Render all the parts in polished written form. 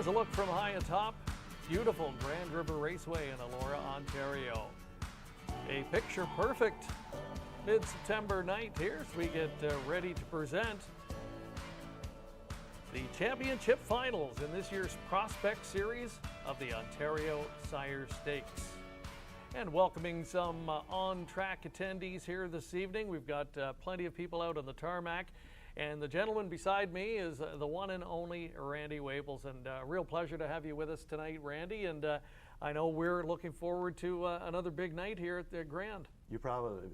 Here's a look from high atop beautiful Grand River Raceway in Elora, Ontario. A picture-perfect mid-September night here as we get ready to present the championship finals in this year's Prospect Series of the Ontario Sire Stakes. And welcoming some on-track attendees here this evening. We've got plenty of people out on the tarmac. And the gentleman beside me is the one and only Randy Waples. And a real pleasure to have you with us tonight, Randy. And I know we're looking forward to another big night here at the Grand.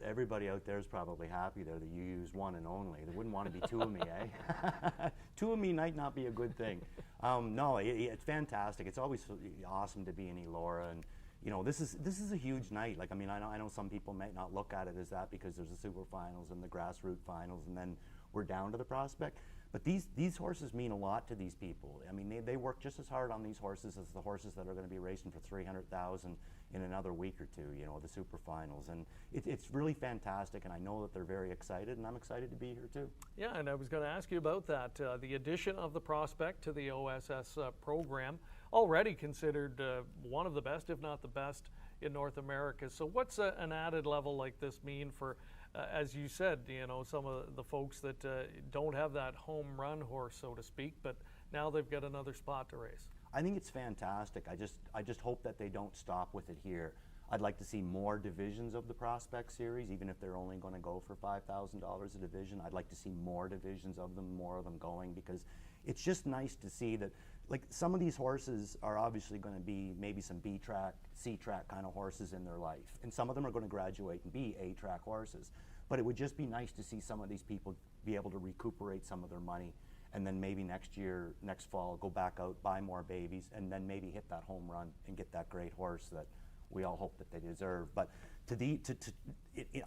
Everybody out there is probably happy there that you use one and only. They wouldn't want to be two of me, eh? Two of me might not be a good thing. No, it's fantastic. It's always awesome to be in Elora, and you know, this is a huge night. Like, I mean, I know some people might not look at it as that because there's the Super Finals and the Grassroots Finals, and then we're down to the Prospect. But these horses mean a lot to these people. I mean, they work just as hard on these horses as the horses that are going to be racing for $300,000 in another week or two, you know, the Super Finals. And it's really fantastic, and I know that they're very excited, and I'm excited to be here too. Yeah, and I was going to ask you about that. The addition of the Prospect to the OSS program, already considered one of the best, if not the best, in North America. So what's an added level like this mean for, as you said, you know, some of the folks that don't have that home run horse, so to speak, but now they've got another spot to race? I think it's fantastic. I just hope that they don't stop with it here. I'd like to see more divisions of the Prospect Series, even if they're only going to go for $5,000 a division. I'd like to see more divisions of them, more of them going, because it's just nice to see that, like, some of these horses are obviously going to be maybe some B-track, C-track kind of horses in their life, and some of them are going to graduate and be A-track horses. But it would just be nice to see some of these people be able to recuperate some of their money, and then maybe next year, next fall, go back out, buy more babies, and then maybe hit that home run and get that great horse that we all hope that they deserve. But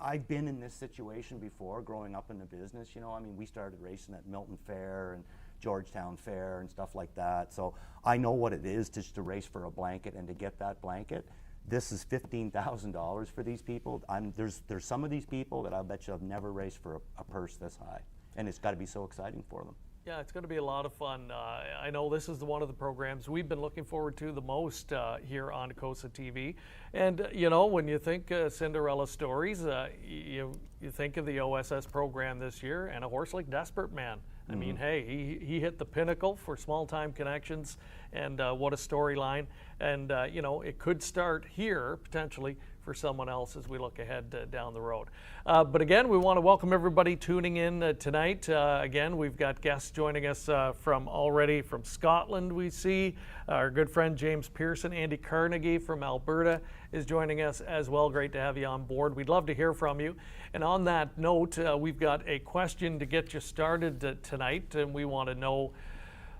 I've been in this situation before, growing up in the business. You know, I mean, we started racing at Milton Fair and Georgetown Fair and stuff like that. So I know what it is just to race for a blanket, and to get that blanket. This is $15,000 for these people. There's some of these people that I bet you have never raced for a purse this high, and it's got to be so exciting for them. Yeah, it's going to be a lot of fun. I know this is one of the programs we've been looking forward to the most here on COSA-TV. And, you know, when you think Cinderella stories, you think of the OSS program this year, and a horse like Desperate Man. I mean, hey, he hit the pinnacle for small-time connections, and what a storyline. And, you know, it could start here, potentially, for someone else as we look ahead down the road. But again, we want to welcome everybody tuning in tonight. Again, we've got guests joining us from Scotland. We see our good friend James Pearson. Andy Carnegie from Alberta is joining us as well. Great to have you on board. We'd love to hear from you. And on that note, we've got a question to get you started tonight, and we want to know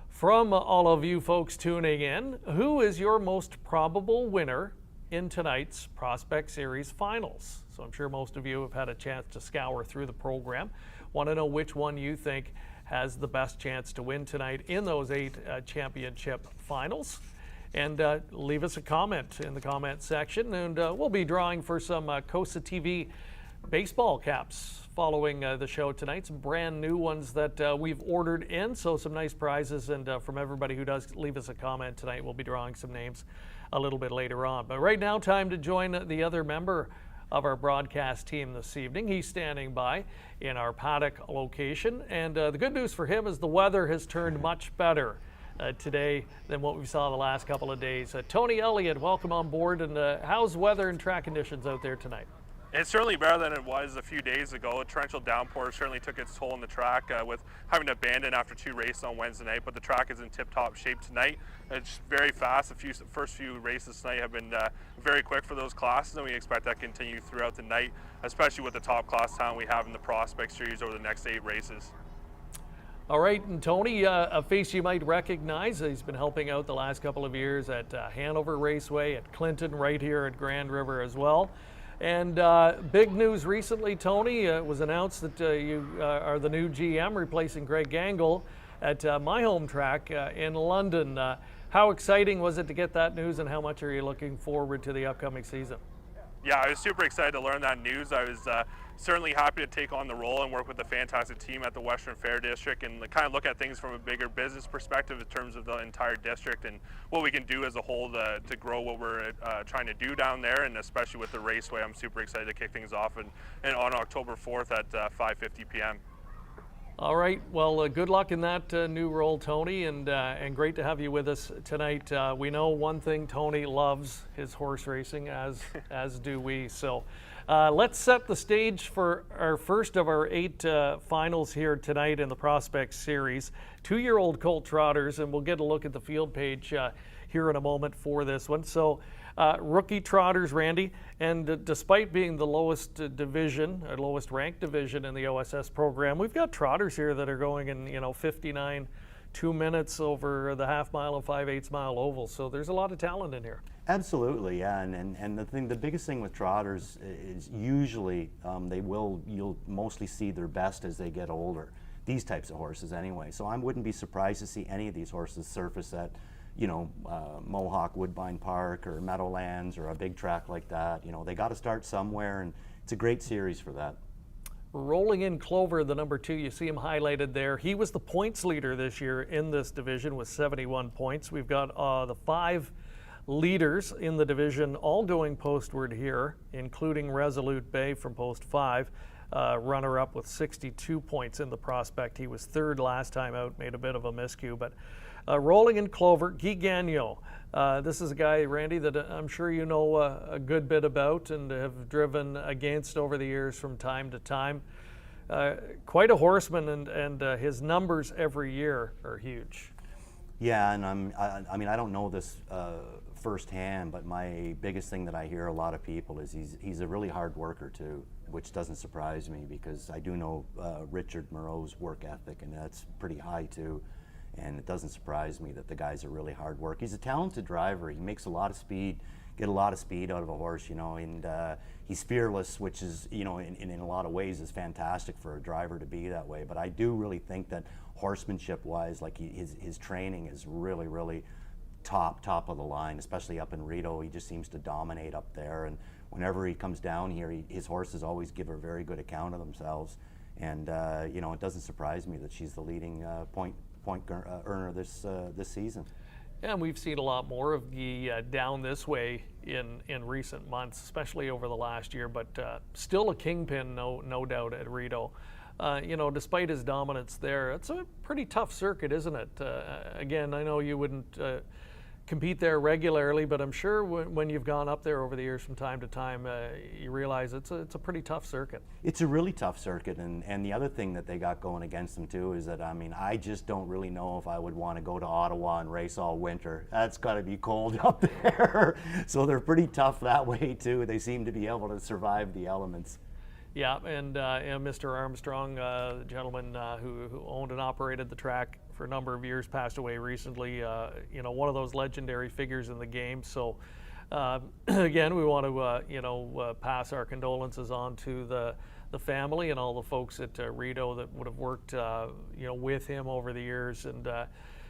from all of you folks tuning in, who is your most probable winner in tonight's Prospect Series finals? So I'm sure most of you have had a chance to scour through the program. Want to know which one you think has the best chance to win tonight in those 8 championship finals. And leave us a comment in the comment section, and we'll be drawing for some COSA-TV baseball caps following the show tonight. Some brand new ones that we've ordered in, so some nice prizes. And from everybody who does leave us a comment tonight, we'll be drawing some names a little bit later on. But right now, time to join the other member of our broadcast team this evening. He's standing by in our paddock location, and the good news for him is the weather has turned much better today than what we saw the last couple of days. Tony Elliott, welcome on board. And how's weather and track conditions out there tonight? It's certainly better than it was a few days ago. A torrential downpour certainly took its toll on the track with having to abandon after 2 races on Wednesday night, but the track is in tip-top shape tonight. It's very fast. The first few races tonight have been very quick for those classes, and we expect that to continue throughout the night, especially with the top class talent we have in the Prospect Series over the next 8 races. All right, and Tony, a face you might recognize. He's been helping out the last couple of years at Hanover Raceway, at Clinton, right here at Grand River as well. And big news recently, Tony, it was announced that you are the new GM, replacing Greg Gangle at my home track in London. How exciting was it to get that news, and how much are you looking forward to the upcoming season? Yeah, I was super excited to learn that news. I was certainly happy to take on the role and work with the fantastic team at the Western Fair District and kind of look at things from a bigger business perspective in terms of the entire district and what we can do as a whole to grow what we're trying to do down there, and especially with the raceway. I'm super excited to kick things off and on October 4th at 5:50 p.m. All right. Well, good luck in that new role, Tony, and great to have you with us tonight. We know one thing Tony loves, his horse racing, as do we. So let's set the stage for our first of our 8 finals here tonight in the Prospect Series. 2-year-old colt trotters, and we'll get a look at the field page here in a moment for this one. So rookie trotters, Randy, and despite being the lowest division, or lowest ranked division in the OSS program, we've got trotters here that are going in 59 2 minutes over the half mile and 5/8 mile oval. So there's a lot of talent in here. Absolutely, yeah, and the biggest thing with trotters is usually you'll mostly see their best as they get older. These types of horses, anyway. So I wouldn't be surprised to see any of these horses surface at Mohawk, Woodbine Park, or Meadowlands, or a big track like that. They got to start somewhere, and it's a great series for that. Rolling in Clover, the number 2, you see him highlighted there. He was the points leader this year in this division with 71 points. We've got the 5 leaders in the division all going postward here, including Resolute Bay from post 5. Runner-up with 62 points in the Prospect. He was 3rd last time out, made a bit of a miscue, but rolling in Clover, Guy Gagnon. This is a guy, Randy, that I'm sure you know a good bit about and have driven against over the years from time to time. Quite a horseman, and his numbers every year are huge. Yeah, and I don't know this firsthand, but my biggest thing that I hear a lot of people is he's a really hard worker too, which doesn't surprise me because I do know Richard Moreau's work ethic, and that's pretty high too. And it doesn't surprise me that the guy's a really hard worker. He's a talented driver. He makes a lot of speed, get a lot of speed out of a horse, and he's fearless, which is, in a lot of ways is fantastic for a driver to be that way. But I do really think that horsemanship-wise, like his training is really, really top of the line, especially up in Rito. He just seems to dominate up there. And whenever he comes down here, his horses always give a very good account of themselves. And, it doesn't surprise me that she's the leading point earner this season. Yeah, and we've seen a lot more of Guy down this way in recent months, especially over the last year, but still a kingpin, no doubt, at Rito. Despite his dominance there, it's a pretty tough circuit, isn't it? Again, I know you wouldn't compete there regularly, but I'm sure when you've gone up there over the years from time to time, you realize it's a pretty tough circuit. It's a really tough circuit, and the other thing that they got going against them too is that, I just don't really know if I would want to go to Ottawa and race all winter. That's got to be cold up there. So they're pretty tough that way too. They seem to be able to survive the elements. Yeah, and Mr. Armstrong, the gentleman who owned and operated the track for a number of years, passed away recently. One of those legendary figures in the game. So, again, we want to pass our condolences on to the family and all the folks at Rito that would have worked with him over the years. And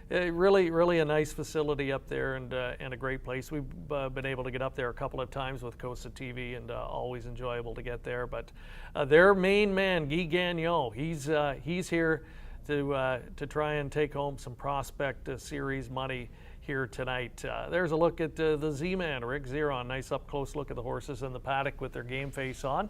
really a nice facility up there, and a great place. We've been able to get up there a couple of times with COSA-TV, and always enjoyable to get there. But their main man, Guy Gagnon, he's here to try and take home some Prospect Series money here tonight. There's a look at the Z-Man, Rick Zeron. Nice up close look at the horses in the paddock with their game face on.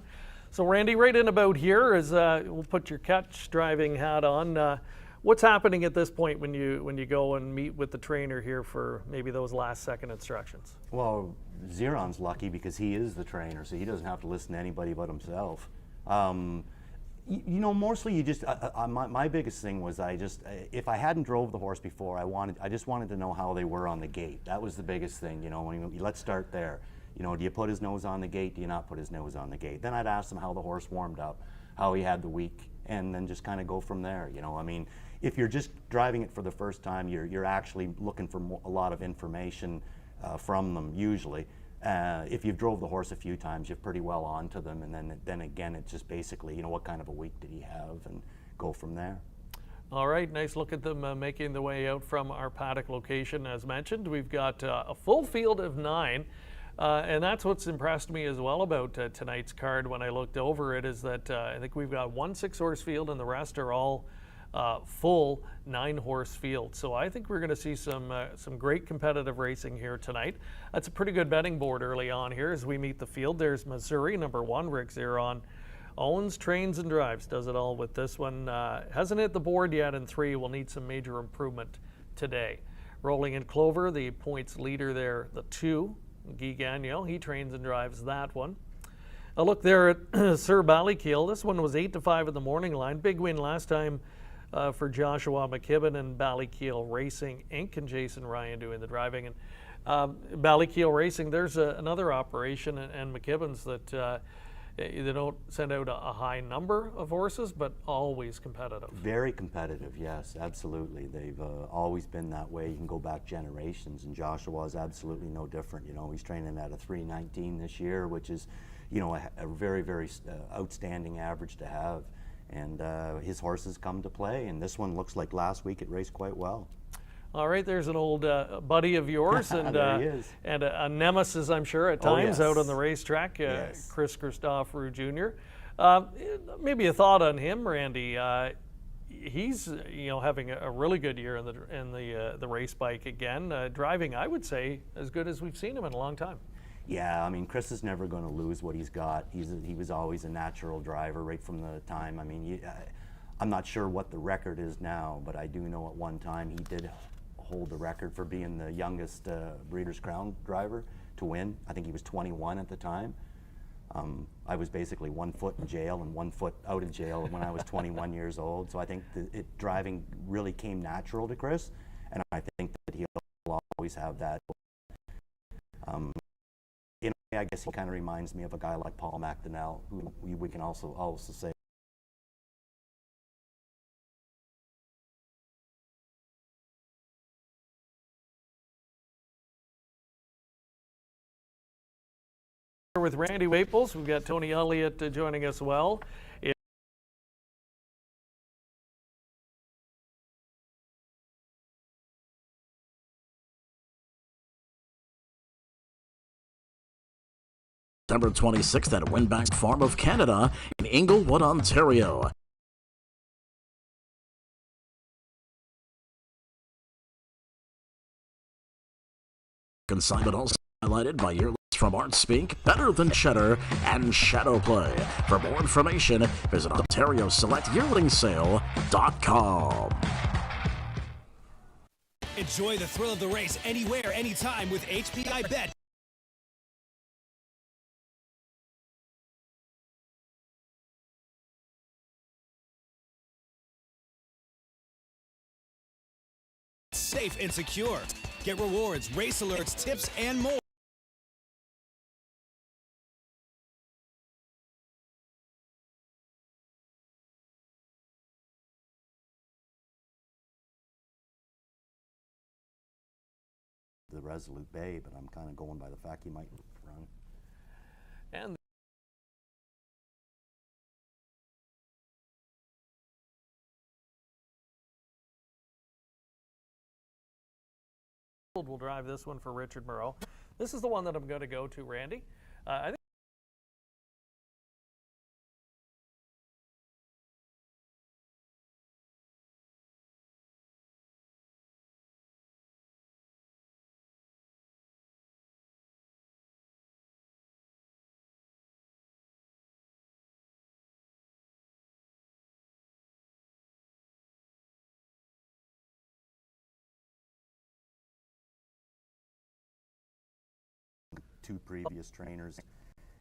So Randy, right in about here is we'll put your catch driving hat on. What's happening at this point when you go and meet with the trainer here for maybe those last second instructions? Well, Zeron's lucky because he is the trainer, so he doesn't have to listen to anybody but himself. Mostly you just, my biggest thing was if I hadn't drove the horse before, I just wanted to know how they were on the gate. That was the biggest thing, let's start there. Do you put his nose on the gate? Do you not put his nose on the gate? Then I'd ask him how the horse warmed up, how he had the week, and then just kind of go from there. If you're just driving it for the first time, you're actually looking for a lot of information from them usually. If you've drove the horse a few times, you're pretty well onto them, and then again, it's just basically, what kind of a week did he have, and go from there. All right, nice look at them making the way out from our paddock location. As mentioned, we've got a full field of 9. And that's what's impressed me as well about tonight's card when I looked over it, is that I think we've got one 6-horse field and the rest are all full 9-horse field. So I think we're going to see some great competitive racing here tonight. That's a pretty good betting board early on here as we meet the field. There's Missouri, number 1, Rick Zeron. Owns, trains, and drives. Does it all with this one. Hasn't hit the board yet in 3. Will need some major improvement today. Rolling in Clover, the points leader there, the 2. Guy Gagnon, he trains and drives that one. A look there at Sir Ballykill. This one was 8-5 in the morning line. Big win last time for Joshua McKibben and Ballykill Racing Inc. and Jason Ryan doing the driving. And Ballykill Racing, there's another operation, and McKibben's that they don't send out a high number of horses, but always competitive. Very competitive, yes, absolutely. They've always been that way. You can go back generations, and Joshua is absolutely no different. You know, he's training at a 3:19 this year, which is, you know, a very, very outstanding average to have. And his horses come to play, and this one looks like last week it raced quite well. All right, there's an old buddy of yours and and a nemesis, I'm sure, at times out on the racetrack, Chris Christoffrou Jr. Maybe a thought on him, Randy. He's having a really good year in the race bike again, driving, I would say, as good as we've seen him in a long time. Yeah, I mean, Chris is never going to lose what he's got. He was always a natural driver right from the time. I mean, I'm not sure what the record is now, but I do know at one time he did hold the record for being the youngest Breeders' Crown driver to win. I think he was 21 at the time. I was basically 1 foot in jail and 1 foot out of jail when I was 21 years old. So I think driving really came natural to Chris, and I think that he'll always have that. In a way, I guess he kind of reminds me of a guy like Paul McDonnell, who we can also say. With Randy Waples, we've got Tony Elliott joining us well. September 26th at Winbank Farm of Canada in Inglewood, Ontario. Consignment also highlighted by your from Art Spink, Better Than Cheddar, and Shadow Play. For more information, visit OntarioSelectYearlingsSale.com. Enjoy the thrill of the race anywhere, anytime with HPI Bet. Safe and secure. Get rewards, race alerts, tips, and more. The Resolute Bay, but I'm kind of going by the fact he might run. And we'll drive this one for Richard Moreau. This is the one that I'm going to go to, Randy. I think two previous trainers,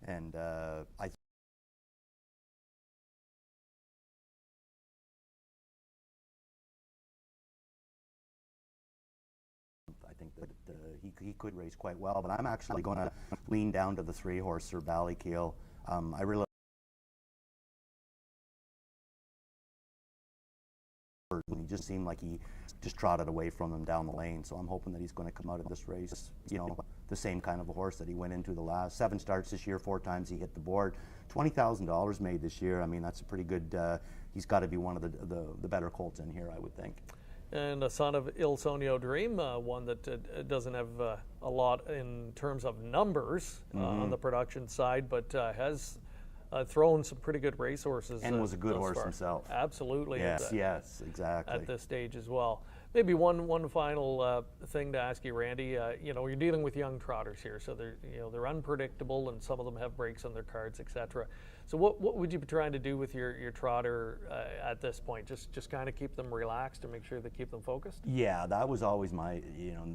and I think that he could race quite well, but I'm actually going to lean down to the 3-horse Sir Ballykill. I really he just seemed like he just trotted away from them down the lane, so I'm hoping that he's going to come out of this race, the same kind of a horse that he went into the last 7 starts this year, 4 times he hit the board, $20,000 made this year. I mean, that's a pretty good. He's got to be one of the better colts in here, I would think. and a son of Il Sogno Dream, one that doesn't have a lot in terms of numbers on the production side, but has thrown some pretty good racehorses. And was a good thus horse far. himself. Absolutely. Yes, exactly. At this stage as well. Maybe one final thing to ask you, Randy. You know, you're dealing with young trotters here, so they're unpredictable, and some of them have breaks on their cards, etc. So what would you be trying to do with your trotter at this point? Just kind of keep them relaxed and make sure they keep them focused? Yeah, that was always my,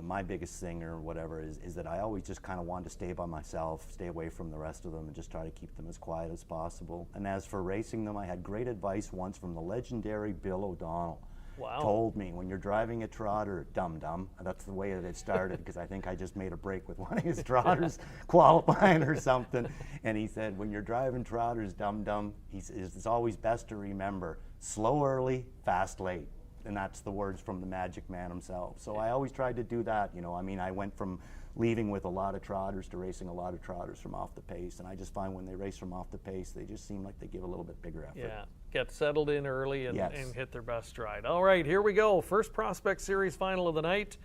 my biggest thing or whatever is that I always just kind of wanted to stay by myself, stay away from the rest of them, and just try to keep them as quiet as possible. And as for racing them, I had great advice once from the legendary Bill O'Donnell. Wow. Told me, when you're driving a trotter, dum-dum, that's the way that it started, because I think I just made a break with one of his trotters qualifying or something, and he said, when you're driving trotters, dum-dum, it's always best to remember, slow early, fast late, and that's the words from the magic man himself. So I always tried to do that, I mean, I went from leaving with a lot of trotters to racing a lot of trotters from off the pace, and I just find when they race from off the pace, they just seem like they give a little bit bigger effort. Yeah, get settled in early and, Yes. and hit their best stride. All right, here we go. First Prospect Series final of the night.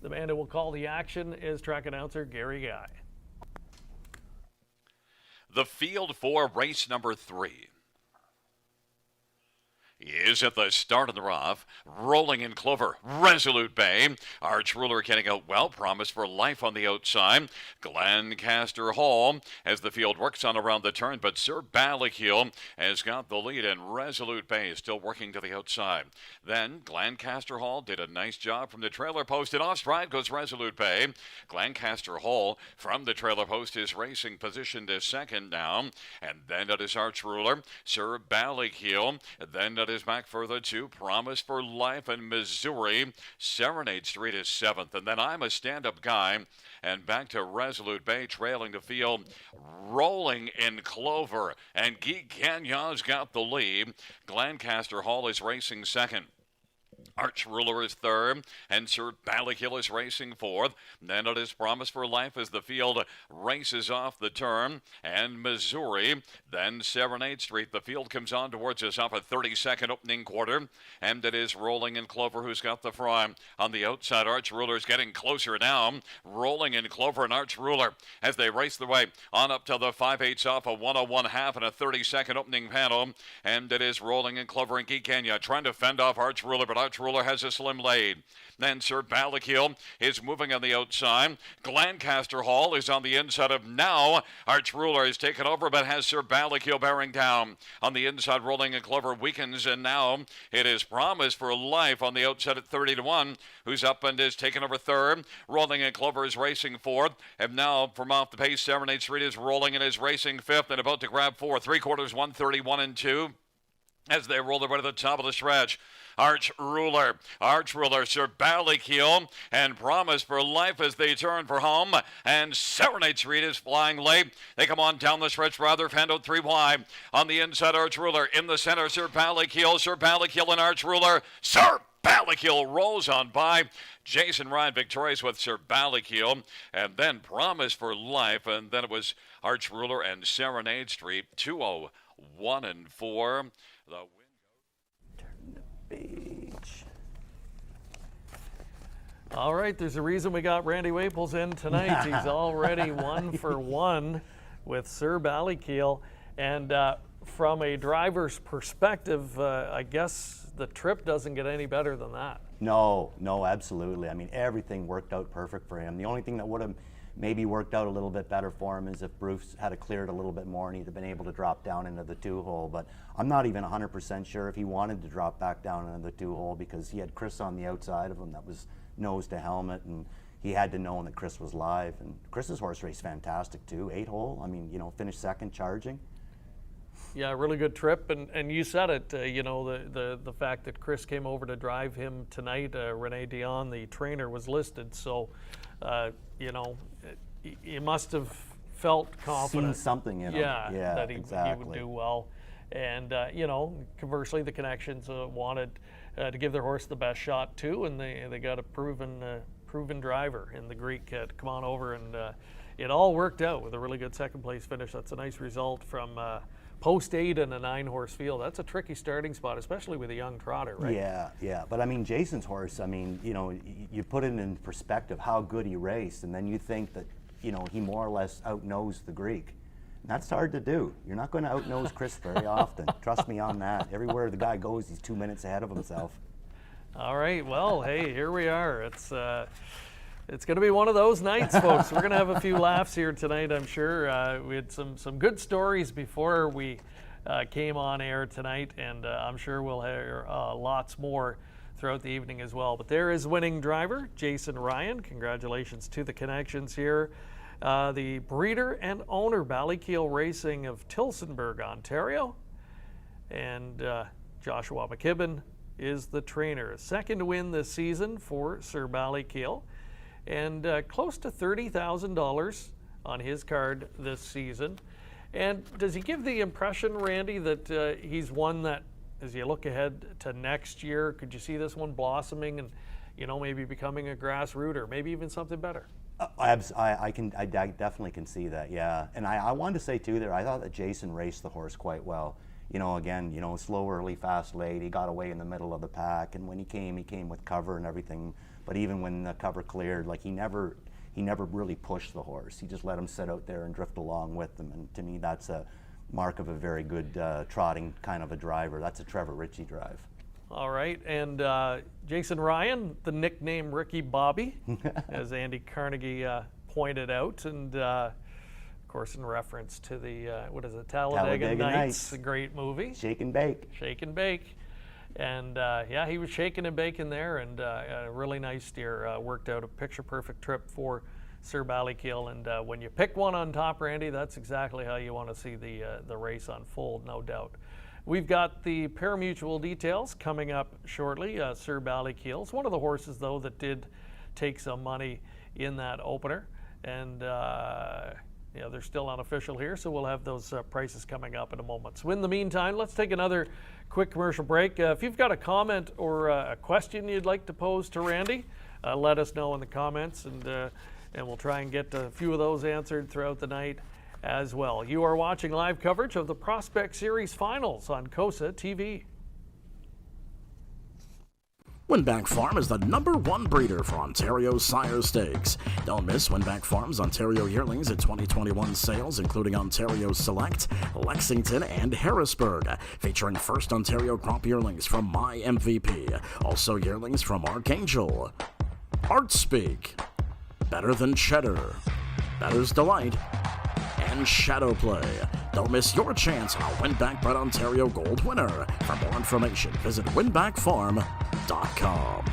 The man who will call the action is track announcer Gary Guy. The field for race number 3 is at the start of the rough, Rolling in Clover, Resolute Bay. Arch Ruler getting out well, Promise for Life on the outside. Glancaster Hall as the field works on around the turn, but Sir Ballykill has got the lead, and Resolute Bay is still working to the outside. Then Glancaster Hall did a nice job from the trailer post, and off stride goes Resolute Bay. Glancaster Hall from the trailer post is racing positioned as second now, and then it is Arch Ruler, Sir Ballykill, then it is back further to Promise for Life and Missouri. Serenade Street is 7th, and then I'm a stand-up guy, and back to Resolute Bay trailing the field, Rolling in Clover, and Guy Gagnon's got the lead. Glancaster Hall is racing second. Arch Ruler is third, and Sir Ballykill is racing fourth. Then it is Promise for Life as the field races off the turn, and Missouri. Then Serenade Street. The field comes on towards us off a 32nd opening quarter, and it is Rolling in Clover who's got the front. On the outside, Arch Ruler is getting closer now. Rolling in Clover and Arch Ruler as they race the way on up to the 5/8 off a 101 half and a 32nd opening panel, and it is Rolling in Clover and Guy Gagnon trying to fend off Arch Ruler, but Arch Ruler has a slim lead. Then Sir Ballykill is moving on the outside. Glancaster Hall is on the inside of now. Arch Ruler is taken over, but has Sir Ballykill bearing down. On the inside, Rolling in Clover weakens, and now it is Promise for Life on the outside at 30-1, who's up and is taken over third. Rolling in Clover is racing fourth, and now from off the pace, Serenade Street is rolling and is racing fifth and about to grab fourth. 3/4, 131-2. As they roll their way to the top of the stretch. Arch Ruler, Sir Ballykill, and Promise for Life as they turn for home. And Serenade Street is flying late. They come on down the stretch rather, fanned out 3 wide. On the inside, Arch Ruler. In the center, Sir Ballykill and Arch Ruler. Sir Ballykill rolls on by. Jason Ryan victorious with Sir Ballykill, and then Promise for Life, and then it was Arch Ruler and Serenade Street. 201-4. The Beach. All right, there's a reason we got Randy Waples in tonight. He's already 1 for 1 with Sir Ballykill. And from a driver's perspective, I guess the trip doesn't get any better than that. No, absolutely. I mean, everything worked out perfect for him. The only thing that would have maybe worked out a little bit better for him is if Bruce had cleared a little bit more and he'd have been able to drop down into the 2-hole. But I'm not even 100% sure if he wanted to drop back down into the 2-hole, because he had Chris on the outside of him that was nose to helmet, and he had to know that Chris was live. And Chris's horse raced fantastic too, 8-hole. I mean, finished second charging. Yeah, really good trip, and you said it. The fact that Chris came over to drive him tonight. Rene Dion, the trainer, was listed, so he must have felt confident. Seen something in him. Yeah, that he exactly. would do well, and conversely, the Connections wanted to give their horse the best shot too, and they got a proven driver in the Greek to come on over, and it all worked out with a really good second place finish. That's a nice result from post 8 in a 9-horse field. That's a tricky starting spot, especially with a young trotter, right? Yeah. But I mean, Jason's horse, I mean, you know, you put it in perspective how good he raced, and then you think that, you know, he more or less outnosed the Greek. And that's hard to do. You're not going to outnose Chris very often. Trust me on that. Everywhere the guy goes, he's 2 minutes ahead of himself. All right. Well, hey, here we are. It's going to be one of those nights, folks. We're going to have a few laughs here tonight, I'm sure. We had some good stories before we came on air tonight, and I'm sure we'll hear lots more throughout the evening as well. But there is winning driver, Jason Ryan. Congratulations to the connections here. The breeder and owner, Ballykeel Racing of Tillsonburg, Ontario. And Joshua McKibben is the trainer. Second win this season for Sir Ballykeel. And close to $30,000 on his card this season. And does he give the impression, Randy, that he's one that, as you look ahead to next year, could you see this one blossoming and, you know, maybe becoming a grassroots or maybe even something better? I definitely can see that, yeah. And I wanted to say too there, I thought that Jason raced the horse quite well. You know, again, you know, slow early, fast late. He got away in the middle of the pack, and when he came with cover and everything. But even when the cover cleared, like he never really pushed the horse. He just let him sit out there and drift along with them. And to me, that's a mark of a very good trotting kind of a driver. That's a Trevor Ritchie drive. All right, and Jason Ryan, the nickname Ricky Bobby, as Andy Carnegie pointed out, and of course in reference to the, what is it, Talladega Nights, a great movie. Shake and bake. Shake and bake. And yeah, he was shaking and baking there, and a really nice steer. Worked out a picture-perfect trip for Sir Ballykeel, and when you pick one on top, Randy, that's exactly how you want to see the race unfold, no doubt. We've got the pari-mutuel details coming up shortly. Sir Ballykeel is one of the horses, though, that did take some money in that opener, and yeah, they're still unofficial here, so we'll have those prices coming up in a moment. So in the meantime, let's take another quick commercial break. If you've got a comment or a question you'd like to pose to Randy, let us know in the comments, and we'll try and get a few of those answered throughout the night as well. You are watching live coverage of the Prospect Series Finals on COSA-TV. Winback Farm is the #1 breeder for Ontario's sire stakes. Don't miss Winback Farm's Ontario Yearlings at 2021 sales, including Ontario Select, Lexington, and Harrisburg, featuring first Ontario crop yearlings from My MVP, also yearlings from Archangel, Art Speak, Better Than Cheddar, Better's Delight, and Shadow Play. Don't miss your chance on a Winback Bred Ontario Gold winner. For more information, visit winbackfarm.com.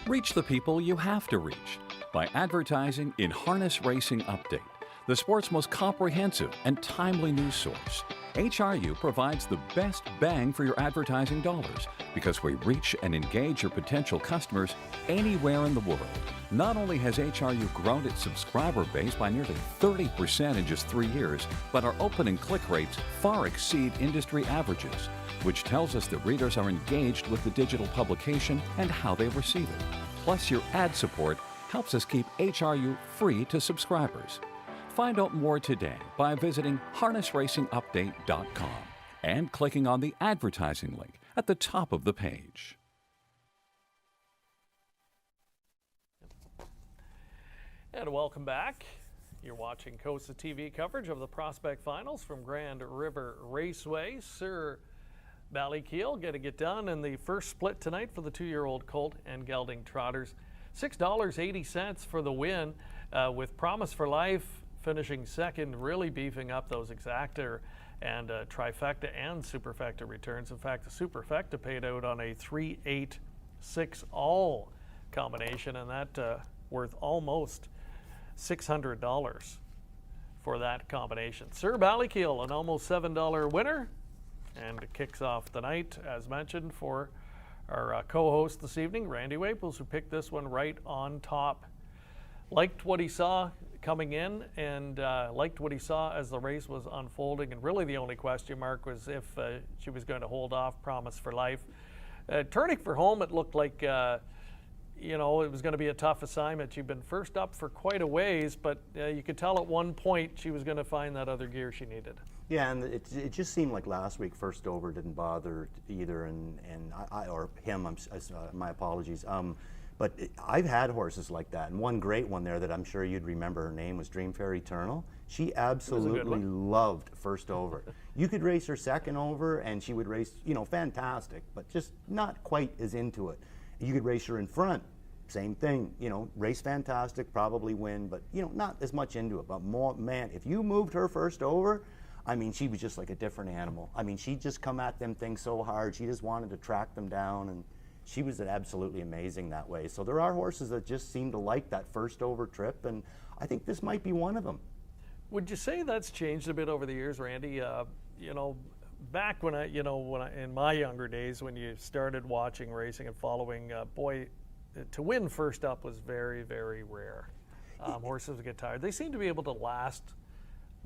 Reach the people you have to reach by advertising in Harness Racing Update, the sport's most comprehensive and timely news source. HRU provides the best bang for your advertising dollars because we reach and engage your potential customers anywhere in the world. Not only has HRU grown its subscriber base by nearly 30% in just 3 years, but our open and click rates far exceed industry averages, which tells us that readers are engaged with the digital publication and how they receive it. Plus, your ad support helps us keep HRU free to subscribers. Find out more today by visiting harnessracingupdate.com and clicking on the advertising link at the top of the page. And welcome back. You're watching COSA-TV coverage of the Prospect Finals from Grand River Raceway. Sir Ballykeel going to get done in the first split tonight for the 2-year-old colt and gelding trotters. $6.80 for the win, with Promise for Life finishing second, really beefing up those exacta and trifecta and superfecta returns. In fact, the superfecta paid out on a 3-8-6 all combination, and that worth almost $600 for that combination. Sir Ballykeel, an almost $7 winner, and kicks off the night, as mentioned, for our co-host this evening, Randy Waples, who picked this one right on top. Liked what he saw coming in, and liked what he saw as the race was unfolding, and really the only question mark was if she was going to hold off Promise for Life. Turning for home, it looked like you know, it was going to be a tough assignment. You've been first up for quite a ways, but you could tell at one point she was going to find that other gear she needed. Yeah, and it just seemed like last week first over didn't bother either, and I or him. My apologies. But I've had horses like that, and one great one there that I'm sure you'd remember. Her name was Dream Fairy Eternal. She absolutely loved first over. You could race her second over, and she would race, you know, fantastic, but just not quite as into it. You could race her in front, same thing, you know, race fantastic, probably win, but you know, not as much into it. But more, man, if you moved her first over, I mean, she was just like a different animal. I mean, she'd just come at them things so hard. She just wanted to track them down, and she was absolutely amazing that way. So there are horses that just seem to like that first over trip, and I think this might be one of them. Would you say that's changed a bit over the years, Randy? You know, back when in my younger days, when you started watching racing and following, boy, to win first up was very, very rare. Horses would get tired. They seem to be able to last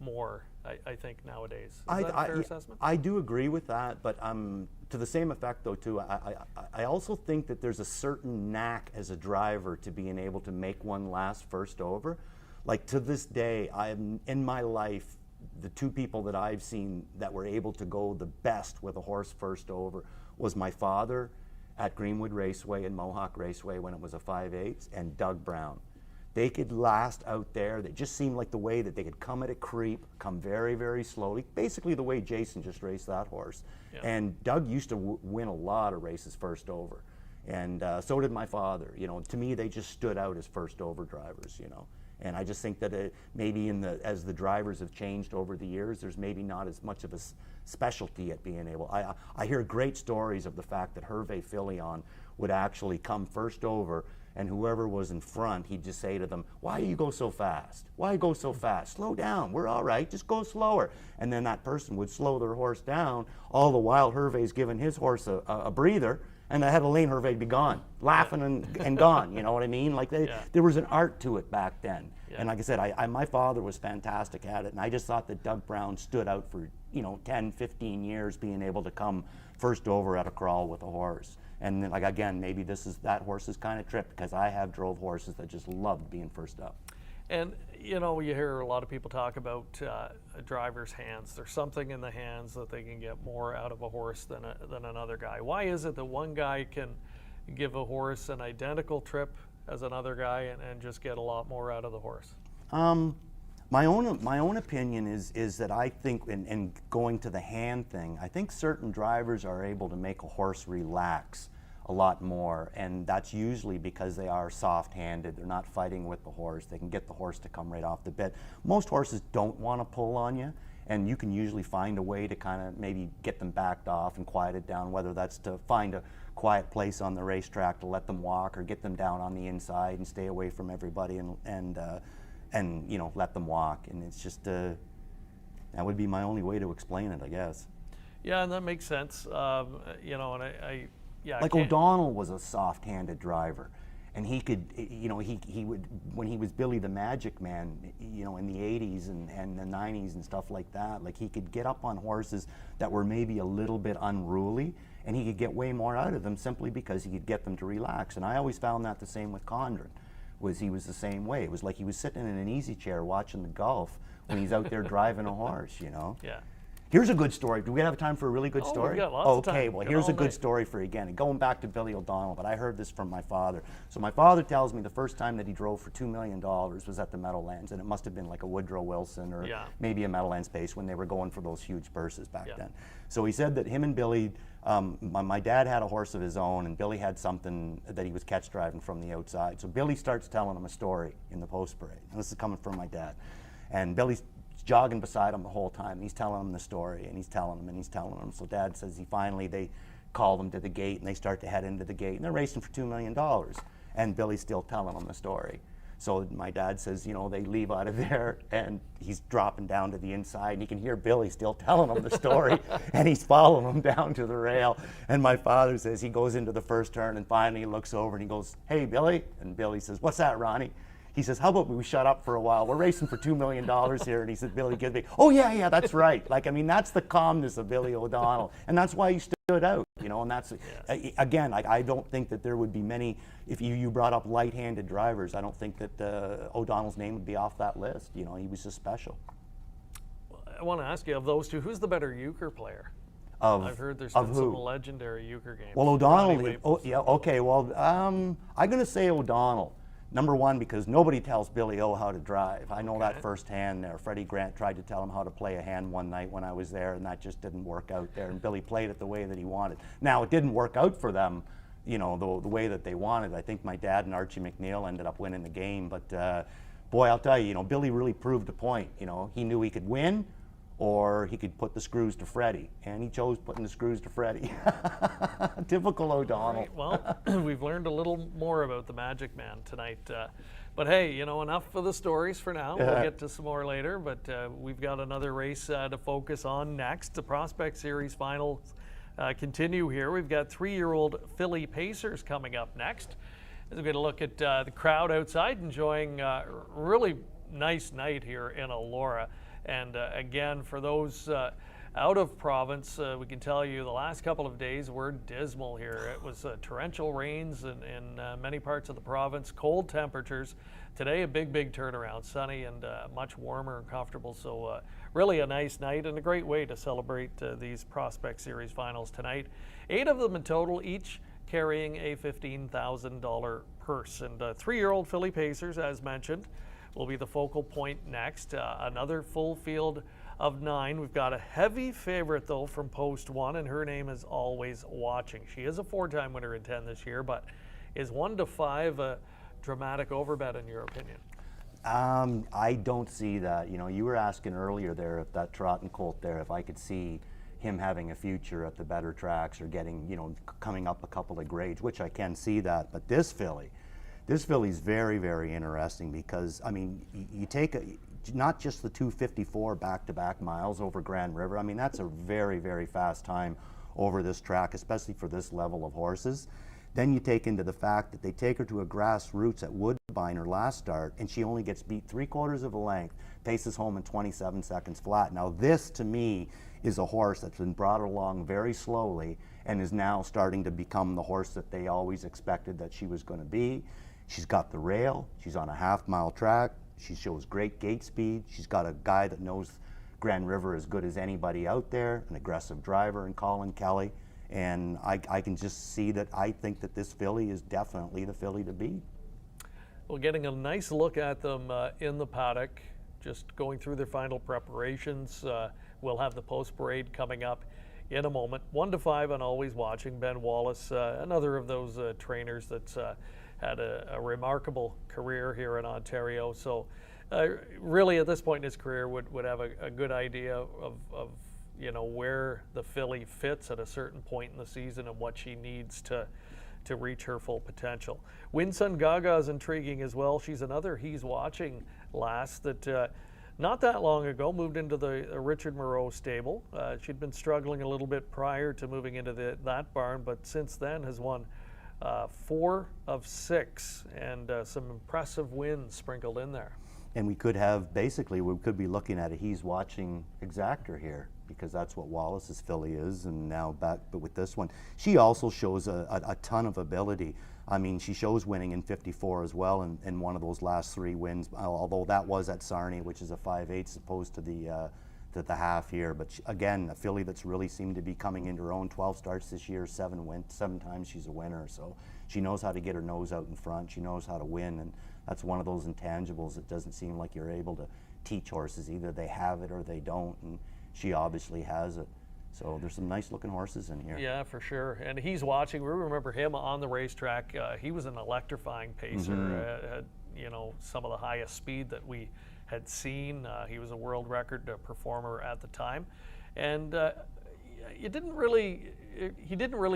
more, I think, nowadays. Is that a fair assessment? I do agree with that, but to the same effect, though, too, I also think that there's a certain knack as a driver to being able to make one last first over. Like, to this day, in my life, the two people that I've seen that were able to go the best with a horse first over was my father at Greenwood Raceway and Mohawk Raceway when it was a 5/8, and Doug Brown. They could last out there. They just seemed like the way that they could come at a creep, come very, very slowly, basically the way Jason just raced that horse. Yeah. And Doug used to win a lot of races first over. And so did my father. You know, to me, they just stood out as first over drivers, you know. And I just think that maybe as the drivers have changed over the years, there's maybe not as much of a specialty at being able. I hear great stories of the fact that Hervé Fillion would actually come first over, and whoever was in front, he'd just say to them, "Why do you go so fast? Why go so fast? Slow down. We're all right. Just go slower." And then that person would slow their horse down, all the while Hervé's giving his horse a breather, and the head of lane Hervé'd be gone, laughing and gone. You know what I mean? Like there was an art to it back then. Yeah. And like I said, my father was fantastic at it, and I just thought that Doug Brown stood out for 10, 15 years being able to come first over at a crawl with a horse. And then, like, again, maybe that horse's kind of trip, because I have drove horses that just loved being first up. And you know, you hear a lot of people talk about a driver's hands. There's something in the hands that they can get more out of a horse than another guy. Why is it that one guy can give a horse an identical trip as another guy and just get a lot more out of the horse? My own opinion is that I think, in going to the hand thing, I think certain drivers are able to make a horse relax a lot more, and that's usually because they are soft-handed. They're not fighting with the horse. They can get the horse to come right off the bit. Most horses don't want to pull on you, and you can usually find a way to kind of maybe get them backed off and quieted down, whether that's to find a quiet place on the racetrack to let them walk, or get them down on the inside and stay away from everybody and let them walk. And it's just that would be my only way to explain it, I guess. Yeah, and that makes sense. Like O'Donnell was a soft-handed driver, and he could, he would, when he was Billy the Magic Man, in the 80s and the 90s and stuff like that, like, he could get up on horses that were maybe a little bit unruly, and he could get way more out of them simply because he could get them to relax. And I always found that the same with Condren. He was the same way. It was like he was sitting in an easy chair watching the golf when he's out there driving a horse, Yeah. Here's a good story. Do we have time for a really good story? We've got lots of time. Okay, well, here's a good story for you again. Going back to Billy O'Donnell, but I heard this from my father. So my father tells me the first time that he drove for $2 million was at the Meadowlands, and it must have been like a Woodrow Wilson or maybe a Meadowlands Pace when they were going for those huge purses back then. So he said that him and Billy, my dad had a horse of his own, and Billy had something that he was catch driving from the outside. So Billy starts telling him a story in the post parade. And this is coming from my dad. And Billy's jogging beside him the whole time. And he's telling him the story, and he's telling him, and he's telling him. So Dad says they call them to the gate, and they start to head into the gate, and they're racing for $2 million. And Billy's still telling them the story. So my dad says, they leave out of there, and he's dropping down to the inside, and you can hear Billy still telling them the story, and he's following them down to the rail. And my father says he goes into the first turn, and finally he looks over, and he goes, "Hey, Billy." And Billy says, "What's that, Ronnie?" He says, "How about we shut up for a while? We're racing for $2 million here." And he said, "Billy, give me." "Oh, yeah, that's right." Like, I mean, that's the calmness of Billy O'Donnell. And that's why he stood out, you know, and that's, again, I don't think that there would be many, if you brought up light-handed drivers, I don't think that O'Donnell's name would be off that list. You know, he was just special. I want to ask you, of those two, who's the better euchre player? I've heard there's been some legendary euchre games. Well, O'Donnell, yeah, okay, well, I'm going to say O'Donnell. Number one, because nobody tells Billy O how to drive. I know that firsthand there. Freddie Grant tried to tell him how to play a hand one night when I was there, and that just didn't work out there, and Billy played it the way that he wanted. Now, it didn't work out for them, you know, the way that they wanted. I think my dad and Archie McNeil ended up winning the game, but boy, I'll tell you, you know, Billy really proved a point. You know, he knew he could win, or he could put the screws to Freddie, and he chose putting the screws to Freddie. Typical O'Donnell. Right, well, we've learned a little more about the Magic Man tonight. But hey, you know, enough for the stories for now. We'll get to some more later, but we've got another race to focus on next. The Prospect Series finals continue here. We've got 3-year-old filly pacers coming up next. We're going to look at the crowd outside enjoying a really nice night here in Elora. And again, for those out of province, we can tell you the last couple of days were dismal here. It was torrential rains in many parts of the province, cold temperatures. Today, a big turnaround, sunny and much warmer and comfortable. So really a nice night and a great way to celebrate these Prospect Series finals tonight. 8 of them in total, each carrying a $15,000 purse. And 3-year-old filly pacers, as mentioned, will be the focal point next. Another full field of 9. We've got a heavy favorite, though, from Post 1, and her name is Always Watching. She is a 4-time winner in 10 this year, but is 1-5 a dramatic overbet, in your opinion? I don't see that. You know, you were asking earlier there if that trotting colt there, if I could see him having a future at the better tracks or getting, you know, coming up a couple of grades, which I can see that. But this filly's very interesting because, I mean, you take not just the 254 back-to-back miles over Grand River. I mean, that's a very fast time over this track, especially for this level of horses. Then you take into the fact that they take her to a grassroots at Woodbine her last start, and she only gets beat 3/4 of a length, paces home in 27 seconds flat. Now this, to me, is a horse that's been brought along very slowly and is now starting to become the horse that they always expected that she was going to be. She's got the rail, she's on a half-mile track, she shows great gate speed, she's got a guy that knows Grand River as good as anybody out there, an aggressive driver in Colin Kelly, and I can just see that I think that this filly is definitely the filly to beat. Well, getting a nice look at them in the paddock, just going through their final preparations. We'll have the post parade coming up in a moment. 1-5 on Always Watching. Ben Wallace, another of those trainers that's had a remarkable career here in Ontario. So really at this point in his career would have a good idea of you know, where the filly fits at a certain point in the season and what she needs to reach her full potential. Winsun Gaga is intriguing as well. She's another He's Watching lass that not that long ago moved into the Richard Moreau stable. She'd been struggling a little bit prior to moving into that barn, but since then has won 4 of 6 and some impressive wins sprinkled in there. And we could have, basically, we could be looking at a He's Watching exactor here, because that's what Wallace's filly is, and now back, but with this one, she also shows a ton of ability. I mean, she shows winning in 54 as well in one of those last 3 wins, although that was at Sarnia, which is a 5/8 opposed to the half here. But she, again, a filly that's really seemed to be coming into her own. 12 starts this year, 7 times she's a winner. So she knows how to get her nose out in front. She knows how to win, and that's one of those intangibles that doesn't seem like you're able to teach horses. Either they have it or they don't, and she obviously has it. So there's some nice looking horses in here. Yeah, for sure. And He's Watching, we remember him on the racetrack. He was an electrifying pacer, had, you know, some of the highest speed that we had seen. He was a world record performer at the time. And he didn't really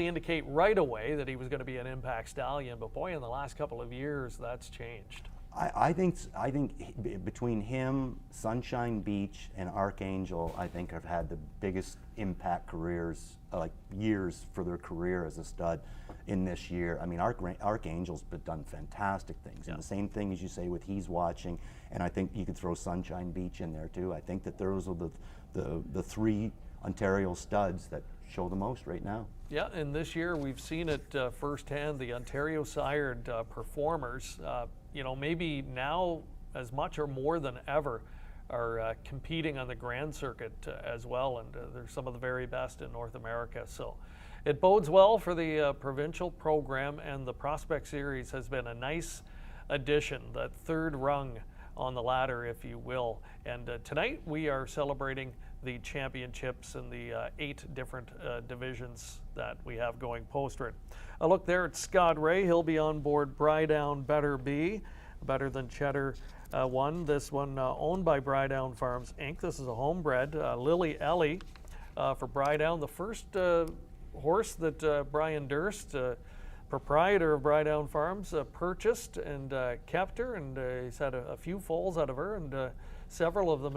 indicate right away that he was going to be an impact stallion, but boy, in the last couple of years, that's changed. I think between him, Sunshine Beach, and Archangel, I think have had the biggest impact careers, like years for their career as a stud in this year. I mean, Archangel's done fantastic things. Yeah. And the same thing as you say with He's Watching, and I think you could throw Sunshine Beach in there too. I think that those are the 3 Ontario studs that show the most right now. Yeah, and this year we've seen it firsthand. The Ontario sired performers, maybe now as much or more than ever, are competing on the Grand Circuit as well, and they're some of the very best in North America. So it bodes well for the provincial program, and the Prospect Series has been a nice addition, that third rung on the ladder, if you will. And tonight we are celebrating the championships in the 8 different divisions that we have going post-rit. A look there at Scott Ray. He'll be on board Brydown Better B, Better Than Cheddar 1. This one owned by Brydown Farms Inc. This is a homebred. Lily Ellie for Brydown. The first horse that Brian Durst, proprietor of Brydown Farms, purchased and kept her, and he's had a few foals out of her, and several of them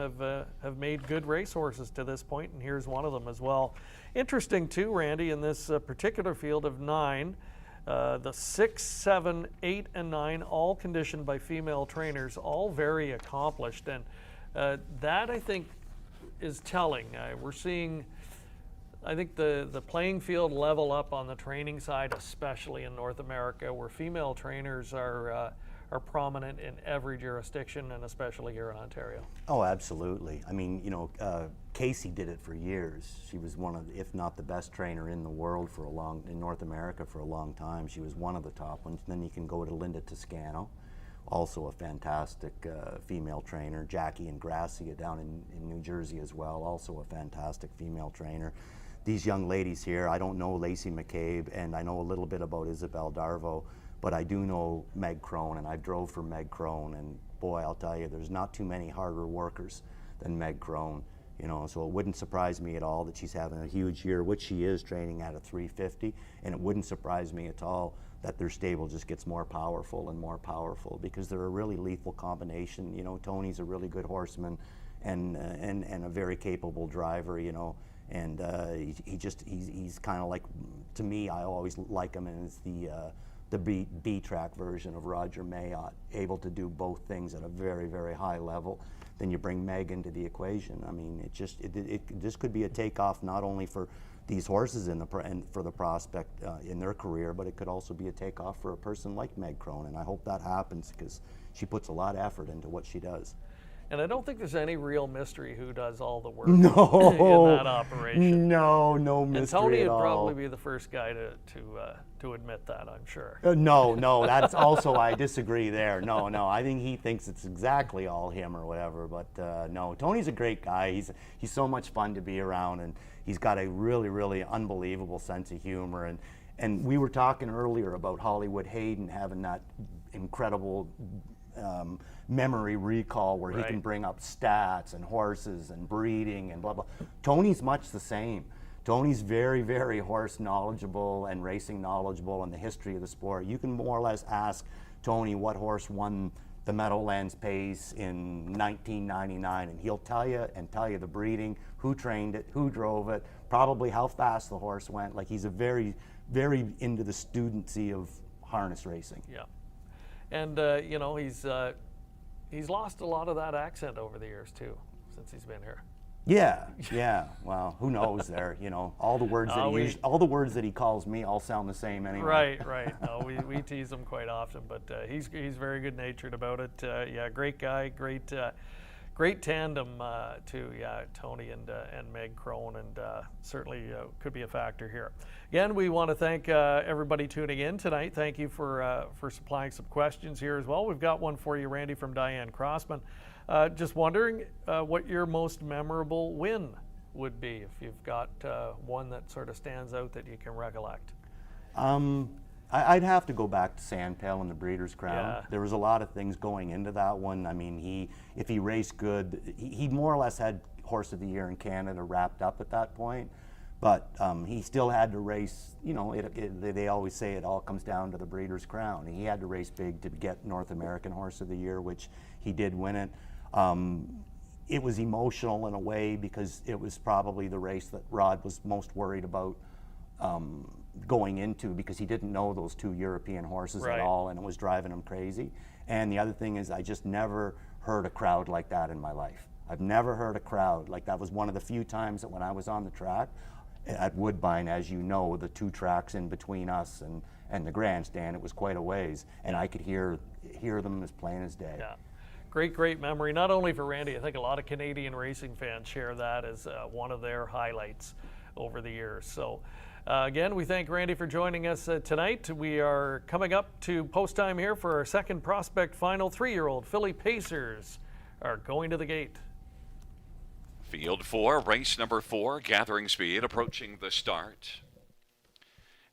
have made good racehorses to this point, and here's one of them as well. Interesting too, Randy, in this particular field of 9, the 6, 7, 8, and 9, all conditioned by female trainers, all very accomplished, and that I think is telling. We're seeing, I think, the playing field level up on the training side, especially in North America, where female trainers are prominent in every jurisdiction, and especially here in Ontario. Oh, absolutely. I mean, Casey did it for years. She was one of, if not the best trainer in the world in North America for a long time. She was one of the top ones. Then you can go to Linda Toscano, also a fantastic female trainer. Jackie and Gracia down in New Jersey as well, also a fantastic female trainer. These young ladies here, I don't know Lacey McCabe, and I know a little bit about Isabel Darvo, but I do know Meg Crone, and I drove for Meg Crone, and boy, I'll tell you, there's not too many harder workers than Meg Crone, so it wouldn't surprise me at all that she's having a huge year, which she is, training at a 350, and it wouldn't surprise me at all that their stable just gets more powerful and more powerful, because they're a really lethal combination. Tony's a really good horseman and a very capable driver, and he's kind of like, to me, I always like him as the B-track version of Roger Mayotte, able to do both things at a very, very high level. Then you bring Meg into the equation. I mean, this could be a takeoff not only for these horses and for the prospect in their career, but it could also be a takeoff for a person like Meg Crone, and I hope that happens, because she puts a lot of effort into what she does. And I don't think there's any real mystery who does all the work no, in that operation. No mystery and Tony at would all. probably be the first guy to admit that, I'm sure. No, that's also, I disagree there. No, I think he thinks it's exactly all him or whatever, but no, Tony's a great guy. He's so much fun to be around, and he's got a really, really unbelievable sense of humor. And we were talking earlier about Hollywood Hayden having that incredible memory recall where he can bring up stats and horses and breeding and blah, blah. Tony's much the same. Tony's very, very horse knowledgeable and racing knowledgeable and the history of the sport. You can more or less ask Tony what horse won the Meadowlands Pace in 1999, and he'll tell you the breeding, who trained it, who drove it, probably how fast the horse went. Like, he's a very, very into the studency of harness racing. Yeah. And, he's lost a lot of that accent over the years, too, since he's been here. Yeah. Well, who knows there? All the words all the words that he calls me all sound the same anyway. Right. No, we tease him quite often, but he's very good natured about it. Great guy, great tandem too. Yeah, Tony and Meg Crone, and certainly could be a factor here. Again, we want to thank everybody tuning in tonight. Thank you for supplying some questions here as well. We've got one for you, Randy, from Diane Crossman. Just wondering what your most memorable win would be, if you've got one that sort of stands out that you can recollect. I'd have to go back to Sandpale and the Breeders' Crown. Yeah. There was a lot of things going into that one. I mean, if he raced good, he more or less had Horse of the Year in Canada wrapped up at that point. But he still had to race, they always say it all comes down to the Breeders' Crown. He had to race big to get North American Horse of the Year, which he did win it. It was emotional in a way, because it was probably the race that Rod was most worried about going into, because he didn't know those two European horses at all, and it was driving him crazy. And the other thing is, I just never heard a crowd like that in my life. I've never heard a crowd like that. Was one of the few times that when I was on the track, at Woodbine, as you know, the 2 tracks in between us and the grandstand, it was quite a ways, and I could hear them as plain as day. Yeah. Great memory, not only for Randy. I think a lot of Canadian racing fans share that as one of their highlights over the years. So again, we thank Randy for joining us tonight. We are coming up to post time here for our second prospect final. 3-year-old filly Pacers are going to the gate. Field 4, race number 4, gathering speed, approaching the start.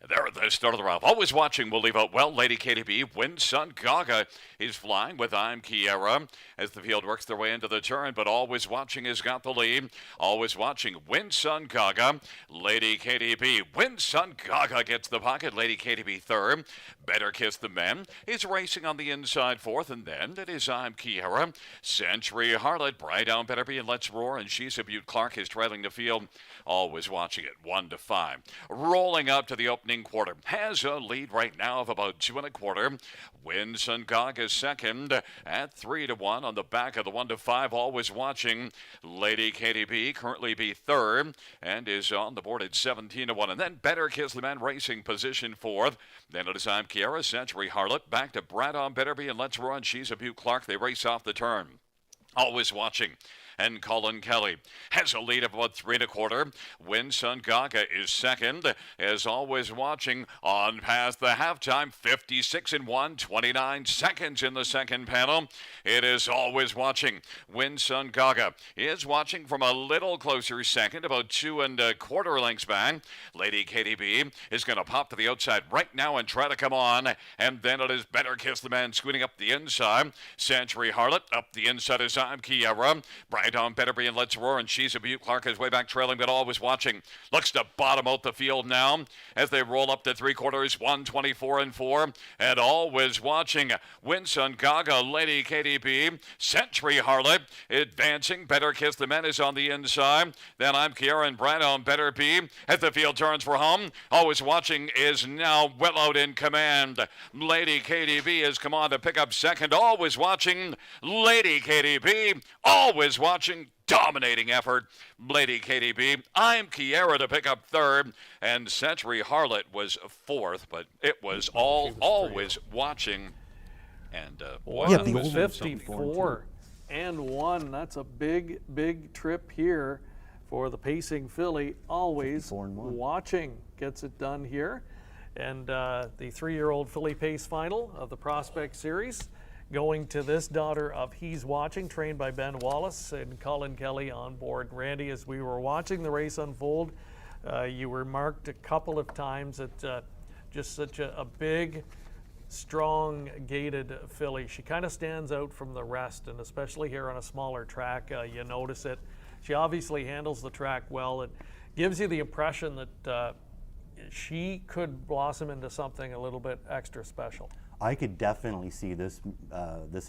There at the start of the round. Always watching, we'll leave out well. Lady KDB, Wind Sun Gaga is flying with I'm Kiera as the field works their way into the turn, but Always Watching has got the lead. Always Watching, Wind Sun Gaga, Lady KDB. Wind Sun Gaga gets the pocket. Lady KDB third. Better Kiss the Men is racing on the inside fourth, and then it is I'm Kiera. Century Harlot, Bright Down Better Be and Let's Roar, and She's a Butte Clark is trailing the field. Always Watching it 1-5. Rolling up to the opening quarter. Has a lead right now of about 2 1/4. Wind Sun Gaga is second at 3-1 on the back of the 1-5. Always Watching. Lady KDB currently be third and is on the board at 17-1. And then Better Kiss the Man racing position fourth. Then it is I'm Kiera, Century Harlot, back to Brad on Better Be and Let's Run. She's a Butte Clark. They race off the turn. Always Watching. And Colin Kelly has a lead of about 3 1/4. Wind Sun Gaga is second, as Always Watching on past the halftime. 56-1, 29 seconds in the second panel. It is Always Watching. Wind Sun Gaga is watching from a little closer second, about 2 1/4 lengths back. Lady KDB is going to pop to the outside right now and try to come on. And then it is Better Kiss the Man scooting up the inside. Century Harlot up the inside is I'm Kiera. Bright on Better Be and Let's Roar, and She's a Butte Clark is way back trailing, but Always Watching looks to bottom out the field now as they roll up to 3/4, 1:24-4, and Always Watching. Wind Sun Gaga, Lady KDB, Century Harlot advancing. Better Kiss the Men is on the inside. Then I'm Kiera and Bright on Better Be as the field turns for home. Always Watching is now well out in command. Lady KDB has come on to pick up second. Always Watching. Lady KDB. Always Watching, dominating effort. Lady KDB, I'm Kiera to pick up third, and Century Harlot was fourth, but it was Always Watching. And boy, 54-1. That's a big trip here for the pacing filly. Always Watching gets it done here, and the 3-year-old filly pace final of the Prospect Series. Going to this daughter of He's Watching, trained by Ben Wallace and Colin Kelly on board. Randy, as we were watching the race unfold, you remarked a couple of times that just such a big, strong, gated filly. She kind of stands out from the rest, and especially here on a smaller track, you notice it. She obviously handles the track well. It gives you the impression that she could blossom into something a little bit extra special. I could definitely see this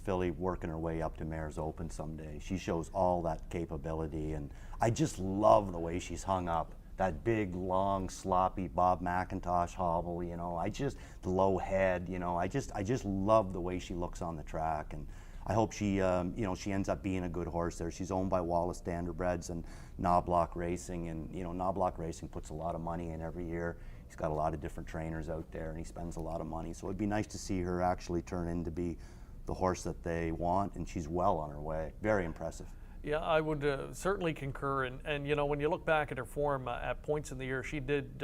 filly working her way up to Mayor's Open someday. She shows all that capability, and I just love the way she's hung up. That big, long, sloppy Bob McIntosh hobble, you know. The low head, you know. I just love the way she looks on the track, and I hope she, she ends up being a good horse there. She's owned by Wallace Standardbreds and Knobloch Racing, and Knobloch Racing puts a lot of money in every year. He's got a lot of different trainers out there, and he spends a lot of money. So it'd be nice to see her actually turn in to be the horse that they want, and she's well on her way. Very impressive. Yeah, I would certainly concur. And when you look back at her form at points in the year, she did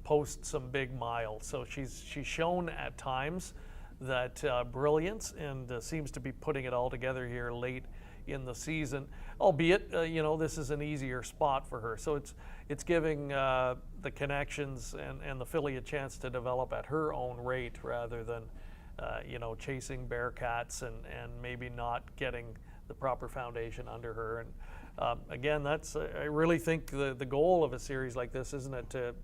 post some big miles. So she's shown at times that brilliance, and seems to be putting it all together here late in the season. Albeit, this is an easier spot for her. So it's giving the connections and the filly a chance to develop at her own rate rather than, chasing Bearcats and maybe not getting the proper foundation under her. And again, I really think the goal of a series like this, isn't it, to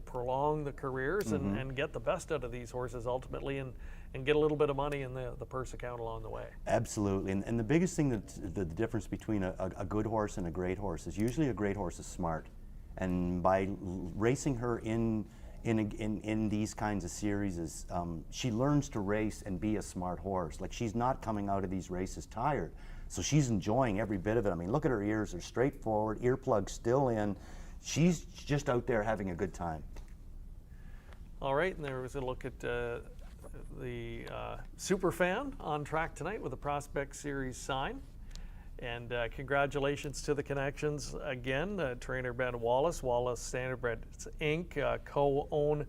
prolong the careers and get the best out of these horses ultimately, and get a little bit of money in the purse account along the way. Absolutely. And the biggest thing the difference between a good horse and a great horse is usually a great horse is smart. And by racing her in these kinds of series, she learns to race and be a smart horse. Like, she's not coming out of these races tired. So she's enjoying every bit of it. I mean, look at her ears. They're straightforward, earplugs still in. she's just out there having a good time. All right, and there was a look at the super fan on track tonight with a Prospect Series sign. And congratulations to the connections again. Trainer Ben Wallace, Wallace Standardbreds Inc. Co-own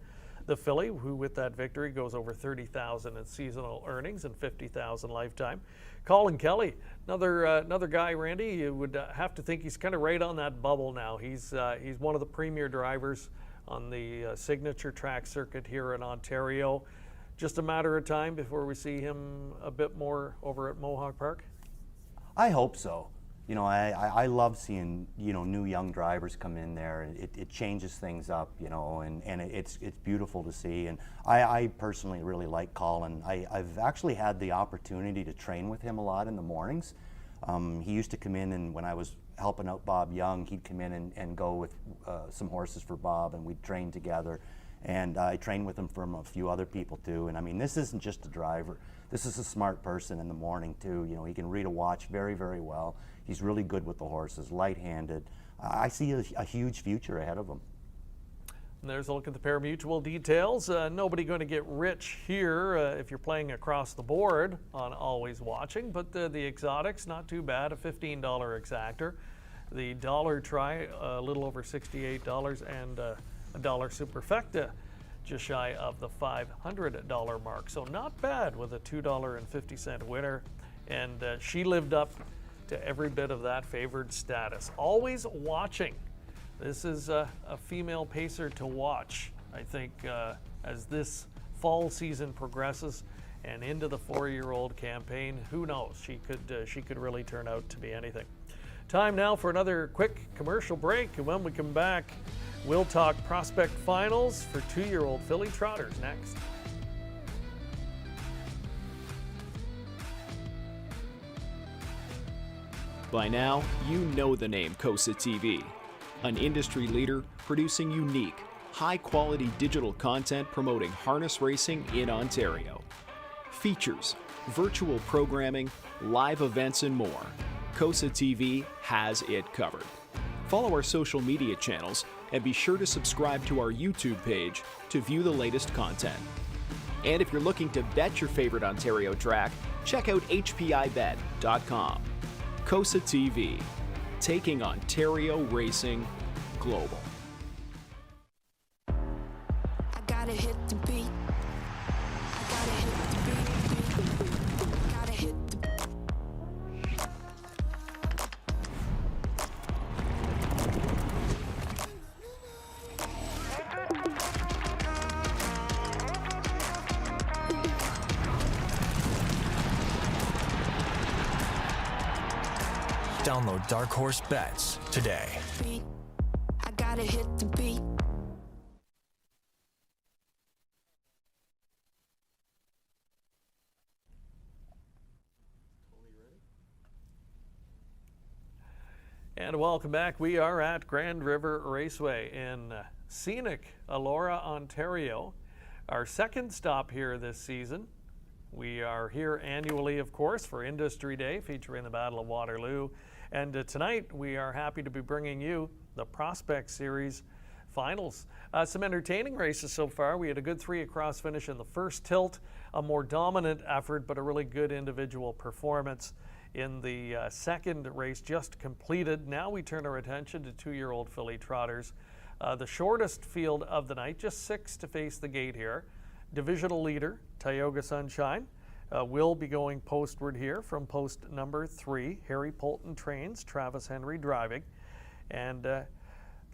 the filly, who with that victory goes over $30,000 in seasonal earnings and $50,000 lifetime. Colin Kelly, another guy, Randy, you would have to think he's kind of right on that bubble now. He's one of the premier drivers on the signature track circuit here in Ontario. Just a matter of time before we see him a bit more over at Mohawk Park? I hope so. You know, I love seeing, you know, new young drivers come in there. It changes things up, you know, and it's beautiful to see. And I personally really like Colin. I've actually had the opportunity to train with him a lot in the mornings. He used to come in, and when I was helping out Bob Young, he'd come in and go with some horses for Bob, and we'd train together. And I trained with him from a few other people too. And I mean, this isn't just a driver. This is a smart person in the morning too. You know, he can read a watch very, very well. He's really good with the horses, light-handed. I see a huge future ahead of him. And there's a look at the pari-mutuel details. Nobody going to get rich here if you're playing across the board on Always Watching, but the exotics, not too bad, a $15 exactor. The dollar try, a little over $68, and a dollar superfecta, just shy of the $500 mark. So not bad with a $2.50 winner, and she lived up to every bit of that favored status. Always Watching. This is a female pacer to watch, I think, as this fall season progresses and into the 4-year-old campaign. Who knows? She could really turn out to be anything. Time now for another quick commercial break, and when we come back, we'll talk prospect finals for 2-year-old filly trotters next. By now, you know the name COSA-TV, an industry leader producing unique, high-quality digital content promoting harness racing in Ontario. Features, virtual programming, live events, and more. COSA-TV has it covered. Follow our social media channels and be sure to subscribe to our YouTube page to view the latest content. And if you're looking to bet your favorite Ontario track, check out hpibet.com. COSA-TV, taking Ontario racing global. I gotta hit the beat. I gotta hit the beat. Gotta hit the Download Dark Horse Bets today. beat. I gotta hit the beat. And welcome back. We are at Grand River Raceway in scenic Elora, Ontario. Our second stop here this season. We are here annually, of course, for Industry Day, featuring the Battle of Waterloo. And tonight, we are happy to be bringing you the Prospect Series finals. Some entertaining races so far. We had a good 3 across finish in the first tilt, a more dominant effort, but a really good individual performance in the second race just completed. Now we turn our attention to 2-year-old filly trotters. The shortest field of the night, just 6 to face the gate here. Divisional leader, Tioga Sunshine, will be going postward here from post number 3. Harry Polton trains, Travis Henry driving. And the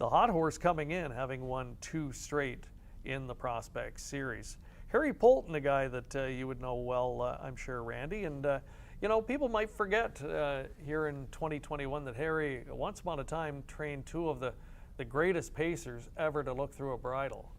hot horse coming in, having won 2 straight in the Prospect Series. Harry Polton, a guy that you would know well, I'm sure, Randy. And, you know, people might forget here in 2021 that Harry, once upon a time, trained 2 of the greatest pacers ever to look through a bridle.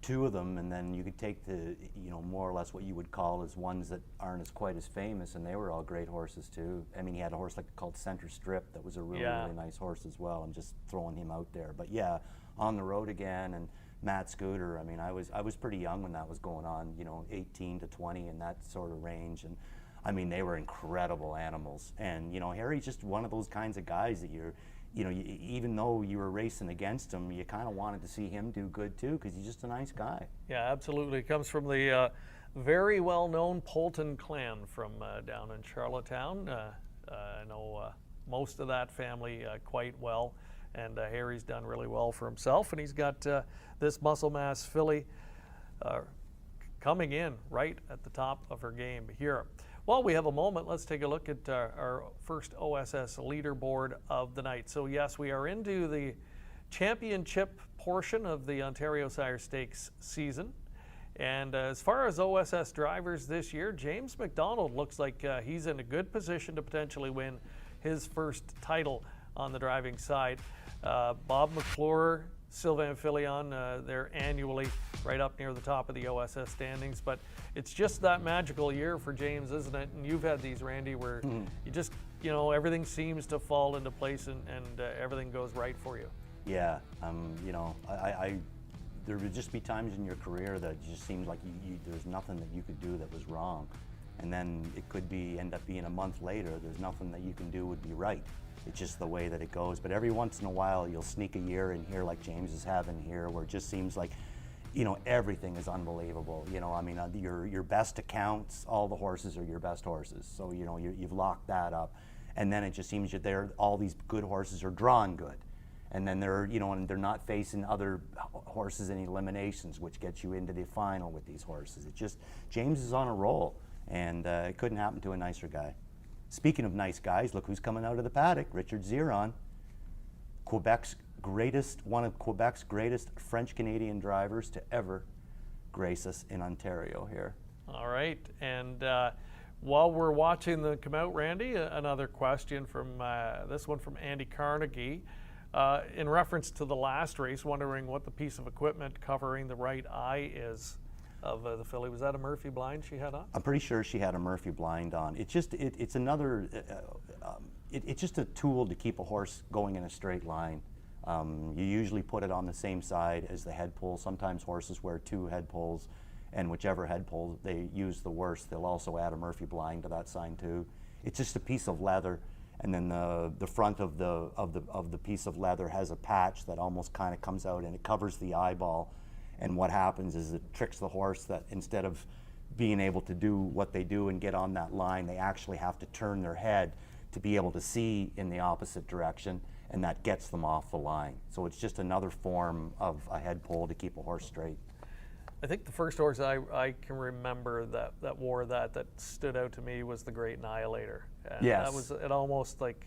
2 of them, and then you could take the, you know, more or less what you would call as ones that aren't as quite as famous, and they were all great horses too. I mean, he had a horse called Center Strip that was a really, really nice horse as well. I'm just throwing him out there. But yeah, On the Road Again and Matt Scooter. I mean, I was pretty young when that was going on, you know, 18 to 20 in that sort of range. And I mean, they were incredible animals. And, you know, Harry's just one of those kinds of guys that you know, even though you were racing against him, you kind of wanted to see him do good too, because he's just a nice guy. Yeah, absolutely. It comes from the very well-known Polton clan from down in Charlottetown. I know most of that family quite well, and Harry's done really well for himself, and he's got this muscle mass filly coming in right at the top of her game here. While we have a moment, let's take a look at our first OSS leaderboard of the night. So yes, we are into the championship portion of the Ontario Sire Stakes season. And as far as OSS drivers this year, James McDonald looks like he's in a good position to potentially win his first title on the driving side. Bob McClure, Sylvain Filion, they're annually right up near the top of the OSS standings, but it's just that magical year for James, isn't it? And you've had these, Randy, where you just, you know, everything seems to fall into place and everything goes right for you. Yeah, you know, there would just be times in your career that it just seemed like there's nothing that you could do that was wrong. And then it could end up being a month later, there's nothing that you can do would be right. It's just the way that it goes. But every once in a while, you'll sneak a year in here like James is having here, where it just seems like, you know, everything is unbelievable. You know, I mean, your best accounts, all the horses are your best horses. So, you know, you've locked that up. And then it just seems that all these good horses are drawn good. And then they're, you know, and they're not facing other horses in eliminations, which gets you into the final with these horses. It just, James is on a roll, and it couldn't happen to a nicer guy. Speaking of nice guys, look who's coming out of the paddock, Richard Ziron, one of Quebec's greatest French-Canadian drivers to ever grace us in Ontario here. All right, and while we're watching them come out, Randy, another question from this one from Andy Carnegie. In reference to the last race, wondering what the piece of equipment covering the right eye is of the filly. Was that a Murphy blind she had on? I'm pretty sure she had a Murphy blind on. It's just it's another it's just a tool to keep a horse going in a straight line. You usually put it on the same side as the head pull. Sometimes horses wear two head pulls, and whichever head pull they use the worst, they'll also add a Murphy blind to that sign too. It's just a piece of leather, and then the front of the piece of leather has a patch that almost kind of comes out and it covers the eyeball. And what happens is it tricks the horse that instead of being able to do what they do and get on that line, they actually have to turn their head to be able to see in the opposite direction, and that gets them off the line. So it's just another form of a head pull to keep a horse straight. I think the first horse I can remember that wore that stood out to me was the Great Annihilator. And yes. It almost like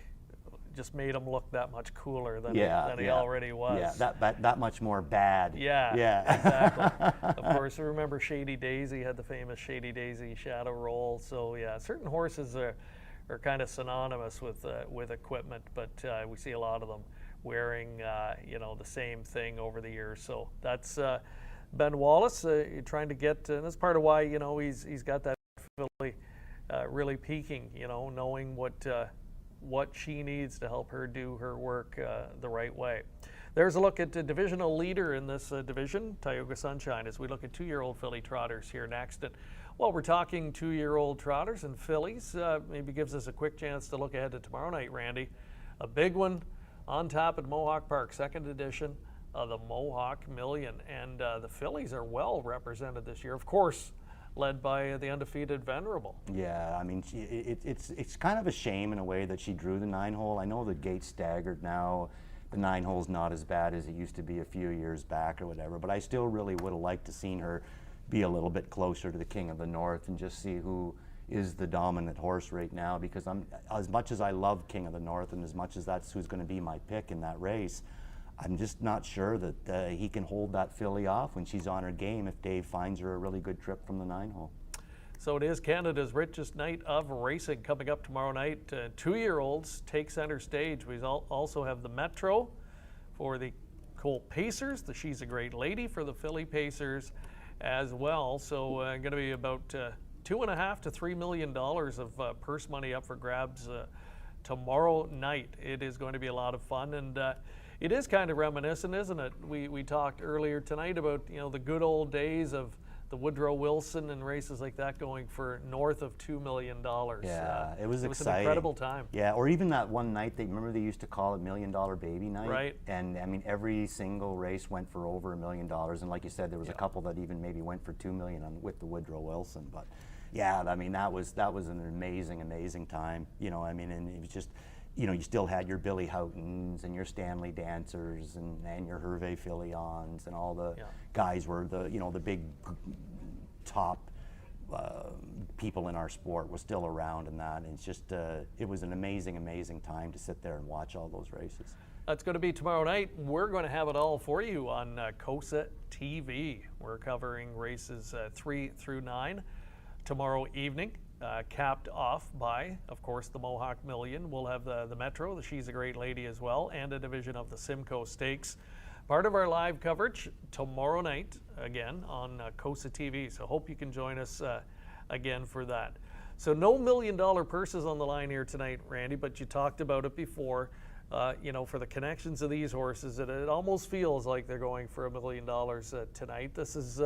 just made him look that much cooler than he already was. Yeah, that much more bad. Yeah, exactly. Of course, I remember Shady Daisy had the famous Shady Daisy shadow roll. So yeah, certain horses are kind of synonymous with equipment, but we see a lot of them wearing you know, the same thing over the years. So that's Ben Wallace trying to get, and that's part of why, you know, he's got that filly really peaking, you know, knowing what she needs to help her do her work the right way. There's a look at the divisional leader in this division, Tioga Sunshine, as we look at two-year-old filly trotters here next. And while we're talking two-year-old trotters and fillies, maybe gives us a quick chance to look ahead to tomorrow night, Randy. A big one on tap at Mohawk Park, second edition of the Mohawk Million. And the fillies are well represented this year, of course, led by the undefeated Venerable. Yeah, I mean, it's kind of a shame in a way that she drew the 9-hole. I know the gate's staggered now. The 9-hole's not as bad as it used to be a few years back or whatever, but I still really would have liked to seen her be a little bit closer to the King of the North and just see who is the dominant horse right now, because as much as I love King of the North and as much as that's who's going to be my pick in that race, I'm just not sure that he can hold that filly off when she's on her game if Dave finds her a really good trip from the 9-hole. So it is Canada's richest night of racing coming up tomorrow night. Two-year-olds take center stage. We also have the Metro for the Colt Pacers, the She's a Great Lady for the Filly Pacers as well. So going to be about $2.5 to $3 million of purse money up for grabs tomorrow night. It is going to be a lot of fun, and it is kind of reminiscent, isn't it? We talked earlier tonight about, you know, the good old days of the the Woodrow Wilson and races like that going for north of $2 million. Yeah, it was exciting. An incredible time. Yeah, or even that one night, remember they used to call it $1 Million Baby Night? Right. And I mean, every single race went for over $1 million. And like you said, there was a couple that even maybe went for $2 million with the Woodrow Wilson. But yeah, I mean, that was an amazing time. You know, I mean, and it was just, you know, you still had your Billy Houghtons and your Stanley Dancers and your Hervé Fillions, and all the guys were the big top people in our sport was still around, and that, and it's just it was an amazing time to sit there and watch all those races. That's going to be tomorrow night. We're going to have it all for you on COSA-TV. We're covering races 3 through 9 tomorrow evening. Capped off by, of course, the Mohawk Million. We'll have the Metro, the She's a Great Lady as well, and a division of the Simcoe Stakes. Part of our live coverage tomorrow night, again, on COSA-TV. So hope you can join us again for that. So no $1 million purses on the line here tonight, Randy, but you talked about it before. You know, for the connections of these horses, it almost feels like they're going for $1 million tonight. This is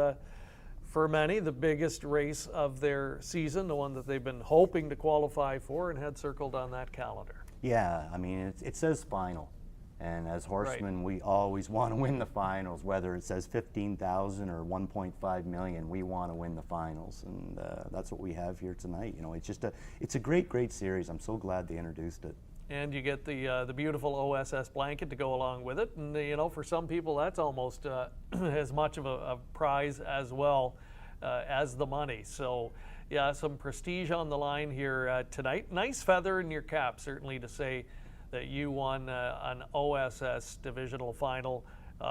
for many, the biggest race of their season, the one that they've been hoping to qualify for and had circled on that calendar. Yeah, I mean, it says final. And as horsemen, we always want to win the finals, whether it says 15,000 or 1.5 million, we want to win the finals. And that's what we have here tonight. You know, it's a great series. I'm so glad they introduced it. And you get the beautiful OSS blanket to go along with it. And, you know, for some people, that's almost as much of a prize as well as the money. So, yeah, some prestige on the line here tonight. Nice feather in your cap, certainly, to say that you won an OSS divisional final,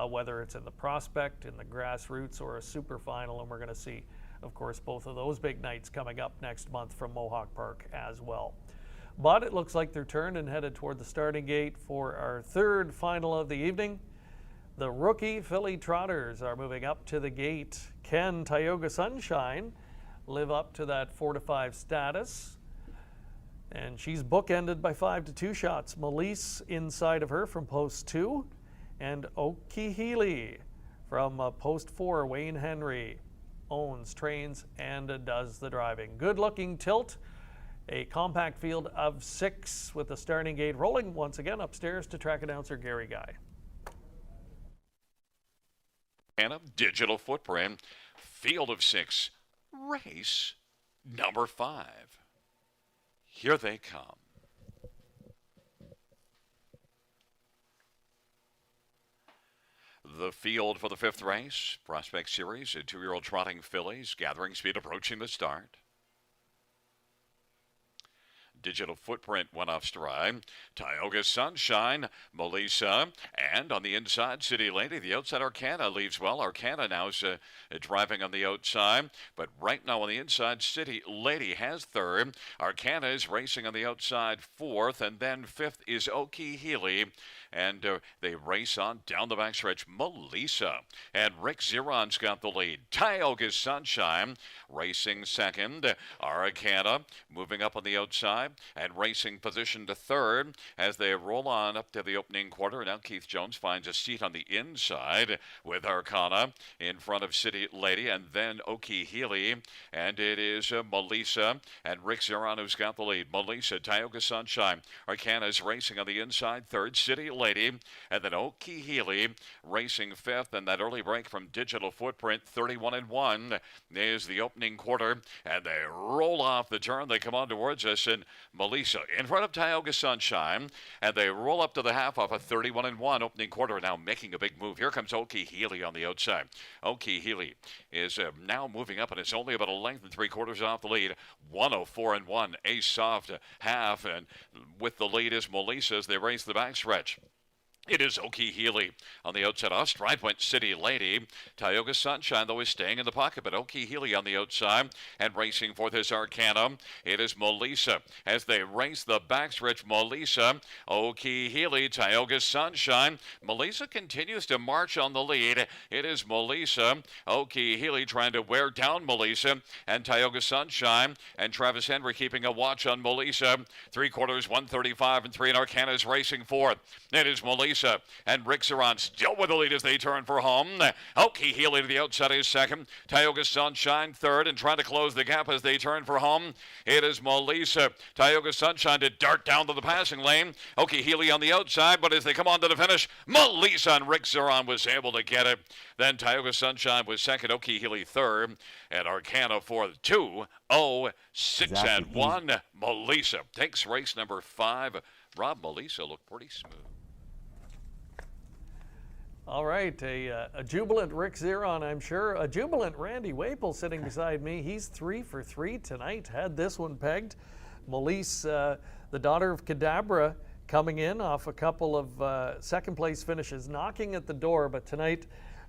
whether it's in the prospect, in the grassroots, or a super final. And we're going to see, of course, both of those big nights coming up next month from Mohawk Park as well. But it looks like they're turned and headed toward the starting gate for our third final of the evening. The rookie filly trotters are moving up to the gate. Can Tioga Sunshine live up to that 4-5 status? And she's bookended by 5-2 shots. Melise inside of her from post 2, and Okihili from post 4. Wayne Henry owns, trains, and does the driving. Good looking tilt. A compact field of 6 with the starting gate rolling once again upstairs to track announcer Gary Guy. And a digital footprint, field of 6, race number 5. Here they come. The field for the 5th race, Prospect Series, a 2-year-old trotting fillies, gathering speed approaching the start. Digital footprint went off stride. Tioga Sunshine, Melissa, and on the inside, City Lady. The outside, Arcana leaves well. Arcana now is driving on the outside, but right now on the inside, City Lady has 3rd. Arcana is racing on the outside 4th, and then 5th is Okihili. And they race on down the backstretch. Melissa and Rick Ziron's got the lead. Tioga Sunshine racing 2nd. Arcana moving up on the outside and racing position to 3rd as they roll on up to the opening quarter. Now Keith Jones finds a seat on the inside with Arcana in front of City Lady, and then Okihili, and it is Melissa and Rick Ziron who's got the lead. Melissa, Tioga Sunshine. Arcana is racing on the inside 3rd. City Lady, and then Okihili racing 5th, and that early break from Digital Footprint, 31-1 is the opening quarter, and they roll off the turn. They come on towards us, and Melissa in front of Tioga Sunshine, and they roll up to the half off a 31-1 opening quarter, now making a big move. Here comes Okihili on the outside. Okihili is now moving up, and it's only about a length and 3/4 off the lead. 104-1, a soft half, and with the lead is Melissa as they race the backstretch. It is Okihili on the outside. Off stride went City Lady. Tioga Sunshine, though, is staying in the pocket, but Okihili on the outside and racing for this Arcana. It is Melissa as they race the backstretch. Melissa, Okihili, Tioga Sunshine. Melissa continues to march on the lead. It is Melissa, Okihili trying to wear down Melissa, and Tioga Sunshine and Travis Henry keeping a watch on Melissa. 3/4, 135-3, and Arcana is racing 4th. It is Melissa Melissa and Rick Zeron still with the lead as they turn for home. Okie Healy to the outside is second. Tioga Sunshine third, and trying to close the gap as they turn for home. It is Melissa. Tioga Sunshine to dart down to the passing lane. Okie Healy on the outside, but as they come on to the finish, Melissa and Rick Zeron was able to get it. Then Tioga Sunshine was second, Okie Healy third, and Arcana fourth. 2, 0, 6, and 1. Melissa takes race number 5. Rob, Melissa looked pretty smooth. All right, a jubilant Rick Zeron, I'm sure. A jubilant Randy Waple sitting beside me. He's 3 for 3 tonight. Had this one pegged. Melissa, the daughter of Cadabra, coming in off a couple of second place finishes, knocking at the door, but tonight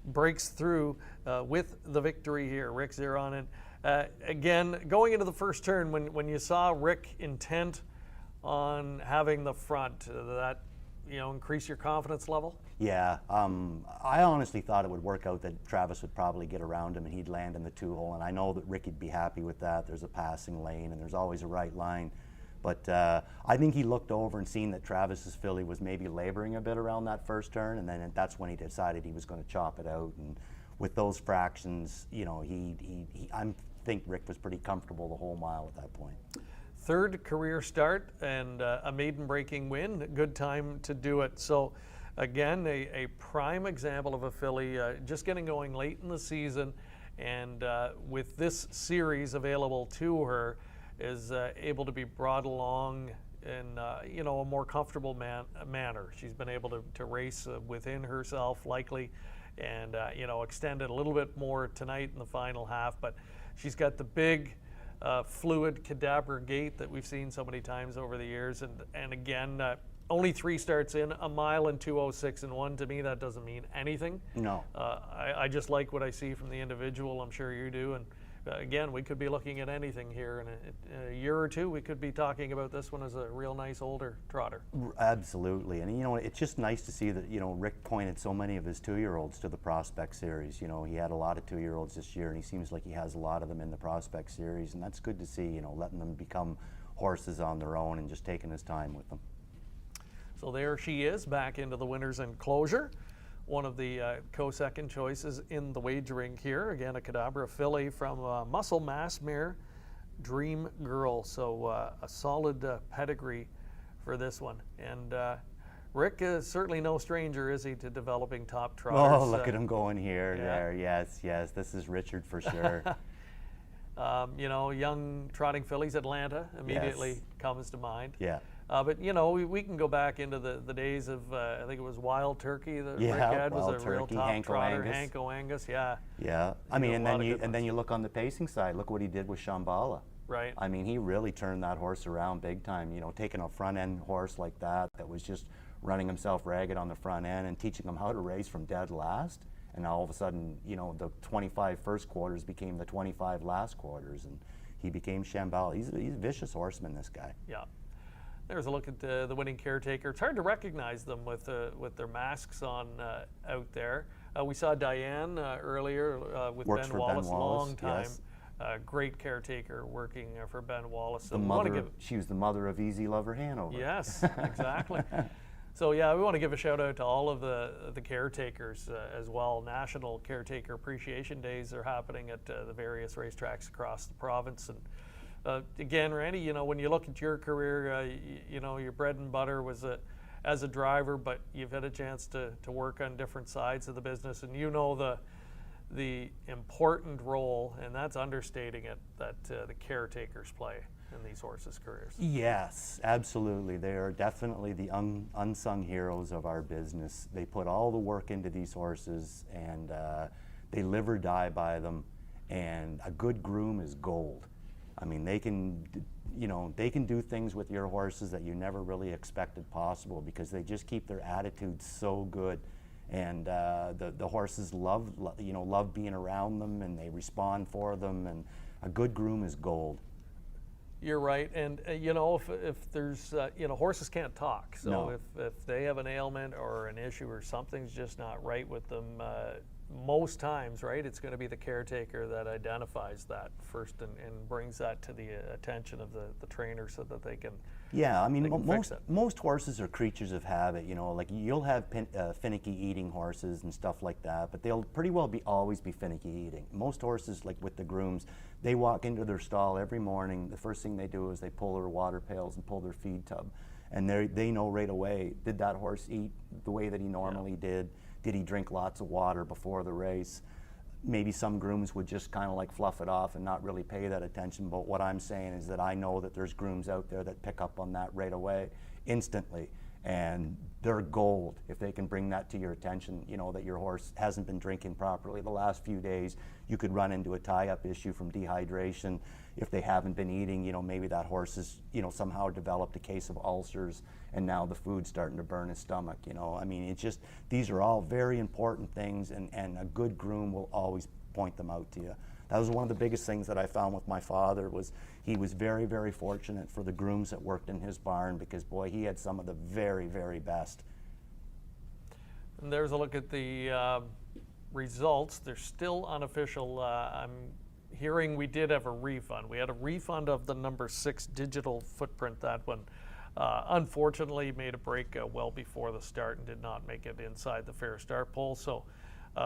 breaks through with the victory here. Rick Zeron. And again, going into the first turn, when you saw Rick intent on having the front, that increase your confidence level? Yeah, I honestly thought it would work out that Travis would probably get around him and he'd land in the 2-hole, and I know that Rick would be happy with that. There's a passing lane and there's always a right line. But I think he looked over and seen that Travis's filly was maybe laboring a bit around that first turn, and then that's when he decided he was going to chop it out. And with those fractions, I think Rick was pretty comfortable the whole mile at that point. Third career start and a maiden-breaking win. Good time to do it. So, again, a prime example of a filly just getting going late in the season, and with this series available to her, is able to be brought along in a more comfortable manner. She's been able to race within herself, likely, and extend it a little bit more tonight in the final half. But she's got the big fluid Cadabra gait that we've seen so many times over the years, and again, only 3 starts in, a mile in 2:06 and 1. To me, that doesn't mean anything. No. I just like what I see from the individual. I'm sure you do. And again, we could be looking at anything here. In a year or two, we could be talking about this one as a real nice older trotter. Absolutely. And, it's just nice to see that, Rick pointed so many of his 2-year-olds to the Prospect Series. He had a lot of 2-year-olds this year, and he seems like he has a lot of them in the Prospect Series. And that's good to see, letting them become horses on their own and just taking his time with them. So there she is, back into the winner's enclosure. One of the co-second choices in the wagering here. Again, a Cadabra filly from Muscle Mass mare, Dream Girl. So a solid pedigree for this one. And Rick is certainly no stranger, is he, to developing top trotters? Oh, look at him going here, there. Yes. This is Richard for sure. Young trotting fillies, Atlanta immediately comes to mind. Yeah. But we can go back into the days of I think it was Wild Turkey that Rick had, was a real top trotter. Hanko Angus, yeah. I mean, and then you look on the pacing side. Look what he did with Shambhala. Right. I mean, he really turned that horse around big time. Taking a front end horse like that was just running himself ragged on the front end and teaching him how to race from dead last. And now all of a sudden, the 25 first quarters became the 25 last quarters, and he became Shambhala. He's a vicious horseman, this guy. Yeah. There's a look at the winning Caretaker. It's hard to recognize them with their masks on out there. We saw Diane earlier with Works Ben for Wallace, Ben Wallace, long time. yes. Great caretaker working for Ben Wallace. She was the mother of Easy Lover Hanover. Yes, exactly. So yeah, we want to give a shout out to all of the caretakers as well. National Caretaker Appreciation Days are happening at the various racetracks across the province. And again, Randy, when you look at your career, your bread and butter was as a driver, but you've had a chance to work on different sides of the business, and the important role, and that's understating it, that the caretakers play in these horses' careers. Yes, absolutely. They are definitely the unsung heroes of our business. They put all the work into these horses, and they live or die by them, and a good groom is gold. I mean, they can do things with your horses that you never really expected possible, because they just keep their attitudes so good, and the horses love being around them, and they respond for them, and a good groom is gold. You're right, and if there's horses can't talk, so No. if they have an ailment or an issue or something's just not right with them, most times, right, it's going to be the caretaker that identifies that first and brings that to the attention of the trainer, so that they can Yeah, I mean, they can fix it. most horses are creatures of habit, you know, like you'll have finicky eating horses and stuff like that, but they'll pretty well always be finicky eating. Most horses, like with the grooms, they walk into their stall every morning. The first thing they do is they pull their water pails and pull their feed tub. And they know right away, did that horse eat the way that he normally did? Did he drink lots of water before the race? Maybe some grooms would just kind of like fluff it off and not really pay that attention, but what I'm saying is that I know that there's grooms out there that pick up on that right away, instantly, and they're gold if they can bring that to your attention, you know, that your horse hasn't been drinking properly the last few days. You could run into a tie-up issue from dehydration. If they haven't been eating, you know, maybe that horse has, you know, somehow developed a case of ulcers and now the food's starting to burn his stomach, you know. I mean, it's just, these are all very important things, and a good groom will always point them out to you. That was one of the biggest things that I found with my father, was he was very, very fortunate for the grooms that worked in his barn, because boy, he had some of the very, very best. And there's a look at the results. They're still unofficial. I'm hearing we did have a refund. We had a refund of the number 6 digital footprint. That one unfortunately made a break well before the start and did not make it inside the fair start poll. So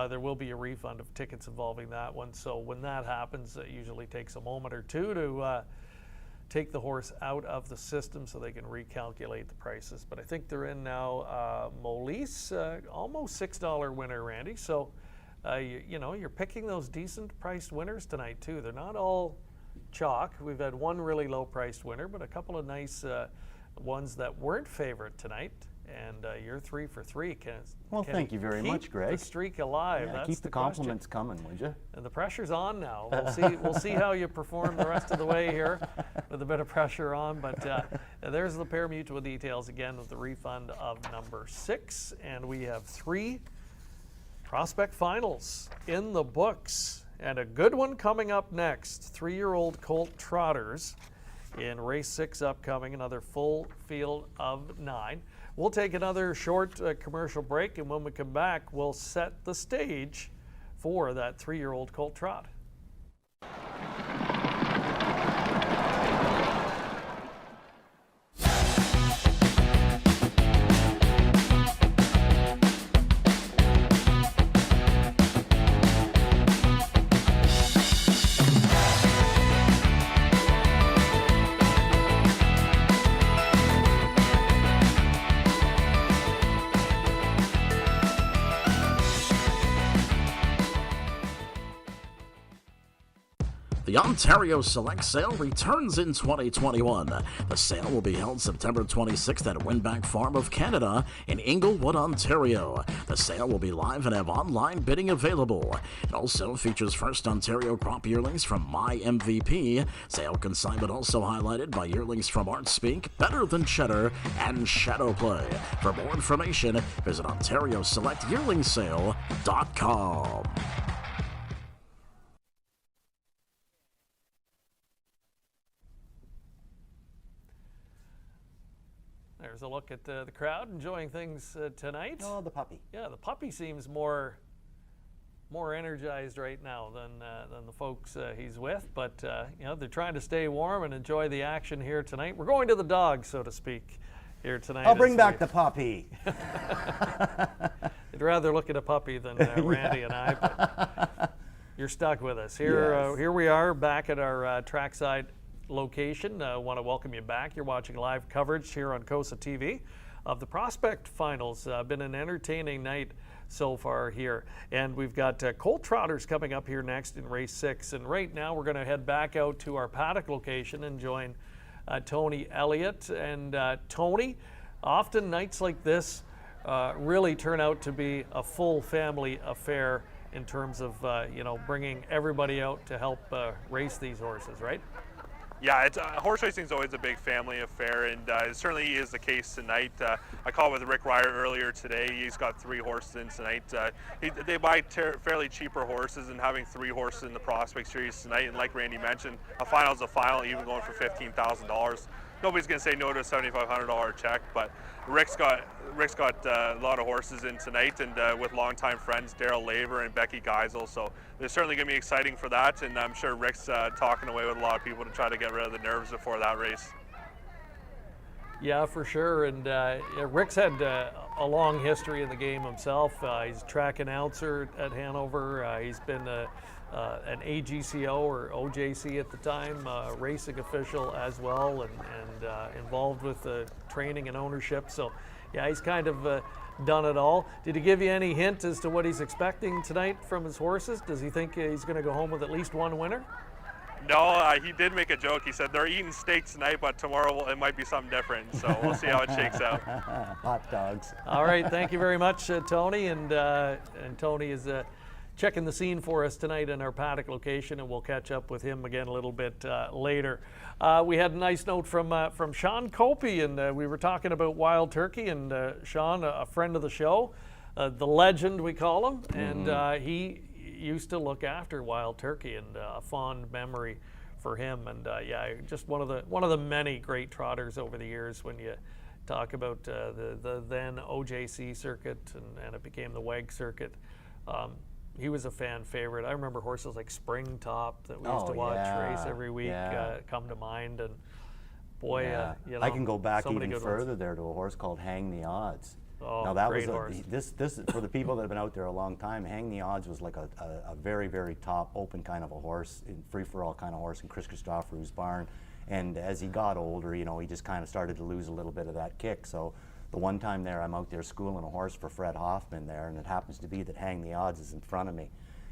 there will be a refund of tickets involving that one. So when that happens, it usually takes a moment or two to take the horse out of the system so they can recalculate the prices. But I think they're in now. Molise, almost $6 winner, Randy. So you know, you're picking those decent priced winners tonight too. They're not all chalk. We've had one really low priced winner, but a couple of nice ones that weren't favorite tonight. And you're 3 for 3. Well, thank you very much, Greg. Keep the streak alive. Yeah, That's keep the compliments coming, would you? And the pressure's on now. We'll see how you perform the rest of the way here with a bit of pressure on. But there's the pair mutual details again with the refund of number 6. And we have 3 prospect finals in the books. And a good one coming up next. 3-year-old colt trotters in race 6 upcoming, another full field of 9. We'll take another short commercial break, and when we come back, we'll set the stage for that 3-year-old colt trot. The Ontario Select Sale returns in 2021. The sale will be held September 26th at Winback Farm of Canada in Inglewood, Ontario. The sale will be live and have online bidding available. It also features first Ontario crop yearlings from My MVP. Sale consignment also highlighted by yearlings from Art Speak, Better Than Cheddar, and Shadow Play. For more information, visit OntarioSelectYearlingSale.com. There's a look at the crowd enjoying things tonight. Oh, the puppy. Yeah, the puppy seems more energized right now than the folks he's with. But you know, they're trying to stay warm and enjoy the action here tonight. We're going to the dog, so to speak, here tonight. I'll bring back the puppy. I'd rather look at a puppy than Randy and I. But you're stuck with us here. Yes. Here we are back at our trackside location. I want to welcome you back. You're watching live coverage here on COSA-TV of the Prospect Finals. Been an entertaining night so far here. And we've got colt trotters coming up here next in race 6. And right now we're going to head back out to our paddock location and join Tony Elliott. And Tony, often nights like this really turn out to be a full family affair in terms of you know, bringing everybody out to help race these horses, right? Yeah, horse racing is always a big family affair, and it certainly is the case tonight. I called with Rick Ryer earlier today. He's got 3 horses in tonight. They buy fairly cheaper horses, and having 3 horses in the Prospect Series tonight, and like Randy mentioned, a final is a final, even going for $15,000. Nobody's going to say no to a $7,500 check, but Rick's got a lot of horses in tonight, and with longtime friends Daryl Laver and Becky Geisel, so there's certainly going to be exciting for that, and I'm sure Rick's talking away with a lot of people to try to get rid of the nerves before that race. Yeah, for sure. And yeah, Rick's had a long history in the game himself. He's a track announcer at Hanover. He's been an AGCO or OJC at the time, racing official as well, and involved with training and ownership. So, yeah, he's kind of done it all. Did he give you any hint as to what he's expecting tonight from his horses? Does he think he's going to go home with at least one winner? No, he did make a joke. He said they're eating steak tonight, but tomorrow it might be something different. So we'll see how it shakes out. Hot dogs. All right, thank you very much, Tony. And Tony is checking the scene for us tonight in our paddock location, and we'll catch up with him again a little bit later. We had a nice note from Sean Copey, and we were talking about wild turkey. And Sean, a friend of the show, the legend we call him, and he used to look after wild turkey, and a fond memory for him. And yeah, just one of the many great trotters over the years. When you talk about the then OJC circuit, and it became the WEG circuit, he was a fan favorite. I remember horses like Springtop that we used to watch race every week come to mind. And boy, you know, I can go back even further ones. there to a horse called Hang the Odds. Oh, now that great was horse. this for the people that have been out there a long time. Hang the Odds was like a very, very top open kind of a horse, free for all kind of horse in Chris Christopherou's barn. And as he got older, you know, he just kind of started to lose a little bit of that kick. So the one time there, I'm out there schooling a horse for Fred Hoffman there, and it happens to be that Hang the Odds is in front of me,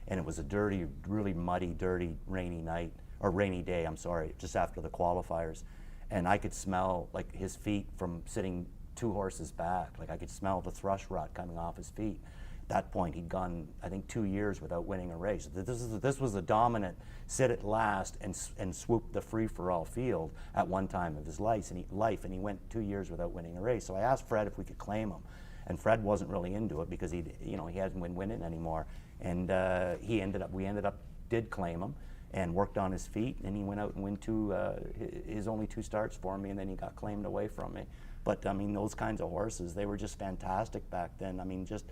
and it was a dirty, really muddy, dirty, rainy night, or rainy day, I'm sorry, just after the qualifiers, and I could smell like his feet from sitting 2 horses back. Like I could smell the thrush rot coming off his feet. At that point, he'd gone, I think, 2 years without winning a race. This was a dominant sit at last and swoop the free-for-all field at one time of his life, and he went 2 years without winning a race. So I asked Fred if we could claim him, and Fred wasn't really into it because he hasn't been winning anymore. And we did claim him and worked on his feet, and he went out and won his only 2 starts for me, and then he got claimed away from me. But I mean, those kinds of horses, they were just fantastic back then. I mean, just,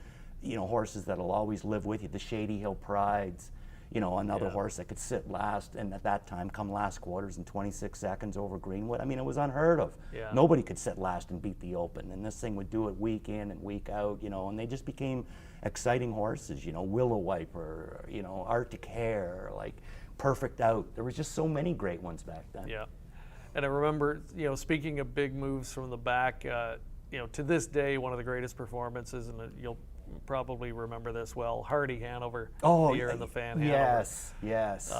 you know, horses that'll always live with you. The Shady Hill Prides, you know, another horse that could sit last, and at that time come last quarters in 26 seconds over Greenwood. I mean, it was unheard of. Yeah. Nobody could sit last and beat the Open, and this thing would do it week in and week out, you know, and they just became exciting horses, you know, Willow Wiper, you know, Arctic Hare, like Perfect Out. There was just so many great ones back then. Yeah. And I remember, you know, speaking of big moves from the back, you know, to this day, one of the greatest performances, and you'll probably remember this well, Hardy Hanover, the year in the Fan Hanover. Yes.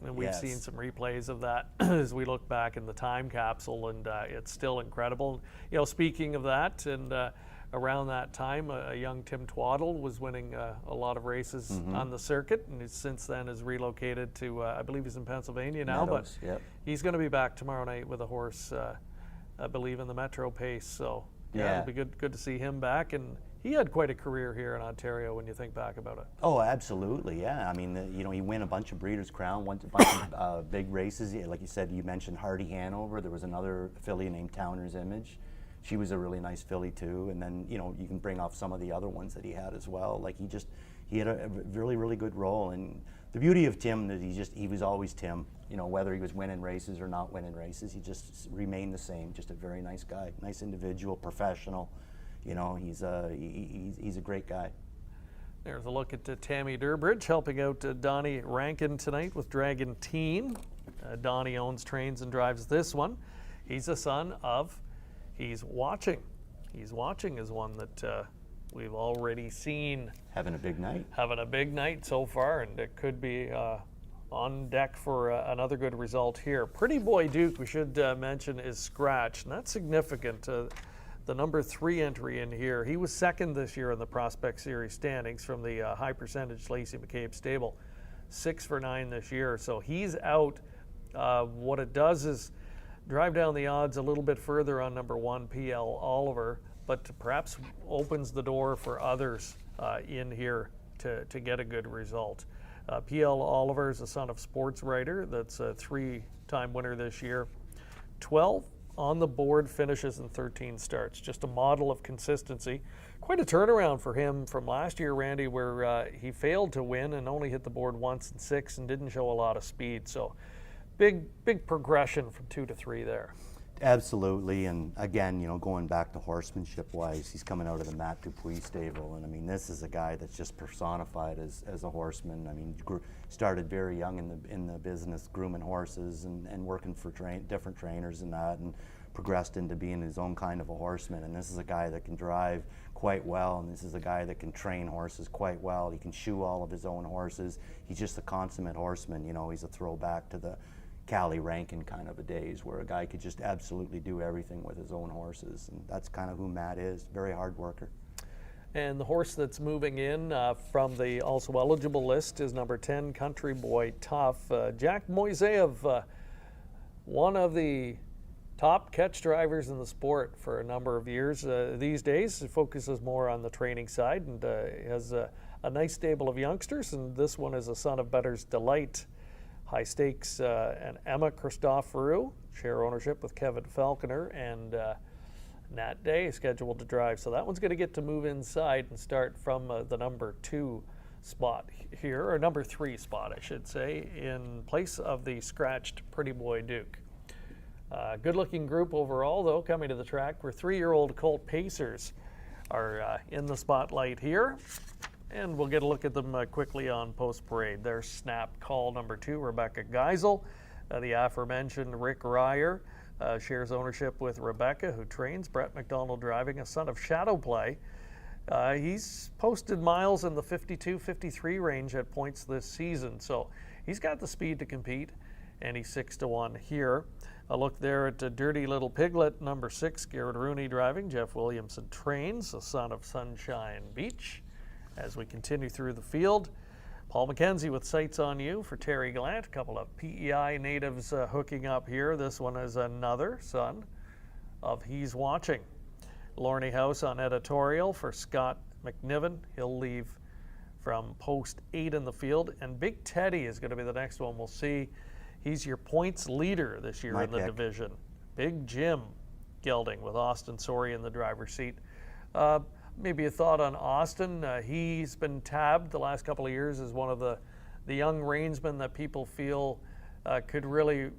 And we've seen some replays of that as we look back in the time capsule, and it's still incredible. You know, speaking of that, and around that time, a young Tim Twaddle was winning a lot of races on the circuit, and since then has relocated to, I believe he's in Pennsylvania now, Meadows, but he's going to be back tomorrow night with a horse, I believe, in the Metro Pace. So yeah, it'll be good to see him back. And he had quite a career here in Ontario when you think back about it. Oh, absolutely, yeah. I mean, you know, he won a bunch of Breeders' Crown, won a bunch of big races. Like you said, you mentioned Hardy Hanover. There was another filly named Towner's Image. She was a really nice filly too. And then, you know, you can bring off some of the other ones that he had as well. Like he had a really, really good role. And the beauty of Tim is he was always Tim. You know, whether he was winning races or not winning races, he just remained the same. Just a very nice guy, nice individual, professional. You know, he's a great guy. There's a look at Tammy Durbridge helping out Donnie Rankin tonight with Dragon Teen. Donnie owns, trains, and drives this one. He's a son of He's Watching. He's Watching is one that we've already seen. Having a big night. Having a big night so far, and it could be on deck for another good result here. Pretty Boy Duke, we should mention, is scratched, and that's significant. The number 3 entry in here, he was second this year in the Prospect Series standings from the high percentage Lacey McCabe stable. 6 for 9 this year, so he's out. What it does is drive down the odds a little bit further on number 1, PL Oliver, but perhaps opens the door for others in here to get a good result. PL Oliver is a son of sports writer that's a 3-time winner this year. 12 on the board finishes in 13 starts, just a model of consistency. Quite a turnaround for him from last year, Randy, where he failed to win and only hit the board once in 6 and didn't show a lot of speed. So big progression from 2 to 3 there. Absolutely, and again, you know, going back to horsemanship-wise, he's coming out of the Matt Dupuis stable, and I mean, this is a guy that's just personified as a horseman. I mean, started very young in the business, grooming horses and working for different trainers and that, and progressed into being his own kind of a horseman. And this is a guy that can drive quite well, and this is a guy that can train horses quite well. He can shoe all of his own horses. He's just a consummate horseman. You know, he's a throwback to the Cali Rankin kind of a days where a guy could just absolutely do everything with his own horses, and that's kind of who Matt is. Very hard worker. And the horse that's moving in from the also eligible list is number 10, Country Boy Tough. Jack Moiseyev, one of the top catch drivers in the sport for a number of years. These days, he focuses more on the training side and has a nice stable of youngsters, and this one is a son of Better's Delight. High Stakes and Emma Christoforou share ownership with Kevin Falconer, and Nat Day is scheduled to drive. So that one's going to get to move inside and start from the number 2 spot here, or number 3 spot, I should say, in place of the scratched Pretty Boy Duke. Good-looking group overall, though, coming to the track, where 3-year-old Colt Pacers are in the spotlight here. And we'll get a look at them quickly on post-parade. There's Snap Call number 2, Rebecca Geisel. The aforementioned Rick Ryer shares ownership with Rebecca, who trains Brett McDonald driving, a son of Shadow Play. He's posted miles in the 52-53 range at points this season, so he's got the speed to compete, and he's 6-1 here. A look there at Dirty Little Piglet number 6, Garrett Rooney driving. Jeff Williamson trains, a son of Sunshine Beach. As we continue through the field, Paul McKenzie with Sights on You for Terry Gallant. A couple of PEI natives hooking up here. This one is another son of He's Watching. Lorney House on editorial for Scott McNiven. He'll leave from post 8 in the field. And Big Teddy is going to be the next one we'll see. He's your points leader this year in the division. Big Jim gelding with Austin Sorey in the driver's seat. Maybe a thought on Austin. He's been tabbed the last couple of years as one of the young reinsmen that people feel could really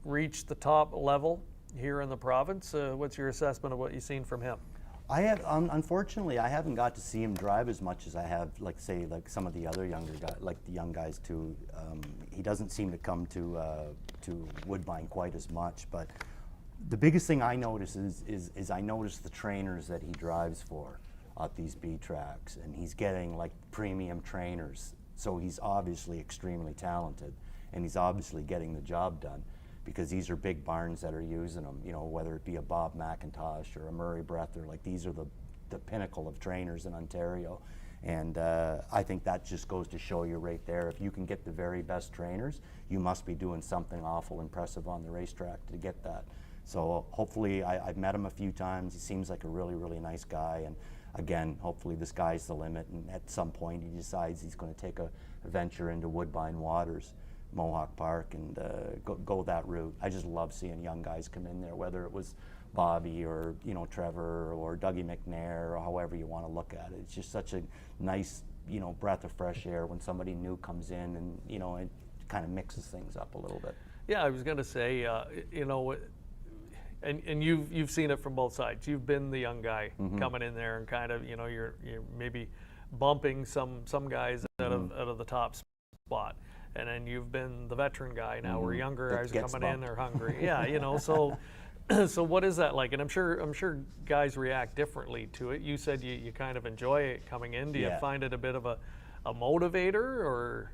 reach the top level here in the province. What's your assessment of what you've seen from him? I have, unfortunately, I haven't got to see him drive as much as I have, like some of the other younger guys, like the young guys too. He doesn't seem to come to Woodbine quite as much, but the biggest thing I notice is I notice the trainers that he drives for at these B tracks, and he's getting like premium trainers. So he's obviously extremely talented, and he's obviously getting the job done, because these are big barns that are using them, you know, whether it be a Bob McIntosh or a Murray Breather. Like, these are the pinnacle of trainers in Ontario. And I think that just goes to show you right there, if you can get the very best trainers, you must be doing something awful impressive on the racetrack to get that. So hopefully, I've met him a few times. He seems like a really, really nice guy. And again, hopefully the sky's the limit, and at some point he decides he's going to take a venture into Woodbine Waters, Mohawk Park, and go that route. I just love seeing young guys come in there, whether it was Bobby or, you know, Trevor or Dougie McNair, or however you want to look at it. It's just such a nice, you know, breath of fresh air when somebody new comes in, and, you know, it kind of mixes things up a little bit. Yeah, I was going to say, you know, and you've seen it from both sides. You've been the young guy coming in there, and kind of, you know, you're maybe bumping some guys out of the top spot, and then you've been the veteran guy now, where younger guys are coming in, they're hungry. Yeah, you know, so what is that like? And I'm sure guys react differently to it. You said you kind of enjoy it coming in. Do you find it a bit of a motivator, or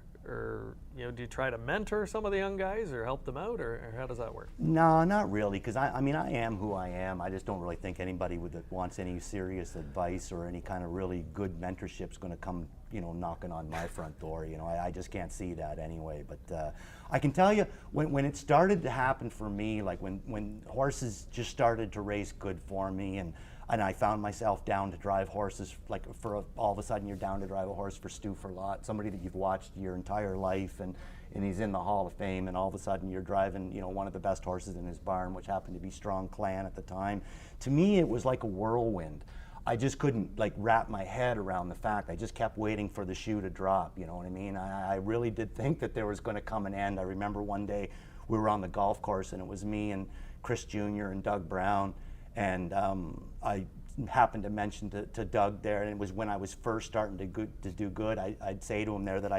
you know, do you try to mentor some of the young guys or help them out, or how does that work? No, not really, because I mean, I am who I am. I just don't really think anybody that wants any serious advice or any kind of really good mentorship is going to come, you know, knocking on my front door. You know, I just can't see that anyway. But I can tell you, when it started to happen for me, like when horses just started to race good for me, and I found myself down to drive horses, like all of a sudden you're down to drive a horse for Stu Ferlot, somebody that you've watched your entire life, and he's in the Hall of Fame, and all of a sudden you're driving, you know, one of the best horses in his barn, which happened to be Strong Clan at the time. To me, it was like a whirlwind. I just couldn't like wrap my head around the fact. I just kept waiting for the shoe to drop, you know what I mean? I really did think that there was going to come an end. I remember one day we were on the golf course, and it was me and Chris Jr. and Doug Brown, and I happened to mention to Doug there, and it was when I was first starting to do good. I'd say to him there that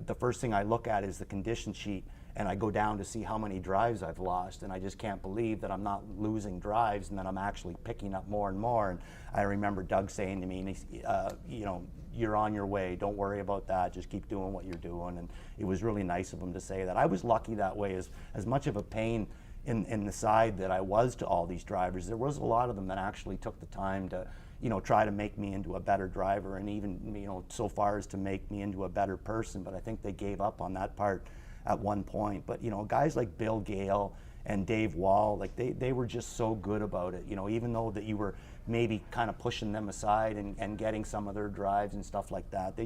the first thing I look at is the condition sheet, and I go down to see how many drives I've lost, and I just can't believe that I'm not losing drives and that I'm actually picking up more and more. And I remember Doug saying to me, you know, you're on your way, don't worry about that, just keep doing what you're doing. And it was really nice of him to say that. I was lucky that way. As much of a pain in the side that I was to all these drivers, there was a lot of them that actually took the time to, you know, try to make me into a better driver, and even, you know, so far as to make me into a better person. But I think they gave up on that part at one point. But, you know, guys like Bill Gale and Dave Wall, like they were just so good about it. You know, even though that you were maybe kind of pushing them aside and getting some of their drives and stuff like that,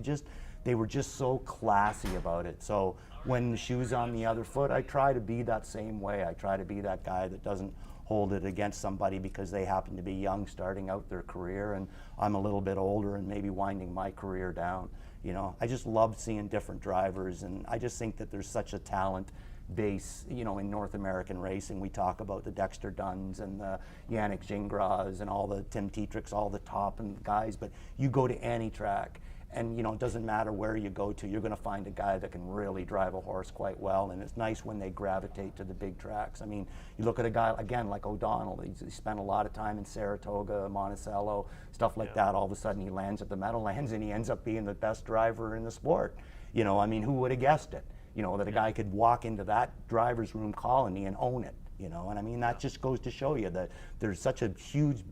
they were just so classy about it. So when the shoe's on the other foot, I try to be that same way. I try to be that guy that doesn't hold it against somebody because they happen to be young starting out their career, and I'm a little bit older and maybe winding my career down. You know, I just love seeing different drivers, and I just think that there's such a talent base, you know, in North American racing. We talk about the Dexter Dunns and the Yannick Gingras and all the Tim Tetricks, all the top and guys, but you go to any track, and, you know, it doesn't matter where you go to, you're going to find a guy that can really drive a horse quite well, and it's nice when they gravitate to the big tracks. I mean, you look at a guy, again, like O'Donnell, he spent a lot of time in Saratoga, Monticello, stuff like that. All of a sudden he lands at the Meadowlands and he ends up being the best driver in the sport. You know, I mean, who would have guessed it? You know, that a guy could walk into that driver's room colony and own it, you know, and I mean, that just goes to show you that there's such a huge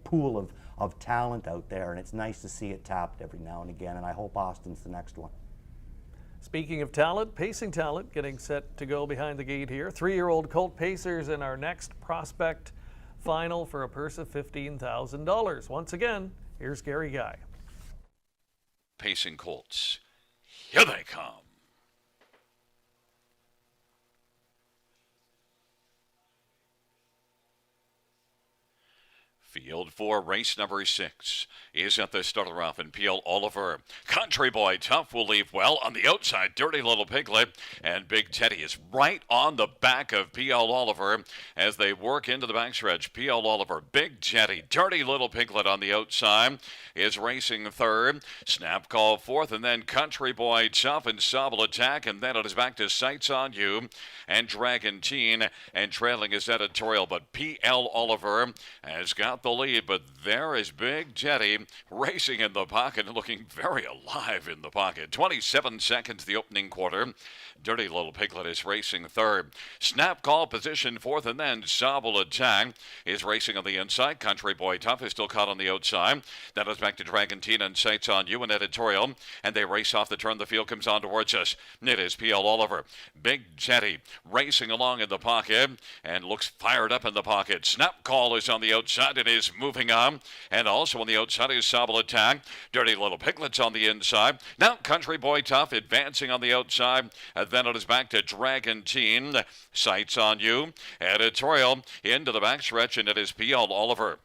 pool of talent out there, and it's nice to see it tapped every now and again, and I hope Austin's the next one. Speaking of talent, pacing talent getting set to go behind the gate here. 3-year-old colt pacers in our next prospect final for a purse of $15,000. Once again, here's Gary Guy. Pacing colts. Here they come. Field 4, race number 6 is at the starter off in P.L. Oliver. Country Boy Tough will leave well on the outside. Dirty Little Piglet and Big Teddy is right on the back of P.L. Oliver as they work into the backstretch. P.L. Oliver, Big Teddy, Dirty Little Piglet on the outside is racing third. Snap Call fourth, and then Country Boy Tough and Sobble Attack, and then it is back to Sights on You and Dragon Teen, and trailing is Editorial, but P.L. Oliver has got the lead, but there is Big Teddy racing in the pocket and looking very alive in the pocket. 27 seconds the opening quarter. Dirty Little Piglet is racing third. Snap Call position fourth, and then Sobble Attack is racing on the inside. Country Boy Tough is still caught on the outside. That is back to Dragon Teen and Sights on You and Editorial, and they race off the turn. The field comes on towards us. It is P.L. Oliver. Big Teddy racing along in the pocket and looks fired up in the pocket. Snap Call is on the outside and is moving on, and also on the outside is Sobble Attack. Dirty Little Piglet's on the inside. Now Country Boy Tough advancing on the outside. Then it is back to Dragon Teen. Sights on You. Editorial into the backstretch, and it is P.L. Oliver.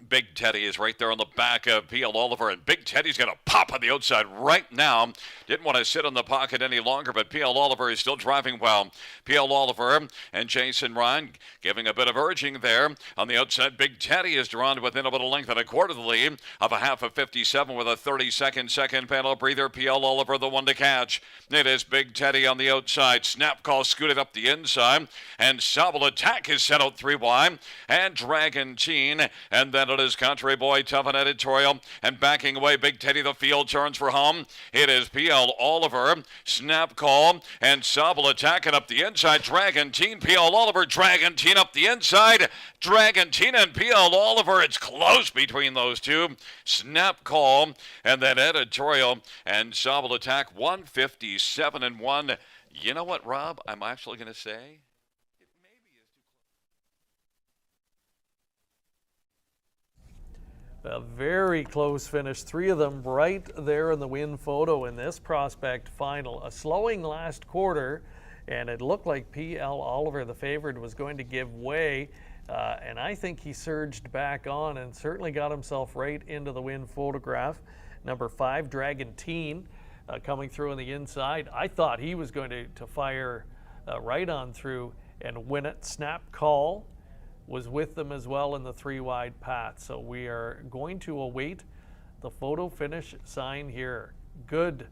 Big Teddy is right there on the back of P.L. Oliver, and Big Teddy's going to pop on the outside right now. Didn't want to sit in the pocket any longer, but P.L. Oliver is still driving well. P.L. Oliver and Jason Ryan giving a bit of urging there. On the outside, Big Teddy is drawn within a bit of length and a quarter of the lead of a half of 57 with a 30-second second panel breather. P.L. Oliver, the one to catch. It is Big Teddy on the outside. Snap Call scooted up the inside, and Sobble Attack is set out 3 wide, and Dragon Teen, and then it is Country Boy Tough and Editorial, and backing away Big Teddy. The field turns for home. It is P.L. Oliver, Snap Call, and Sobble attacking up the inside. Dragon Teen, P.L. Oliver, Dragon Teen up the inside. Dragon Teen and P.L. Oliver. It's close between those two. Snap Call and then Editorial and Sobble Attack. 157 and 1. You know what, Rob? I'm actually going to say a very close finish. 3 of them right there in the win photo in this prospect final. A slowing last quarter, and it looked like P.L. Oliver, the favorite, was going to give way. And I think he surged back on and certainly got himself right into the win photograph. Number 5, Dragon Teen, coming through on the inside. I thought he was going to fire right on through and Win It Snap Call was with them as well in the 3-wide path. So we are going to await the photo finish sign here. Good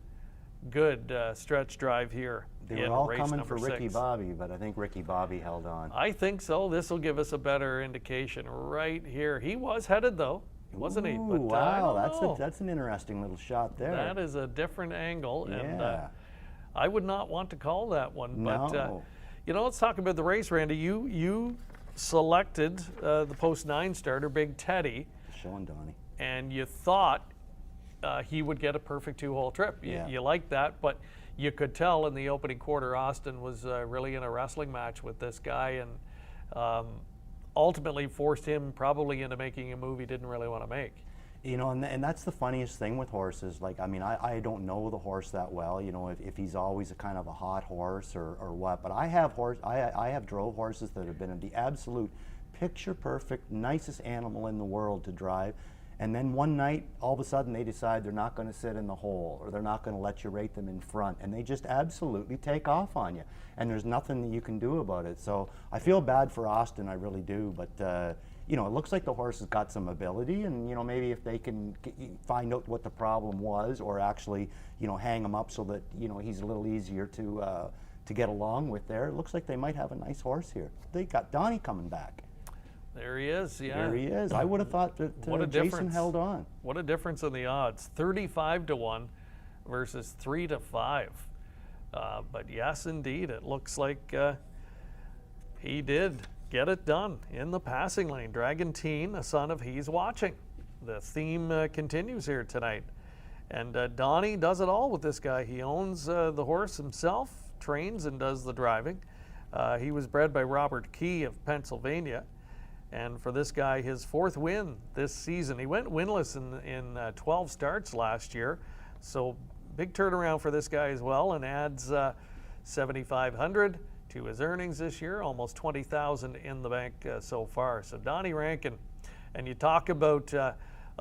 stretch drive here. They were all coming for Ricky Bobby, but I think Ricky Bobby held on. I think so. This will give us a better indication right here. He was headed though, wasn't he? But, wow, that's an interesting little shot there. That is a different angle, Yeah. and I would not want to call that one. But No. let's talk about the race, Randy. You selected the post 9 starter, Big Teddy, Showing Donnie. and you thought he would get a perfect 2-hole trip. You liked that, but you could tell in the opening quarter Austin was really in a wrestling match with this guy, and ultimately forced him probably into making a move he didn't really want to make. And that's the funniest thing with horses. Like, I mean, I don't know the horse that well, if he's always a kind of a hot horse or what, but I have drove horses that have been the absolute picture perfect, nicest animal in the world to drive. And then one night, all of a sudden, they decide they're not going to sit in the hole, or they're not going to let you rate them in front, and they just absolutely take off on you. And there's nothing that you can do about it. So I feel bad for Austin, I really do. But it looks like the horse has got some ability, and maybe if they can find out what the problem was, or actually hang him up so that he's a little easier to get along with there. It looks like they might have a nice horse here. They got Donnie coming back. There he is, yeah. There he is. I would have thought that Jason held on. What a difference in the odds. 35-1 versus 3-5. But yes, indeed, it looks like he did get it done in the passing lane. Dragon Teen, a son of He's Watching. The theme continues here tonight. And Donnie does it all with this guy. He owns the horse himself, trains and does the driving. He was bred by Robert Key of Pennsylvania. And for this guy, his 4th win this season. He went winless in 12 starts last year. So big turnaround for this guy as well, and adds $7,500 to his earnings this year, almost $20,000 in the bank so far. So Donnie Rankin, and you talk about a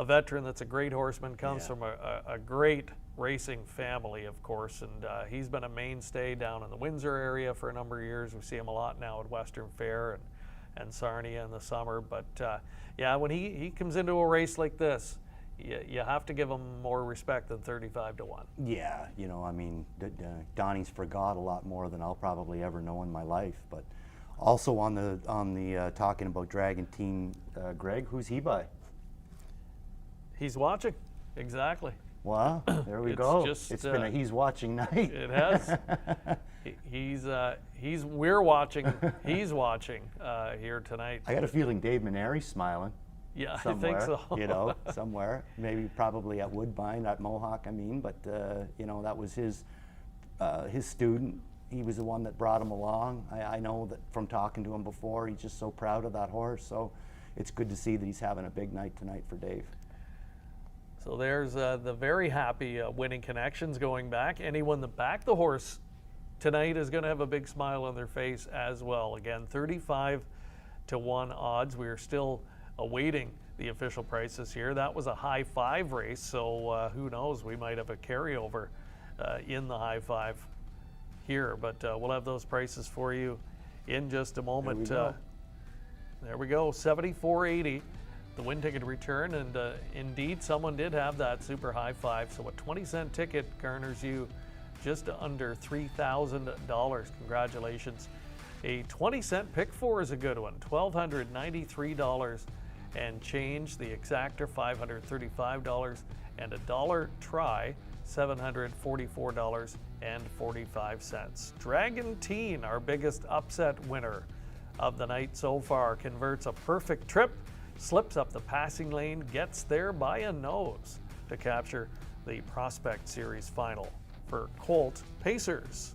veteran that's a great horseman, comes from a great racing family, of course, and he's been a mainstay down in the Windsor area for a number of years. We see him a lot now at Western Fair and Sarnia in the summer. But when he comes into a race like this, you have to give him more respect than 35-1. Yeah, I mean, Donnie's forgot a lot more than I'll probably ever know in my life. But also on the talking about Dragon Teen, Greg, who's he by? He's Watching, exactly. Well, there we go. It's been a He's Watching night. It has. We're watching. He's watching here tonight. I got a feeling Dave Maneri's smiling. Yeah, somewhere, I think so. Somewhere, maybe probably at Woodbine, at Mohawk. I mean, but that was his student. He was the one that brought him along. I know that from talking to him before. He's just so proud of that horse. So it's good to see that he's having a big night tonight for Dave. So there's the very happy winning connections going back. Anyone that backed the horse tonight is going to have a big smile on their face as well. Again, 35-1 odds. We are still awaiting the official prices here. That was a high 5 race, so who knows? We might have a carryover in the high 5 here, but we'll have those prices for you in just a moment. There we go, $74.80. The win ticket return, and indeed someone did have that super high 5, so a 20-cent ticket garners you just under $3,000. Congratulations. A 20-cent pick 4 is a good one, $1,293 and change. The exactor, $535, and a dollar try, $744.45. Dragon Teen, our biggest upset winner of the night so far, converts a perfect trip, slips up the passing lane, gets there by a nose to capture the Prospect Series final for Colt Pacers.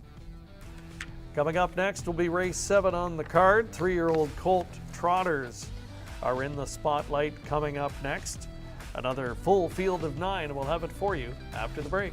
Coming up next will be race 7 on the card. 3-year-old Colt Trotters are in the spotlight coming up next. Another full field of 9, and we'll have it for you after the break.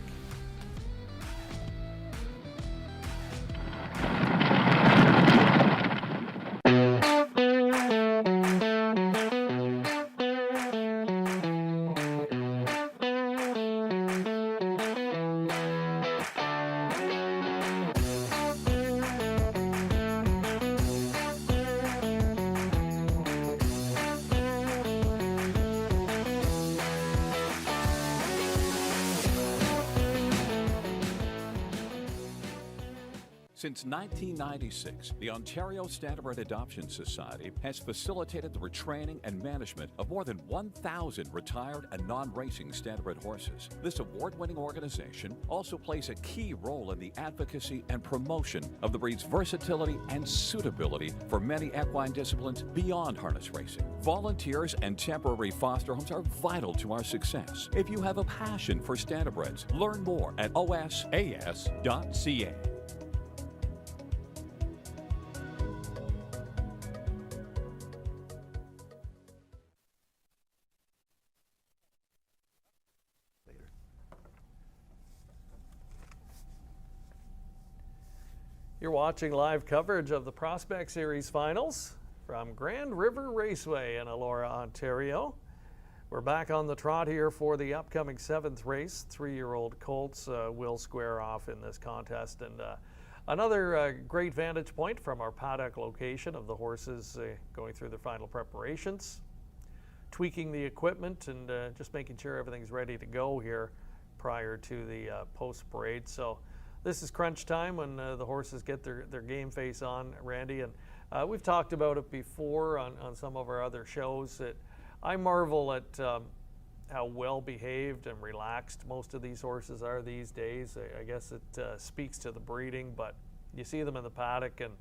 Since 1996, the Ontario Standardbred Adoption Society has facilitated the retraining and management of more than 1,000 retired and non-racing standardbred horses. This award-winning organization also plays a key role in the advocacy and promotion of the breed's versatility and suitability for many equine disciplines beyond harness racing. Volunteers and temporary foster homes are vital to our success. If you have a passion for standardbreds, learn more at osas.ca. You're watching live coverage of the Prospect Series finals from Grand River Raceway in Elora, Ontario. We're back on the trot here for the upcoming 7th race. 3-year-old colts will square off in this contest. And another great vantage point from our paddock location of the horses going through their final preparations, tweaking the equipment and just making sure everything's ready to go here prior to the post-parade. So this is crunch time when the horses get their game face on, Randy. And we've talked about it before on some of our other shows that I marvel at how well behaved and relaxed most of these horses are these days. I guess it speaks to the breeding, but you see them in the paddock and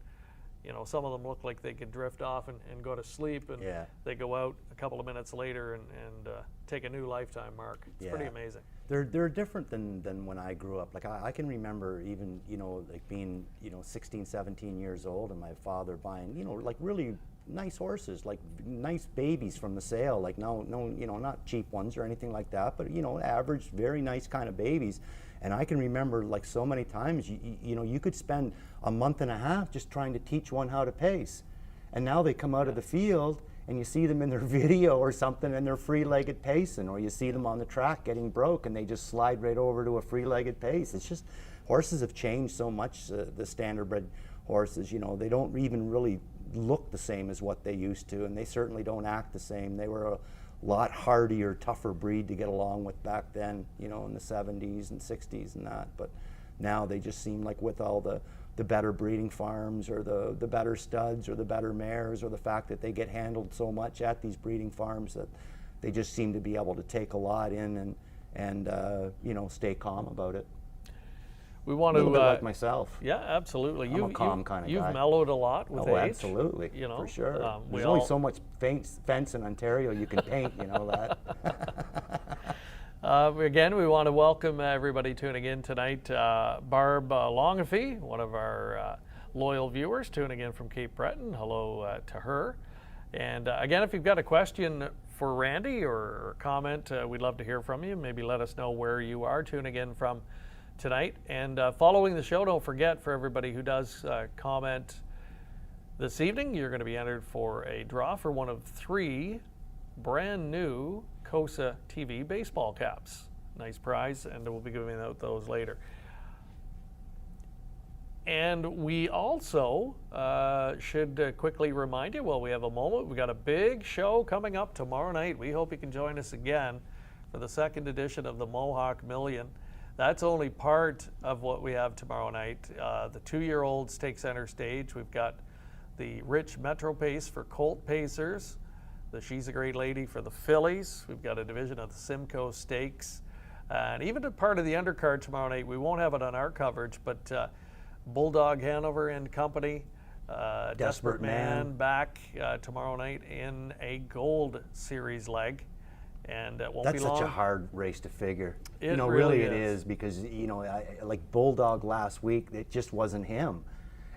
you know, some of them look like they could drift off and go to sleep, and they go out a couple of minutes later and take a new lifetime mark. It's pretty amazing. They're different than when I grew up. Like I can remember even, you know, like being, you know, 16, 17 years old and my father buying, you know, like really nice horses, like nice babies from the sale, like no, you know, not cheap ones or anything like that, but, you know, average, very nice kind of babies. And I can remember like so many times, you know, you could spend a month and a half just trying to teach one how to pace. And now they come out of the field and you see them in their video or something and they're free-legged pacing, or you see them on the track getting broke and they just slide right over to a free-legged pace. It's just, horses have changed so much, the standardbred horses, you know, they don't even really look the same as what they used to, and they certainly don't act the same. They were a lot hardier, tougher breed to get along with back then, you know, in the 70s and 60s and that. But now they just seem like, with all the better breeding farms or the better studs or the better mares, or the fact that they get handled so much at these breeding farms, that they just seem to be able to take a lot in and you know, stay calm about it. We want to, a little bit like myself. Yeah, absolutely. I'm a calm kind of guy. You've mellowed a lot with age. Absolutely. You know, for sure. There's only so much fence in Ontario you can paint. You know that. Again, we want to welcome everybody tuning in tonight. Barb Longafee, one of our loyal viewers, tuning in from Cape Breton. Hello to her. And again, if you've got a question for Randy or a comment, we'd love to hear from you. Maybe let us know where you are tuning in from tonight. And following the show, don't forget, for everybody who does comment this evening, you're going to be entered for a draw for one of 3 brand new COSA-TV baseball caps. Nice prize, and we'll be giving out those later. And we also should quickly remind you, while we have a moment, we got a big show coming up tomorrow night. We hope you can join us again for the 2nd edition of the Mohawk Million. That's only part of what we have tomorrow night. The 2-year-olds take center stage. We've got the Rich Metro Pace for Colt Pacers, the She's a Great Lady for the fillies. We've got a division of the Simcoe Stakes. And even a part of the undercard tomorrow night, we won't have it on our coverage, but Bulldog Hanover and Company, Desperate Man back tomorrow night in a Gold Series leg. And it won't be long. That's such a hard race to figure. It you know, really it is, because, you know, like Bulldog last week, it just wasn't him.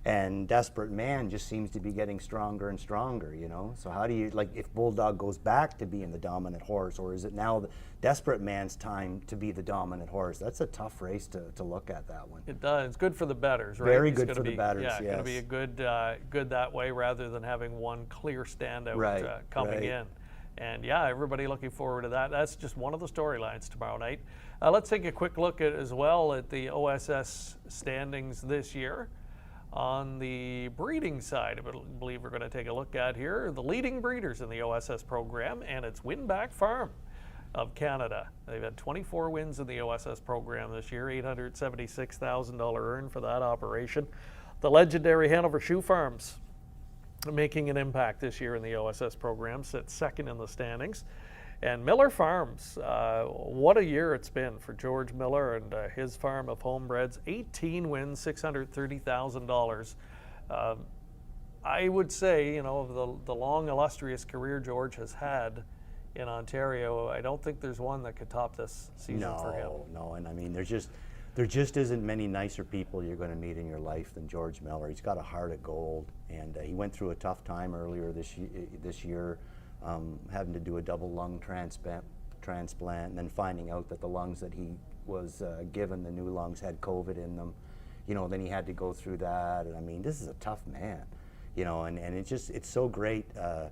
And Desperate Man just seems to be getting stronger and stronger, you know? So how do you, like, if Bulldog goes back to being the dominant horse, or is it now the Desperate Man's time to be the dominant horse? That's a tough race to look at, that one. It does. It's good for the bettors, right? Very good for the bettors, yeah, it's going to be a good that way, rather than having one clear standout coming in. And yeah, everybody looking forward to that. That's just one of the storylines tomorrow night. Let's take a quick look as well at the OSS standings this year. On the breeding side, I believe we're going to take a look at here the leading breeders in the OSS program, and it's Winback Farm of Canada. They've had 24 wins in the OSS program this year, $876,000 earned for that operation. The legendary Hanover Shoe Farms making an impact this year in the OSS program, sits second in the standings. And Miller Farms, what a year it's been for George Miller and his farm of homebreds. 18 wins, $630,000. I would say, you know, the long, illustrious career George has had in Ontario, I don't think there's one that could top this season for him. No, and I mean, there just isn't many nicer people you're going to meet in your life than George Miller. He's got a heart of gold, and he went through a tough time earlier this year, having to do a double lung transplant, and then finding out that the lungs that he was given, the new lungs, had COVID in them. You know, then he had to go through that, and I mean, this is a tough man. You know, and it's so great to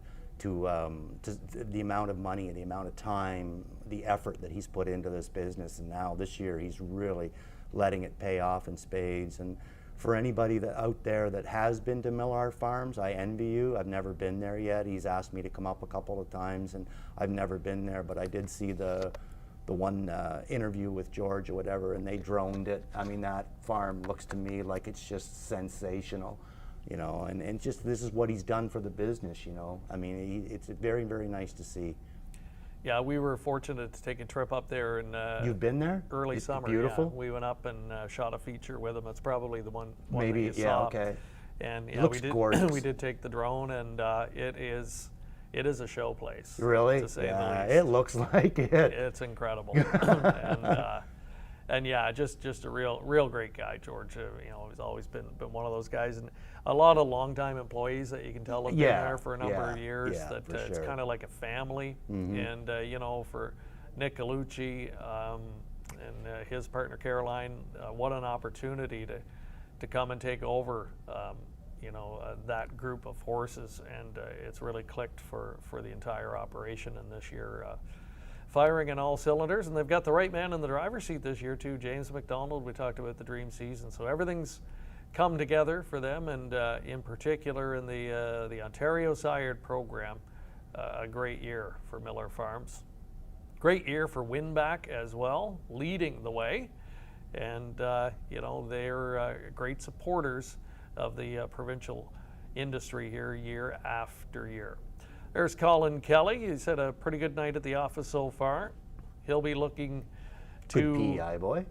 the amount of money and the amount of time, the effort that he's put into this business, and now this year he's really letting it pay off in spades. And for anybody that out there that has been to Miller Farms, I envy you. I've never been there yet. He's asked me to come up a couple of times, and I've never been there, but I did see the one interview with George or whatever, and they droned it. I mean, that farm looks to me like it's just sensational. You know, and just this is what he's done for the business, you know. I mean, it's very, very nice to see. Yeah, we were fortunate to take a trip up there in You've been there? Early summer. Beautiful. Yeah. We went up and shot a feature with him. It's probably the one Maybe, that you yeah, saw. okay. And yeah, Looks gorgeous. we did take the drone, and it is a show place. Really? To say yeah, the least. it looks like it. It's incredible. And yeah, just a real great guy, George. You know, he's always been one of those guys, and a lot of longtime employees that you can tell have been there for a number of years. That it's kind of like a family. And you know, for Nick Galucci and his partner Caroline, what an opportunity to come and take over. You know, that group of horses, and it's really clicked for the entire operation. And this year, firing on all cylinders, and they've got the right man in the driver's seat this year too, James McDonald. We talked about the dream season, so everything's come together for them, and in particular in the Ontario Sired program, a great year for Miller Farms. Great year for Winback as well, leading the way, and you know, they're great supporters of the provincial industry here year after year. There's Colin Kelly. He's had a pretty good night at the office so far. He'll be looking to Good PEI boy.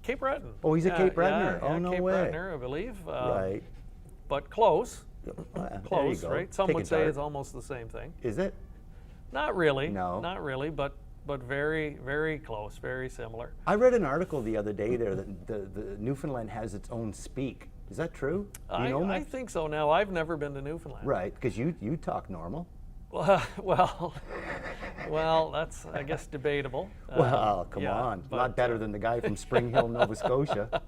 Cape Breton. Oh, he's a Cape Brettoner. Yeah, oh, no Cape way. Brettoner, I believe. Right. But close. There Close, you go. right? Some Take would a say dart. it's almost the same thing. Is it? Not really. No. Not really, but very, very close, very similar. I read an article the other day there that the Newfoundland has its own speak. Is that true? You know I think so. Now, I've never been to Newfoundland. Right, because you talk normal. Well, that's, I guess, debatable. Well, come yeah, on. but, Not better than the guy from Spring Hill, Nova Scotia.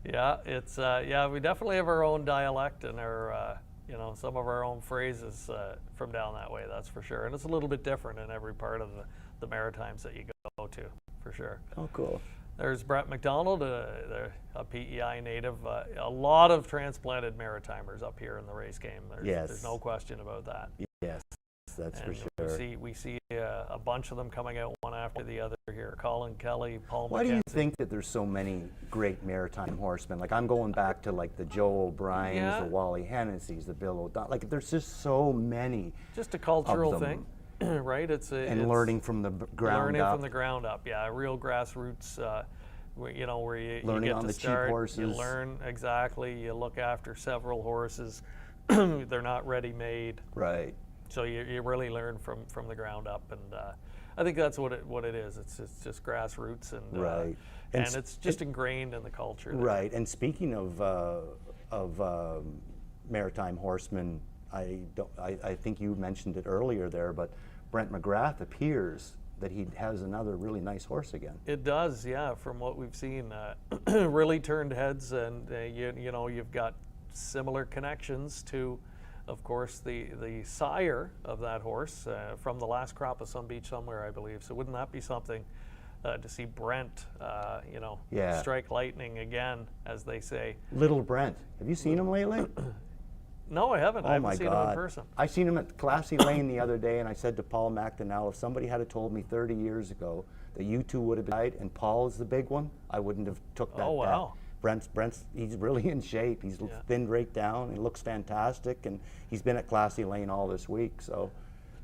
Yeah, it's we definitely have our own dialect and our you know, some of our own phrases from down that way. That's for sure, and it's a little bit different in every part of the Maritimes that you go to, for sure. Oh, cool. There's Brett McDonald, a PEI native. A lot of transplanted Maritimers up here in the race game. There's no question about that. Yes, that's and for sure. We see a bunch of them coming out one after the other here. Colin Kelly, Paul Why McKenzie. do you think that there's so many great maritime horsemen? Like, I'm going back to like the Joe O'Briens, the Wally Hennessy's, the Bill O'Donnell. Like, there's just so many. Just a cultural thing, right? It's learning from the ground up. Learning from the ground up, yeah. Real grassroots. You know, where you learning get on to the start, cheap horses. You learn exactly. You look after several horses. They're not ready-made. Right. So you really learn from the ground up, and I think that's what it is. It's just grassroots, and right. And it's just ingrained in the culture. There. Right. And speaking of maritime horsemen, I think you mentioned it earlier there, but Brent McGrath appears that he has another really nice horse again. It does, yeah. From what we've seen, really turned heads, and you know, you've got similar connections to, of course, the sire of that horse from the last crop of Sun Beach Somewhere, I believe. So wouldn't that be something to see Brent, you know, strike lightning again, as they say? Little Brent. Have you seen him lately? No, I haven't. Oh, I haven't my seen God. him in person. I seen him at Classy Lane the other day, and I said to Paul McDonnell, if somebody had told me 30 years ago that you two would have died and Paul is the big one, I wouldn't have took that bet. Brent's he's really in shape. He's thinned right down. He looks fantastic, and he's been at Classy Lane all this week. So,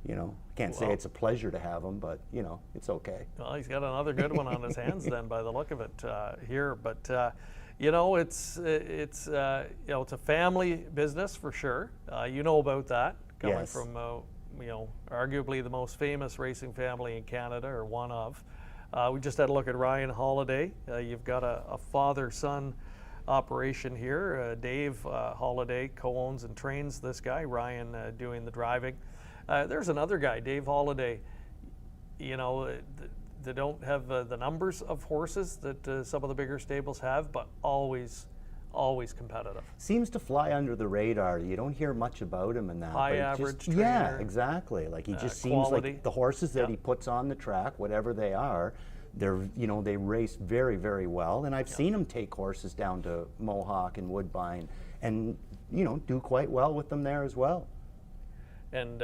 you know, can't say it's a pleasure to have him, but you know, it's okay. Well, he's got another good one on his hands then, by the look of it here. But you know, it's you know, it's a family business for sure. You know about that, coming from you know, arguably the most famous racing family in Canada, or one of. We just had a look at Ryan Holiday. You've got a father-son operation here. Dave Holiday co-owns and trains this guy, Ryan doing the driving. There's another guy, Dave Holiday. You know, they don't have the numbers of horses that some of the bigger stables have, but always competitive. Seems to fly under the radar. You don't hear much about him in that. High average trainer. Yeah, exactly. Like he just seems quality. like the horses that he puts on the track, whatever they are, they're, you know, they race very, very well. And I've seen him take horses down to Mohawk and Woodbine, and you know, do quite well with them there as well. And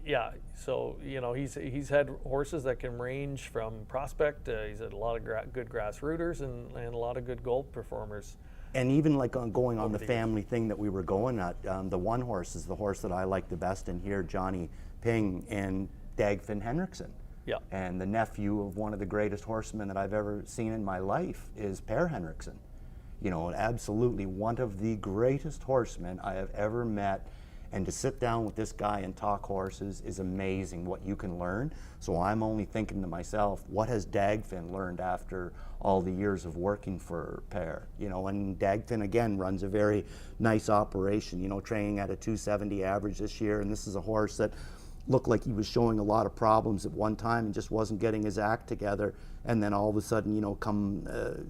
yeah, so you know, he's had horses that can range from prospect. He's had a lot of good grassrooters and a lot of good gold performers. And even like going on the family thing that we were going at, the one horse is the horse that I like the best in here, Johnny Ping and Dagfinn Henriksen. Yeah. And the nephew of one of the greatest horsemen that I've ever seen in my life is Per Henriksen. You know, absolutely one of the greatest horsemen I have ever met. And to sit down with this guy and talk horses is amazing what you can learn. So I'm only thinking to myself, what has Dagfinn learned after all the years of working for Per? You know, and Dagfinn again runs a very nice operation, you know, training at a 270 average this year. And this is a horse that looked like he was showing a lot of problems at one time and just wasn't getting his act together. And then all of a sudden, you know, come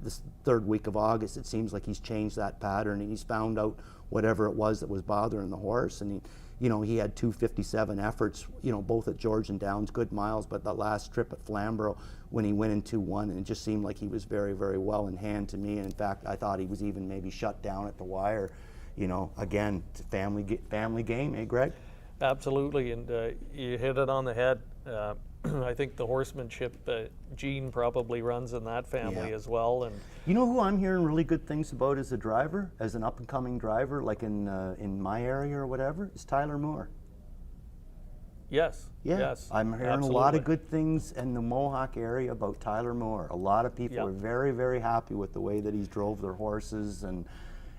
this third week of August, it seems like he's changed that pattern and he's found out whatever it was that was bothering the horse. And he, you know, he had 257 efforts, you know, both at Georgian Downs, good miles, but the last trip at Flamborough when he went in 2-1, and it just seemed like he was very, very well in hand to me. And in fact, I thought he was even maybe shut down at the wire. You know, again, it's a family game, eh, Greg? Absolutely, and you hit it on the head. I think the horsemanship gene probably runs in that family as well. And you know who I'm hearing really good things about as a driver, as an up-and-coming driver, like in my area or whatever, is Tyler Moore. Yes. Yeah. Yes. I'm hearing a lot of good things in the Mohawk area about Tyler Moore. A lot of people are very, very happy with the way that he's drove their horses, and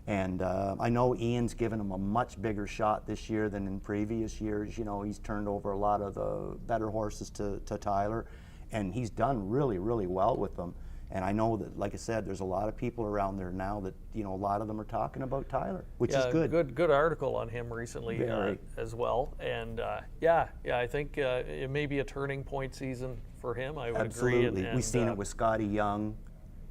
I know Ian's given him a much bigger shot this year than in previous years. You know, he's turned over a lot of the better horses to Tyler, and he's done really, really well with them. And I know that, like I said, there's a lot of people around there now that, you know, a lot of them are talking about Tyler, which is good. Good article on him recently as well. And I think it may be a turning point season for him. I would agree. Absolutely. We've seen it with Scotty Young.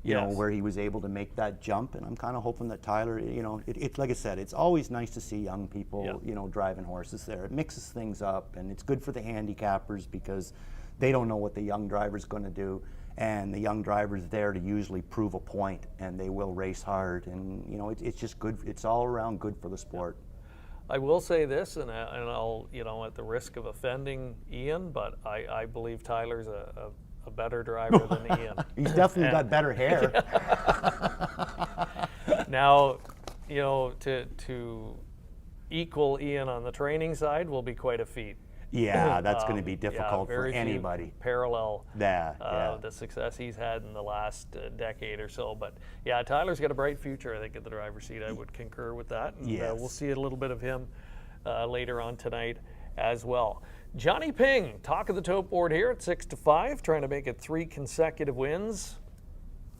You know, where he was able to make that jump, and I'm kind of hoping that Tyler, you know, it's like I said, it's always nice to see young people, you know, driving horses there. It mixes things up, and it's good for the handicappers because they don't know what the young driver's going to do, and the young driver's there to usually prove a point, and they will race hard, and you know, it's just good. It's all around good for the sport. I will say this, and I'll, you know, at the risk of offending Ian, but I believe Tyler's a better driver than Ian. He's definitely got better hair. Now, you know, to equal Ian on the training side will be quite a feat. Yeah, that's going to be difficult for anybody. Parallel the success he's had in the last decade or so. But yeah, Tyler's got a bright future, I think, at the driver's seat. I would concur with that. And we'll see a little bit of him later on tonight as well. Johnny Ping, talk of the tote board here at 6-5, trying to make it 3 consecutive wins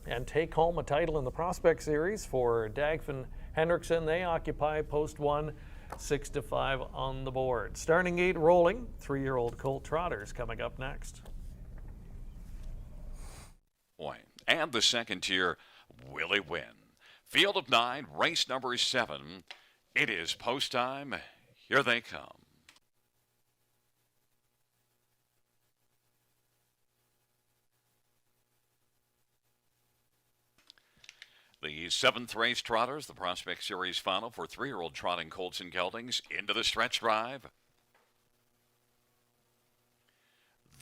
and take home a title in the Prospect Series for Dagfinn Henriksen. They occupy post 1, 6-5 on the board. Starting gate rolling, 3-year-old colt trotters coming up next. And the second tier, Willie Wynn. Field of 9, race number 7. It is post time. Here they come. The 7th race trotters, the Prospect Series final for 3-year-old trotting colts and geldings into the stretch drive.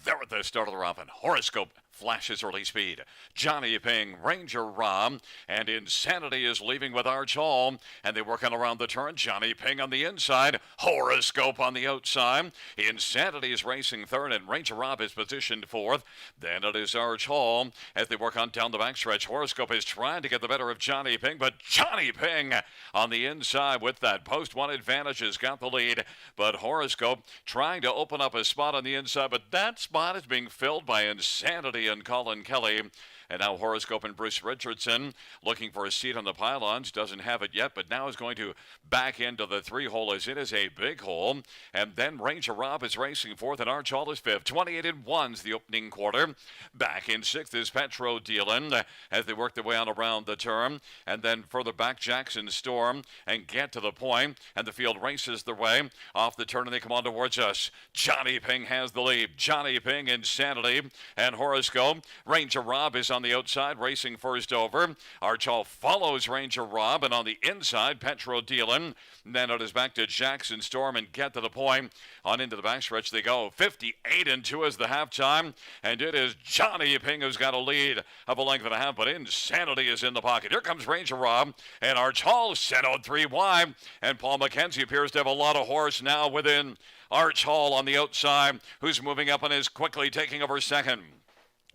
They're at the start of the round. Horoscope flashes early speed. Johnny Ping, Ranger Rob, and Insanity is leaving with Arch Hall, and they work on around the turn. Johnny Ping on the inside, Horoscope on the outside. Insanity is racing third, and Ranger Rob is positioned fourth. Then it is Arch Hall as they work on down the backstretch. Horoscope is trying to get the better of Johnny Ping, but Johnny Ping on the inside with that post one advantage has got the lead. But Horoscope trying to open up a spot on the inside, but that spot is being filled by Insanity and Colin Kelly. And now Horoscope and Bruce Richardson looking for a seat on the pylons. Doesn't have it yet, but now is going to back into the 3-hole as it is a big hole. And then Ranger Rob is racing fourth and Arch Hall is fifth. 28-1's the opening quarter. Back in sixth is Petro Dealing as they work their way on around the turn. And then further back Jackson Storm and get to the point. And the field races their way off the turn and they come on towards us. Johnny Ping has the lead. Johnny Ping, Insanity, and Horoscope. Ranger Rob is on the outside, racing first over. Arch Hall follows Ranger Rob, and on the inside, Petro Dealing. Then it is back to Jackson Storm and get to the point. On into the backstretch they go. 58-2 is the halftime, and it is Johnny Ping who's got a lead of a length and a half, but Insanity is in the pocket. Here comes Ranger Rob, and Arch Hall set out 3 wide, and Paul McKenzie appears to have a lot of horse now within Arch Hall on the outside, who's moving up and is quickly taking over second.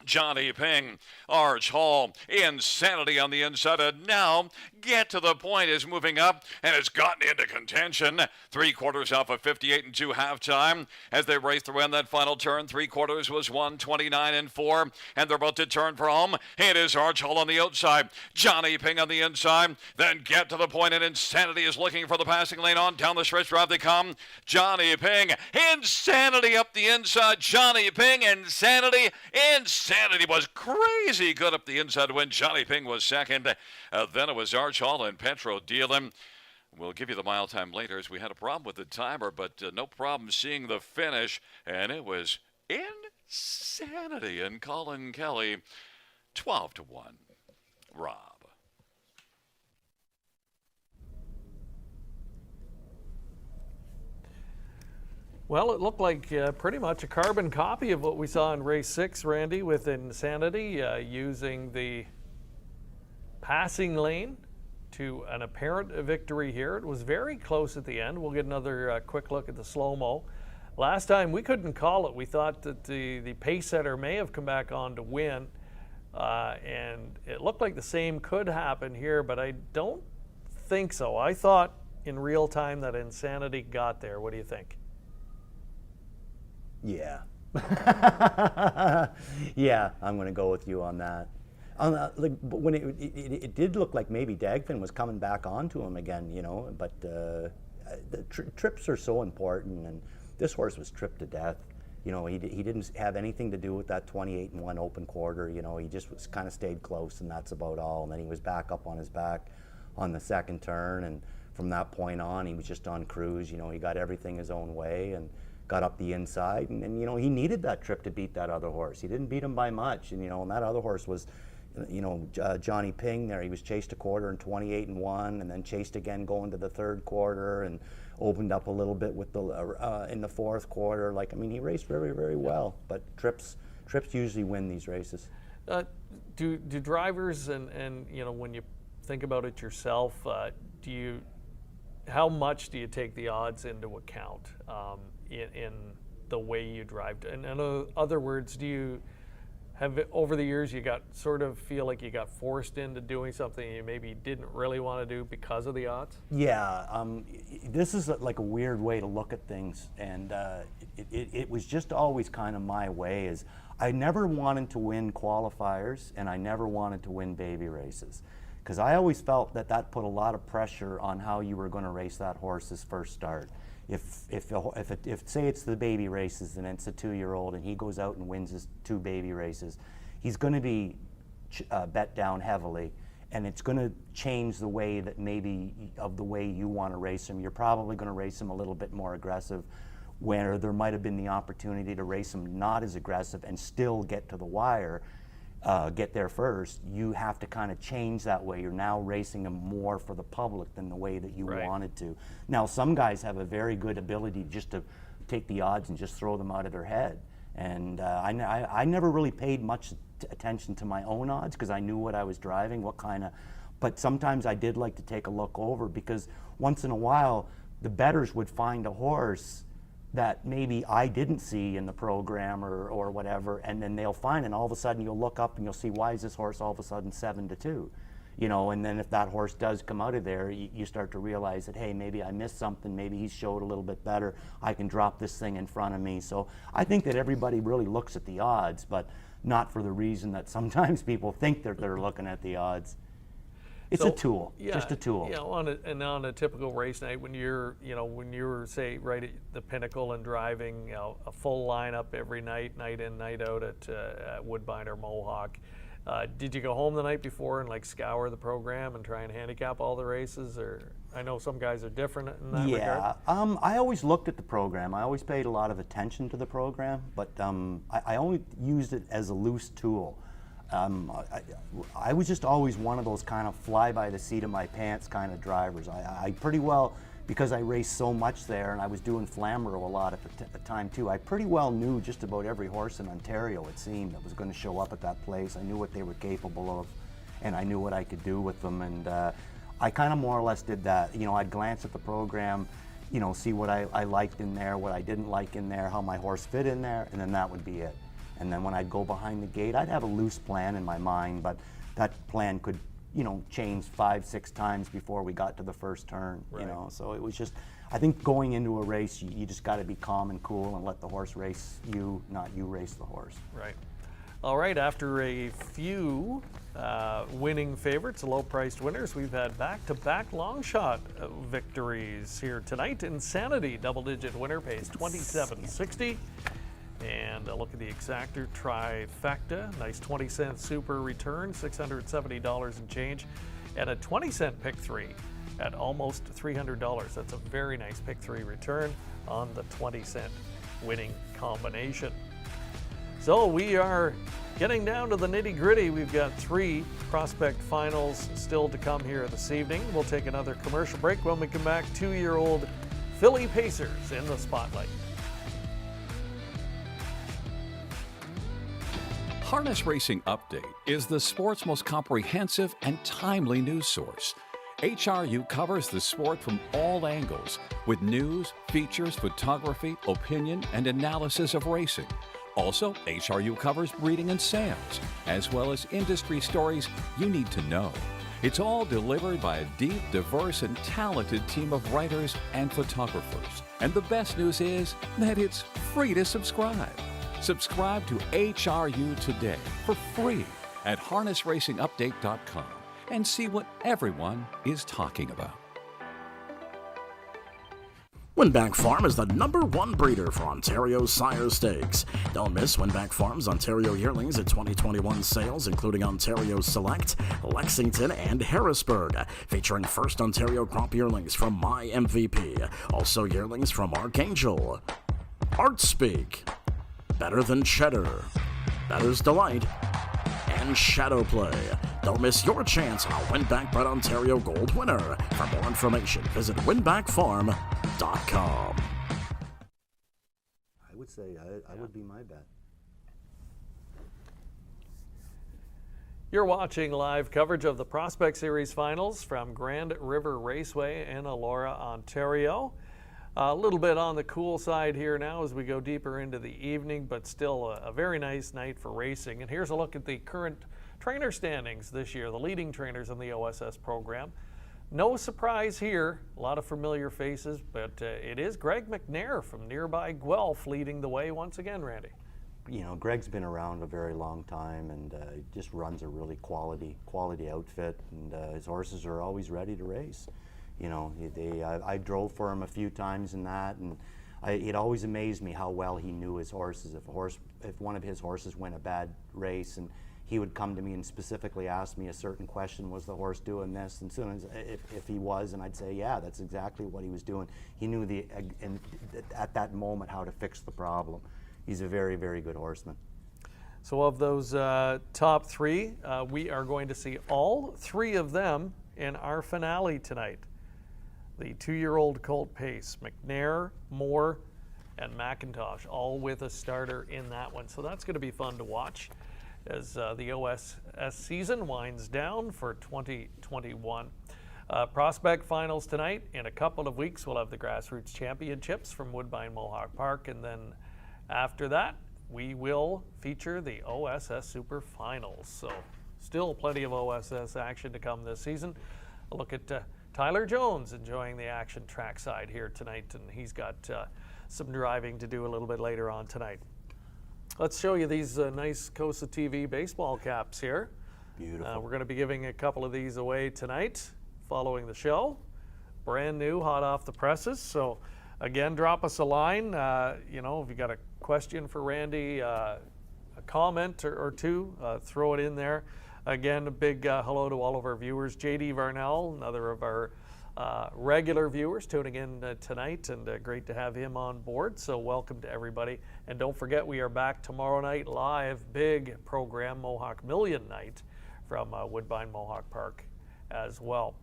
Johnny Ping, Arch Hall, Insanity on the inside, and now Get to the Point is moving up and has gotten into contention. 3/4 off of 58-2 halftime as they race through in that final turn. 3/4 was 129-4, and they're about to turn for home. It is Arch Hall on the outside, Johnny Ping on the inside, then Get to the Point, and Insanity is looking for the passing lane on down the stretch drive they come. Johnny Ping, Insanity up the inside, Johnny Ping, Insanity was crazy good up the inside when Johnny Ping was second. Then it was Arch Hall and Petro Dealing. We'll give you the mile time later as we had a problem with the timer, but no problem seeing the finish. And it was Insanity and Colin Kelly, 12-1. Rob. Well, it looked like pretty much a carbon copy of what we saw in race 6, Randy, with Insanity using the passing lane to an apparent victory here. It was very close at the end. We'll get another quick look at the slow-mo. Last time we couldn't call it. We thought that the pace setter may have come back on to win, and it looked like the same could happen here, but I don't think so. I thought in real time that Insanity got there. What do you think? Yeah. Yeah, I'm going to go with you on that. Like when it did look like maybe Dagfin was coming back onto him again, you know, but the trips are so important, and this horse was tripped to death. You know, he didn't have anything to do with that 28-1 open quarter. You know, he just was kind of stayed close, and that's about all. And then he was back up on his back on the second turn, and from that point on, he was just on cruise. You know, he got everything his own way and got up the inside, and you know, he needed that trip to beat that other horse. He didn't beat him by much, and you know, and that other horse was, you know, Johnny Ping there. He was chased a quarter in 28-1, and then chased again going to the third quarter, and opened up a little bit with the in the fourth quarter. Like, I mean, he raced very, very well, but trips usually win these races. Do drivers and you know, when you think about it yourself, how much do you take the odds into account in the way you drive? In other words, do you have, over the years, you got sort of feel like you got forced into doing something you maybe didn't really want to do because of the odds? Yeah, this is like a weird way to look at things, and it was just always kind of my way. Is I never wanted to win qualifiers, and I never wanted to win baby races, because I always felt that put a lot of pressure on how you were going to race that horse's first start. If say it's the baby races and it's a 2-year-old and he goes out and wins his 2 baby races, he's going to be bet down heavily, and it's going to change the way that maybe of the way you want to race him. You're probably going to race him a little bit more aggressive, where there might have been the opportunity to race him not as aggressive and still get to the wire. Get there first. You have to kind of change that way. You're now racing them more for the public than the way that you wanted to. Now, some guys have a very good ability just to take the odds and just throw them out of their head. And I never really paid much attention to my own odds because I knew what I was driving, but sometimes I did like to take a look over, because once in a while the bettors would find a horse that maybe I didn't see in the program or whatever, and then they'll find, and all of a sudden you'll look up and you'll see, why is this horse all of a sudden 7-2? You know, and then if that horse does come out of there, you start to realize that, hey, maybe I missed something, maybe he showed a little bit better, I can drop this thing in front of me. So I think that everybody really looks at the odds, but not for the reason that sometimes people think that they're looking at the odds. It's a tool, just a tool. Yeah, on a typical race night, when you're say right at the pinnacle and driving, a full lineup every night, night in, night out at Woodbine or Mohawk, did you go home the night before and like scour the program and try and handicap all the races? Or I know some guys are different in that regard. Yeah, I always looked at the program. I always paid a lot of attention to the program, but I only used it as a loose tool. I was just always one of those kind of fly by the seat of my pants kind of drivers. I pretty well, because I raced so much there and I was doing Flamborough a lot at the time too, I pretty well knew just about every horse in Ontario, it seemed, that was going to show up at that place. I knew what they were capable of and I knew what I could do with them, and I kind of more or less did that. You know, I'd glance at the program, you know, see what I liked in there, what I didn't like in there, how my horse fit in there, and then that would be it. And then when I'd go behind the gate, I'd have a loose plan in my mind, but that plan could, you know, change 5-6 times before we got to the first turn, you know. So it was just, I think going into a race, you just got to be calm and cool and let the horse race you, not you race the horse. Right. All right, after a few winning favorites, low-priced winners, we've had back-to-back long shot victories here tonight. Insanity, double-digit winner, pays $27.60. And a look at the exactor trifecta, nice 20-cent super return, $670 and change, and a 20-cent pick three at almost $300. That's a very nice pick three return on the 20-cent winning combination. So we are getting down to the nitty-gritty. We've got 3 prospect finals still to come here this evening. We'll take another commercial break. When we come back, 2-year-old filly pacers in the spotlight. Harness Racing Update is the sport's most comprehensive and timely news source. HRU covers the sport from all angles with news, features, photography, opinion, and analysis of racing. Also, HRU covers breeding and sales, as well as industry stories you need to know. It's all delivered by a deep, diverse, and talented team of writers and photographers. And the best news is that it's free to subscribe. Subscribe to HRU today for free at harnessracingupdate.com and see what everyone is talking about. Winback Farm is the #1 breeder for Ontario Sire Stakes. Don't miss Winback Farm's Ontario Yearlings at 2021 sales, including Ontario Select, Lexington, and Harrisburg, featuring first Ontario crop yearlings from My MVP, also yearlings from Archangel, Art Speak, Better Than Cheddar, Better's Delight, and Shadow Play. Don't miss your chance on a Winback Bred Ontario Gold winner. For more information, visit winbackfarm.com. I would say I would be my bet. You're watching live coverage of the Prospect Series Finals from Grand River Raceway in Elora, Ontario. A little bit on the cool side here now as we go deeper into the evening, but still a very nice night for racing. And here's a look at the current trainer standings this year, the leading trainers in the OSS program. No surprise here, a lot of familiar faces, but it is Greg McNair from nearby Guelph leading the way once again, Randy. You know, Greg's been around a very long time and just runs a really quality outfit, and his horses are always ready to race. You know, I drove for him a few times in that, and it always amazed me how well he knew his horses. If one of his horses went a bad race, and he would come to me and specifically ask me a certain question, was the horse doing this? And soon as if he was, and I'd say, yeah, that's exactly what he was doing. He knew at that moment how to fix the problem. He's a very, very good horseman. So of those top 3, we are going to see all 3 of them in our finale tonight. The 2-year-old colt pace, McNair, Moore, and McIntosh, all with a starter in that one. So that's going to be fun to watch as the OSS season winds down for 2021. Prospect finals tonight. In a couple of weeks, we'll have the Grassroots Championships from Woodbine Mohawk Park, and then after that, we will feature the OSS Super Finals. So still plenty of OSS action to come this season. A look at Tyler Jones enjoying the action trackside here tonight, and he's got some driving to do a little bit later on tonight. Let's show you these nice COSA-TV baseball caps here. Beautiful. We're going to be giving a couple of these away tonight following the show. Brand new, hot off the presses. So again, drop us a line. You know, if you got a question for Randy, a comment or two, throw it in there. Again, a big hello to all of our viewers. JD Varnell, another of our regular viewers tuning in tonight, and great to have him on board. So welcome to everybody. And don't forget, we are back tomorrow night live, big program, Mohawk Million Night from Woodbine Mohawk Park as well.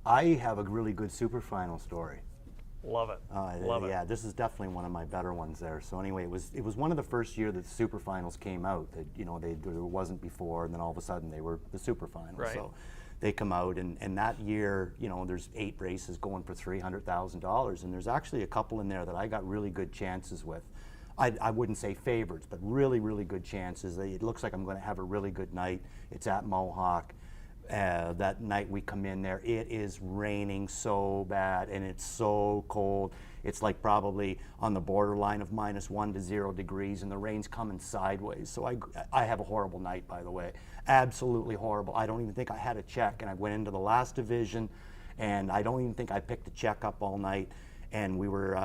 I have a really good Super Final story. Love it. Love it. Yeah, this is definitely one of my better ones there. So anyway, it was one of the first year that the Super Finals came out. That, you know, there wasn't before, and then all of a sudden they were the Super Finals. Right. So they come out, and that year, you know, there's 8 races going for $300,000, and there's actually a couple in there that I got really good chances with. I wouldn't say favorites, but really, really good chances. It looks like I'm going to have a really good night. It's at Mohawk. That night we come in there, it is raining so bad and it's so cold. It's like probably on the borderline of -1 to 0 degrees, and the rain's coming sideways. So I have a horrible night, by the way. Absolutely horrible. I don't even think I had a check, and I went into the last division, and I don't even think I picked a check up all night. And we were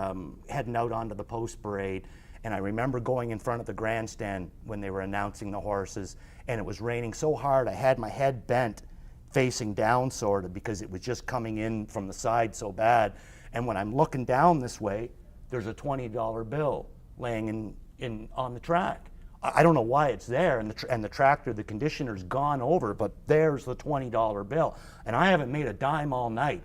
heading out onto the post parade, and I remember going in front of the grandstand when they were announcing the horses, and it was raining so hard I had my head bent facing down sort of, because it was just coming in from the side so bad. And when I'm looking down this way, there's a $20 bill laying in on the track. I don't know why it's there, and the tractor, the conditioner's gone over, but there's the $20 bill. And I haven't made a dime all night.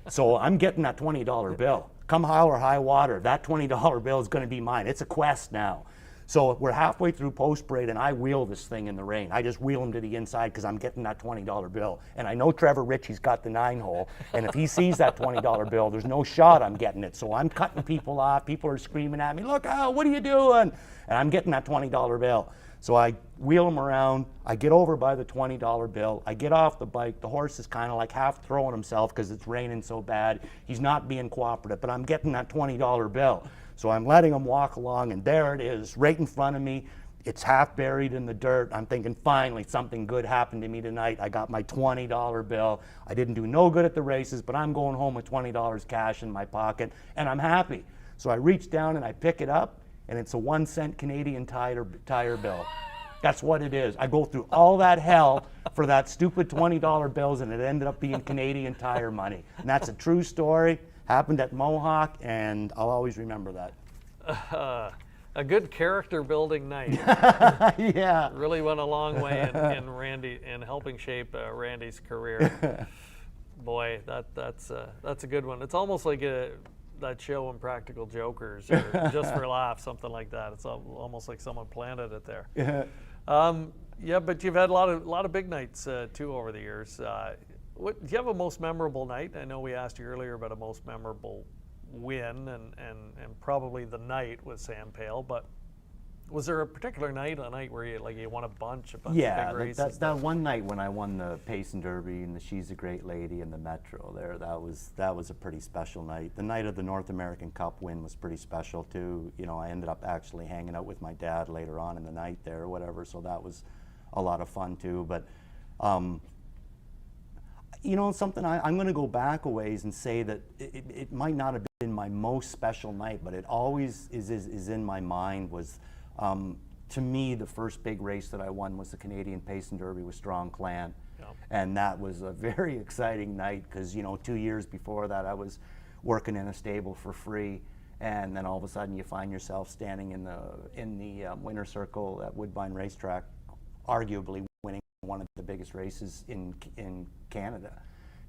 So I'm getting that $20 bill. Come high or high water, that $20 bill is going to be mine. It's a quest now. So we're halfway through post parade, and I wheel this thing in the rain. I just wheel him to the inside because I'm getting that $20 bill. And I know Trevor Ritchie's got the 9-hole, and if he sees that $20 bill, there's no shot I'm getting it. So I'm cutting people off. People are screaming at me, "Look out, what are you doing?" And I'm getting that $20 bill. So I wheel him around. I get over by the $20 bill. I get off the bike. The horse is kind of like half throwing himself because it's raining so bad. He's not being cooperative, but I'm getting that $20 bill. So I'm letting him walk along, and there it is, right in front of me. It's half buried in the dirt. I'm thinking, finally, something good happened to me tonight. I got my $20 bill. I didn't do no good at the races, but I'm going home with $20 cash in my pocket, and I'm happy. So I reach down and I pick it up, and it's a 1-cent Canadian tire bill. That's what it is. I go through all that hell for that stupid $20 bills, and it ended up being Canadian Tire money. And that's a true story. Happened at Mohawk, and I'll always remember that. A good character building night. Yeah. Really went a long way in helping shape Randy's career. Boy, that's a good one. It's almost like that show Impractical Jokers, or Just for Laughs, something like that. It's almost like someone planted it there. Yeah, but you've had a lot of big nights too over the years. Do you have a most memorable night? I know we asked you earlier about a most memorable win, and probably the night with Sam Pale, but was there a particular night, where you won a bunch of big races? That one night when I won the Pace and Derby and the She's a Great Lady and the Metro there, that was a pretty special night. The night of the North American Cup win was pretty special too. You know, I ended up actually hanging out with my dad later on in the night there or whatever, so that was a lot of fun too. But you know, something I'm going to go back a ways and say that it might not have been my most special night, but it always is in my mind. Was to me, the first big race that I won was the Canadian Pace and Derby with Strong Clan. Yep. And that was a very exciting night because, you know, 2 years before that I was working in a stable for free, and then all of a sudden you find yourself standing in the winner's circle at Woodbine Racetrack, arguably winning one of the biggest races in Canada.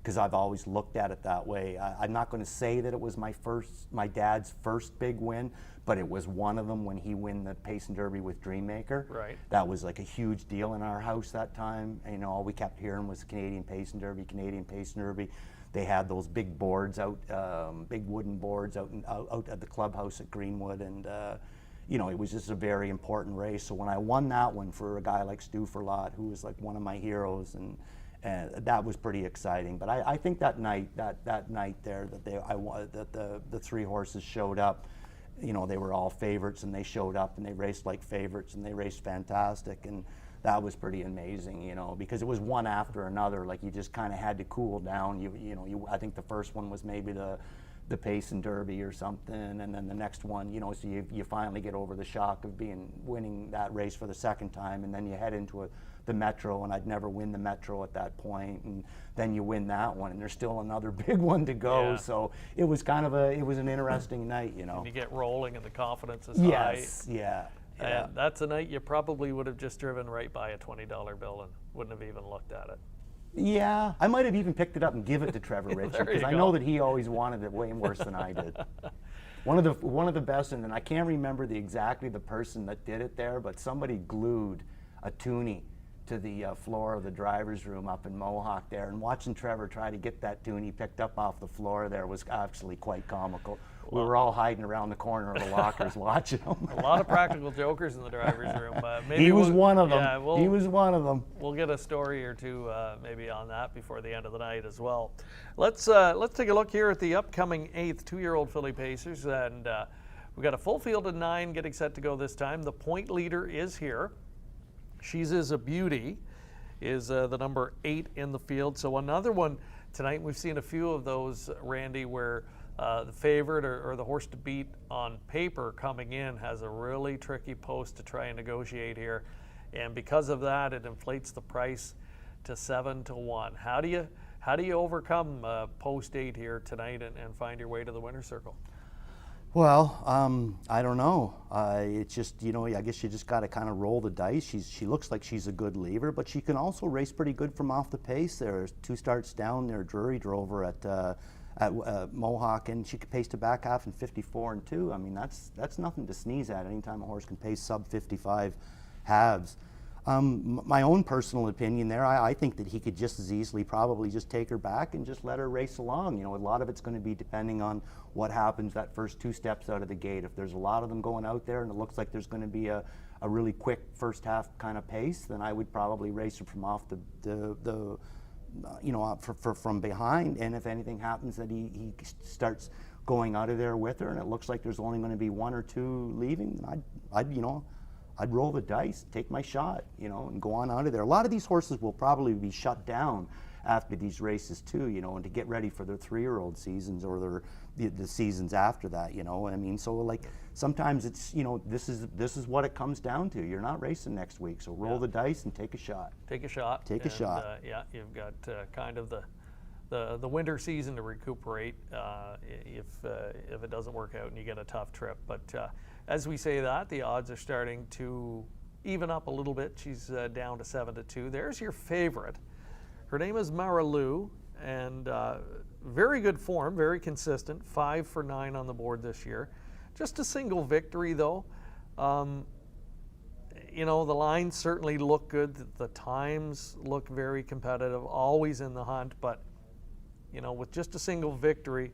because I've always looked at it that way. I'm not going to say that it was my dad's first big win, but it was one of them when he won the Pace and Derby with Dreammaker. Right. That was like a huge deal in our house that time. And, you know, all we kept hearing was Canadian Pace and Derby, Canadian Pace and Derby. They had those big boards out, big wooden boards out at the clubhouse at Greenwood, and you know, it was just a very important race. So when I won that one for a guy like Stu Ferlat, who was like one of my heroes, and that was pretty exciting. But I think that night, that night there, that the three horses showed up. You know, they were all favorites, and they showed up, and they raced like favorites, and they raced fantastic, and that was pretty amazing. You know, because it was one after another. Like, you just kind of had to cool down. I think the first one was maybe the Pace and Derby or something, and then the next one, you know, so you finally get over the shock of winning that race for the second time, and then you head into the Metro, and I'd never win the Metro at that point, and then you win that one, and there's still another big one to go. Yeah. So it was kind of an interesting night, you know. And you get rolling, and the confidence is yes, high. yeah. And that's a night you probably would have just driven right by a $20 bill and wouldn't have even looked at it. Yeah, I might have even picked it up and give it to Trevor Richard, because I know that he always wanted it way worse than I did. One of the best, and I can't remember exactly the person that did it there, but somebody glued a toonie to the floor of the driver's room up in Mohawk there, and watching Trevor try to get that toonie picked up off the floor there was actually quite comical. We were all hiding around the corner of the lockers watching him. A lot of practical jokers in the driver's room. Maybe he was one of them. Yeah, he was one of them. We'll get a story or two maybe on that before the end of the night as well. Let's take a look here at the upcoming 8th 2-year-old filly pacers, and we've got a full field of 9 getting set to go this time. The point leader is here. She's Is a Beauty, is the number 8 in the field. So another one tonight. We've seen a few of those, Randy, where the favorite or the horse to beat on paper coming in has a really tricky post to try and negotiate here, and because of that, it inflates the price to 7-1. How do you overcome post 8 here tonight and find your way to the winner's circle? Well, I don't know. It's just, you know, I guess you just got to kind of roll the dice. She looks like she's a good lever, but she can also race pretty good from off the pace. There's 2 starts down there. Drury drove her at Mohawk, and she could pace to back half in 54-2. I mean, that's nothing to sneeze at. Anytime a horse can pace sub 55 halves. My own personal opinion there, I think that he could just as easily probably just take her back and just let her race along. You know, a lot of it's going to be depending on what happens that first 2 steps out of the gate. If there's a lot of them going out there and it looks like there's going to be a really quick first half kind of pace, then I would probably race her from off the you know, from behind. And if anything happens that he starts going out of there with her and it looks like there's only going to be 1 or 2 leaving, I'd roll the dice, take my shot, you know, and go on out of there. A lot of these horses will probably be shut down after these races too, you know, and to get ready for their 3-year-old seasons or the seasons after that, you know. I mean, so like sometimes it's, you know, this is what it comes down to. You're not racing next week, so roll the dice and take a shot. Take a shot. Take a shot. Yeah, you've got kind of the winter season to recuperate if it doesn't work out and you get a tough trip. But as we say that, the odds are starting to even up a little bit. She's down to 7-2. There's your favorite. Her name is Maralou, and very good form, very consistent. 5 for 9 on the board this year. Just a single victory, though. You know, the lines certainly look good. The times look very competitive, always in the hunt. But, you know, with just a single victory,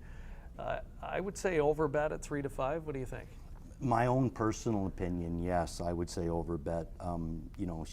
I would say overbet at 3-5. What do you think? My own personal opinion, yes, I would say overbet. You know,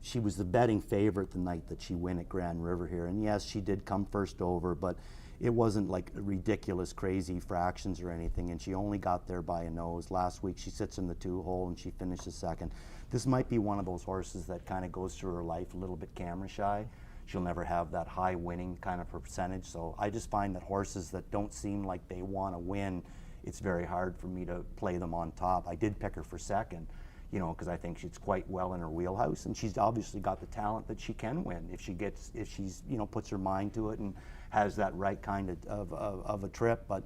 she was the betting favorite the night that she won at Grand River here, and yes, she did come first over, but it wasn't like ridiculous, crazy fractions or anything, and she only got there by a nose. Last week, she sits in the 2-hole and she finishes second. This might be one of those horses that kind of goes through her life a little bit camera shy. She'll never have that high winning kind of percentage, so I just find that horses that don't seem like they want to win, it's very hard for me to play them on top. I did pick her for second, you know, because I think she's quite well in her wheelhouse, and she's obviously got the talent that she can win if she's, you know, puts her mind to it and has that right kind of a trip. But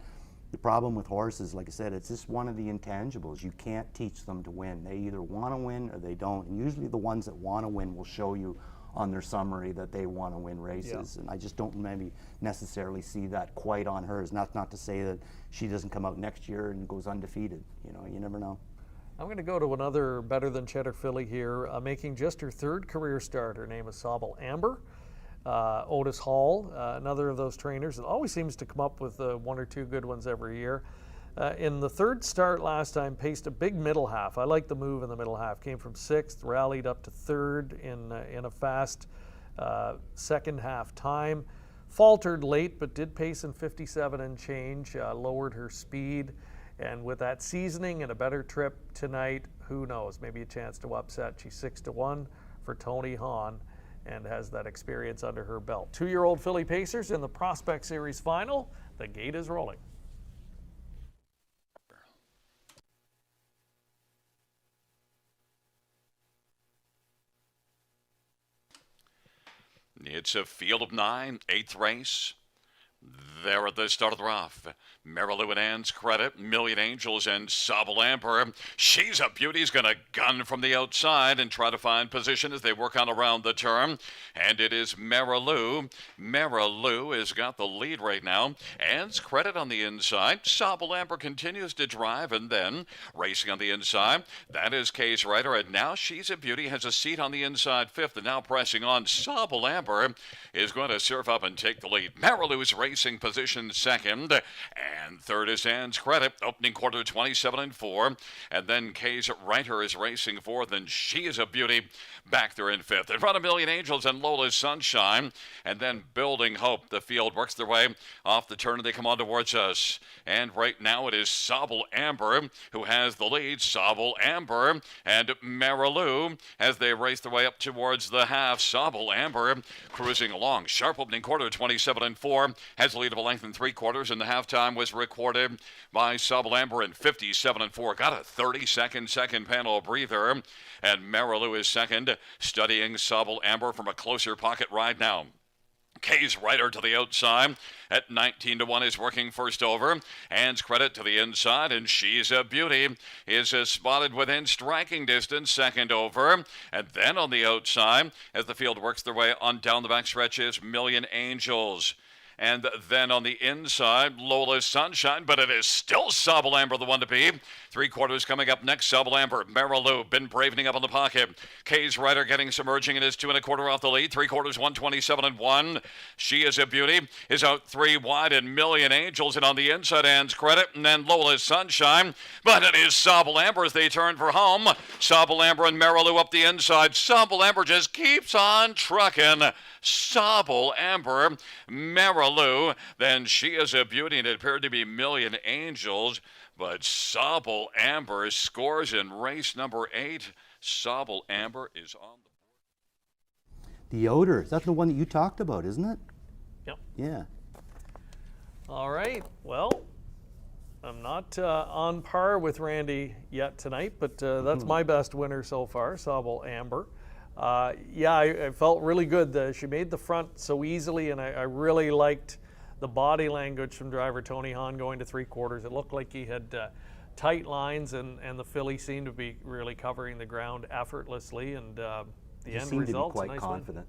the problem with horses, like I said, it's just one of the intangibles. You can't teach them to win. They either want to win or they don't, and usually the ones that want to win will show you on their summary that they want to win races, and I just don't maybe necessarily see that quite on hers. Not to say that she doesn't come out next year and goes undefeated. You know, you never know. I'm going to go to another better than cheddar filly here, making just her third career start. Her name is Sobble Amber. Otis Hall, another of those trainers that always seems to come up with one or two good ones every year. In the third start last time, paced a big middle half. I like the move in the middle half. Came from 6th, rallied up to 3rd in a fast second half time. Faltered late, but did pace in 57 and change. Lowered her speed, and with that seasoning and a better trip tonight, who knows? Maybe a chance to upset. She's 6-1 for Tony Hahn, and has that experience under her belt. 2-year-old filly pacers in the Prospect Series final. The gate is rolling. It's a field of 9, 8th race. There at the start of the rough, Marilou and Ann's Credit, Million Angels, and Sobble Amber. She's a Beauty's going to gun from the outside and try to find position as they work on around the turn. And it is Marilou. Marilou has got the lead right now. Ann's Credit on the inside. Sobble Amber continues to drive, and then racing on the inside. That is Case Ryder, and now She's a Beauty has a seat on the inside 5th, and now pressing on. Sobble Amber is going to surf up and take the lead. Marilou's racing position 2nd, and 3rd is Ann's Credit, opening quarter 27-4, and then Case Ryder is racing 4th, and She is a Beauty back there in 5th. In front of Million Angels and Lola's Sunshine, and then Building Hope. The field works their way off the turn, and they come on towards us. And right now it is Sobble Amber who has the lead. Sobble Amber and Marilou as they race their way up towards the half. Sobble Amber cruising along. Sharp opening quarter 27-4, has a lead of a length and 3/4, and the halftime was recorded by Sobble Amber in 57-4. Got a 30-second second panel breather, and Marilou is 2nd, studying Sobble Amber from a closer pocket ride now. Case Ryder to the outside at 19-1 is working first over. Ann's Credit to the inside, and She's a Beauty is spotted within striking distance, 2nd over. And then on the outside, as the field works their way on down the back stretch, is Million Angels. And then on the inside, Lola's Sunshine, but it is still Sobble Amber, the one to beat. 3/4 coming up next. Sobble Amber, Marilou, been bravening up in the pocket. Case Ryder getting submerging and is 2 1/4 off the lead. 3/4, 127-1. She is a Beauty is out 3 wide, and Million Angels, and on the inside, Ann's Credit, and then Lola's Sunshine. But it is Sobble Amber as they turn for home. Sobble Amber and Marilou up the inside. Sobble Amber just keeps on trucking. Sobble Amber, Marilou, then She is a Beauty, and it appeared to be Million Angels, but Sobble Amber scores in race number 8. Sobble Amber is on the board. The odor, that's the one that you talked about, isn't it? Yep. Yeah. All right. Well, I'm not on par with Randy yet tonight, but that's my best winner so far, Sobble Amber. Yeah, I felt really good. She made the front so easily, and I really liked the body language from driver Tony Hahn going to 3/4. It looked like he had tight lines, and the filly seemed to be really covering the ground effortlessly, and the end result, quite nice confident.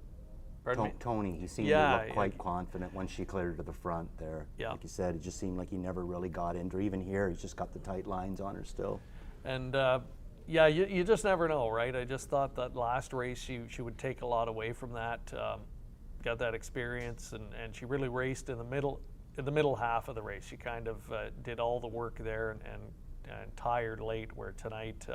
Pardon me? Tony, he seemed to look quite confident when she cleared to the front there. Yeah. Like you said, it just seemed like he never really got into her. Even here, he's just got the tight lines on her still. And yeah, you just never know, right? I just thought that last race she would take a lot away from that. Got that experience, and she really raced in the middle half of the race. She kind of did all the work there and tired late, where tonight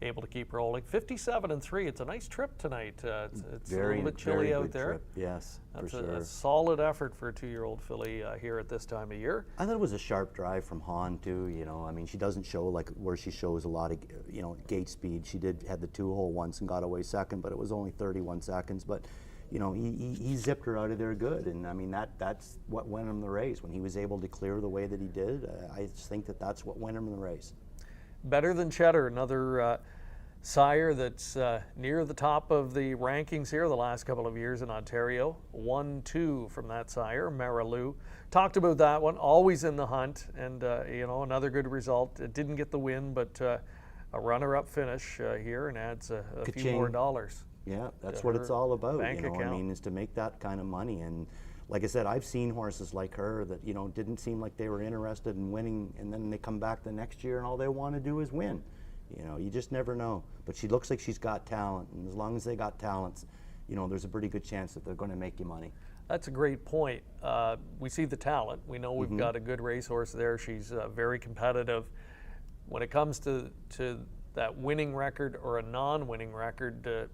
able to keep rolling. 57-3. It's a nice trip tonight. It's a little bit chilly very out good there. Trip. Yes, That's for sure. a solid effort for a 2-year-old filly here at this time of year. I thought it was a sharp drive from Hahn too. You know, I mean, she doesn't show like where she shows a lot of gate speed. She had the 2-hole once and got away 2nd, but it was only 31 seconds. But you know, he zipped her out of there good, and I mean that's what won him the race when he was able to clear the way that he did. I just think that's what won him the race. Better than Cheddar, another sire that's near the top of the rankings here the last couple of years in Ontario. 1-2 from that sire, Marilou. Talked about that one, always in the hunt, and another good result. It didn't get the win, but a runner-up finish here, and adds a few more dollars. Yeah, that's to what it's her all about, bank you know, I account. mean, is to make that kind of money. And like I said, I've seen horses like her that, you know, didn't seem like they were interested in winning, and then they come back the next year and all they want to do is win. You know, you just never know. But she looks like she's got talent, and as long as they got talents, you know, there's a pretty good chance that they're going to make you money. That's a great point. We see the talent. We know we've got a good racehorse there. She's very competitive. When it comes to that winning record or a non-winning record,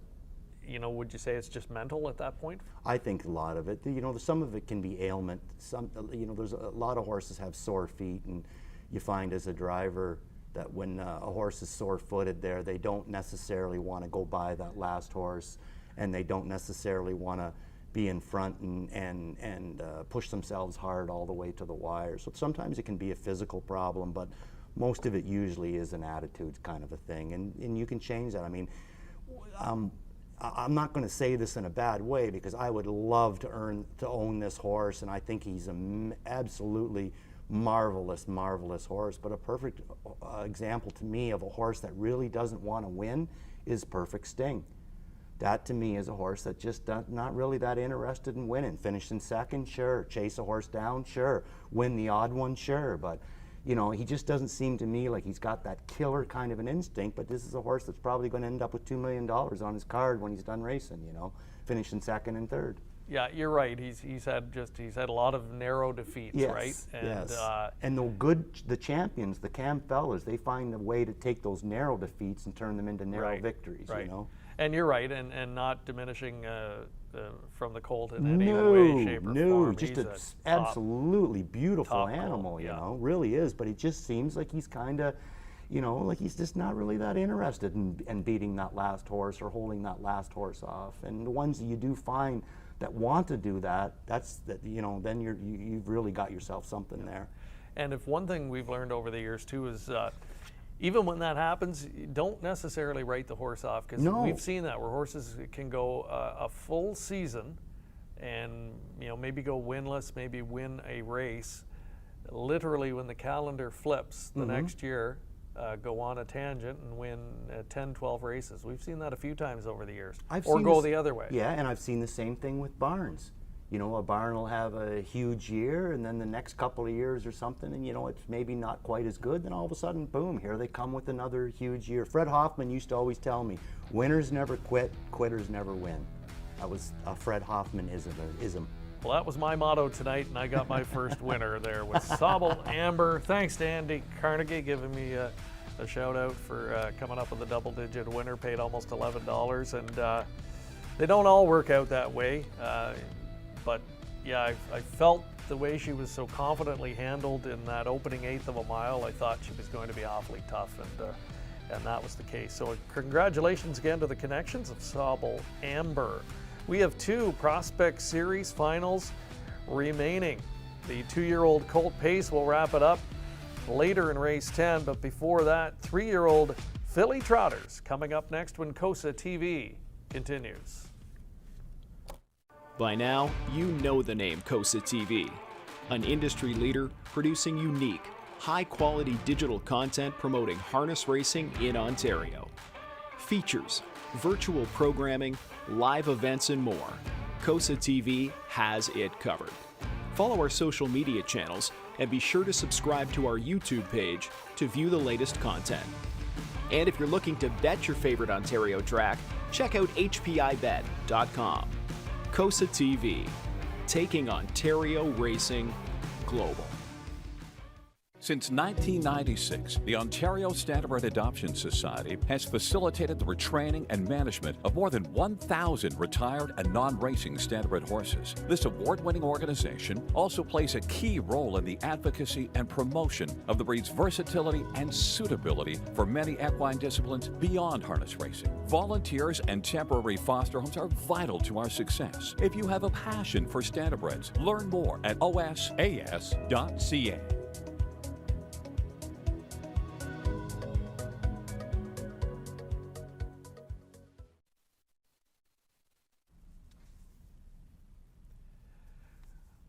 you know, would you say it's just mental at that point? I think a lot of it, you know, some of it can be ailment. Some, you know, there's a lot of horses have sore feet, and you find as a driver that when a horse is sore-footed there, they don't necessarily want to go by that last horse, and they don't necessarily want to be in front and push themselves hard all the way to the wire. So sometimes it can be a physical problem, but most of it usually is an attitude kind of a thing, and you can change that. I mean, I'm not going to say this in a bad way, because I would love to own this horse, and I think he's an absolutely marvelous horse. But a perfect example to me of a horse that really doesn't want to win is Perfect Sting. That to me is a horse that just not really that interested in winning. Finish in second, sure. Chase a horse down, sure. Win the odd one, sure. But you know, he just doesn't seem to me like he's got that killer kind of an instinct. But this is a horse that's probably going to end up with $2 million on his card when he's done racing, you know, finishing second and third. Yeah, you're right. He's had a lot of narrow defeats, Yes, right? And, yes. And the champions, the Cam fellas, they find a way to take those narrow defeats and turn them into narrow victories, right. you know. And you're right, and not diminishing from the colt in any way, shape, or form. Just He's an a absolutely beautiful top animal, colt, you yeah. know, really is. But it just seems like he's kind of, you know, like he's just not really that interested in beating that last horse or holding that last horse off. And the ones that you do find that want to do that, you know, then you've really got yourself something there. And if one thing we've learned over the years too is even when that happens, you don't necessarily write the horse off, because we've seen that where horses can go a full season and, you know, maybe go winless, maybe win a race. Literally, when the calendar flips the next year, go on a tangent and win 10, 12 races. We've seen that a few times over the years. Or go the other way. Yeah, and I've seen the same thing with barns. You know, a barn will have a huge year, and then the next couple of years or something, and you know, it's maybe not quite as good, then all of a sudden, boom, here they come with another huge year. Fred Hoffman used to always tell me, winners never quit, quitters never win. That was a Fred Hoffman ism. Well, that was my motto tonight, and I got my first winner there with Sobel Amber. Thanks to Andy Carnegie giving me a shout out for coming up with a double-digit winner, paid almost $11, and they don't all work out that way. But yeah, I felt the way she was so confidently handled in that opening eighth of a mile, I thought she was going to be awfully tough, and that was the case. So congratulations again to the connections of Sobel Amber. We have 2 Prospect Series finals remaining. The 2-year-old Colt Pace will wrap it up later in race 10, but before that, 3-year-old filly trotters coming up next when COSA-TV continues. By now, you know the name COSA-TV, an industry leader producing unique, high-quality digital content promoting harness racing in Ontario. Features, virtual programming, live events, and more. COSA-TV has it covered. Follow our social media channels and be sure to subscribe to our YouTube page to view the latest content. And if you're looking to bet your favorite Ontario track, check out hpibet.com. COSA-TV, taking Ontario racing global. Since 1996, the Ontario Standardbred Adoption Society has facilitated the retraining and management of more than 1,000 retired and non-racing standardbred horses. This award-winning organization also plays a key role in the advocacy and promotion of the breed's versatility and suitability for many equine disciplines beyond harness racing. Volunteers and temporary foster homes are vital to our success. If you have a passion for standardbreds, learn more at osas.ca.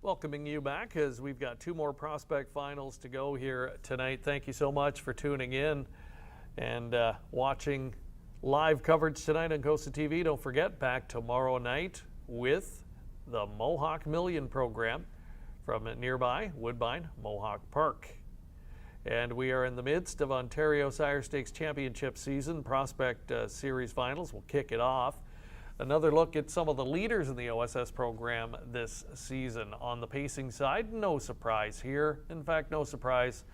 Welcoming you back as we've got 2 more prospect finals to go here tonight. Thank you so much for tuning in and watching Live coverage tonight on COSA-TV. Don't forget, back tomorrow night with the Mohawk Million program from nearby Woodbine Mohawk Park. And we are in the midst of Ontario Sire Stakes Championship season. Prospect Series Finals will kick it off. Another look at some of the leaders in the OSS program this season. On the pacing side, no surprise here. In fact, no surprise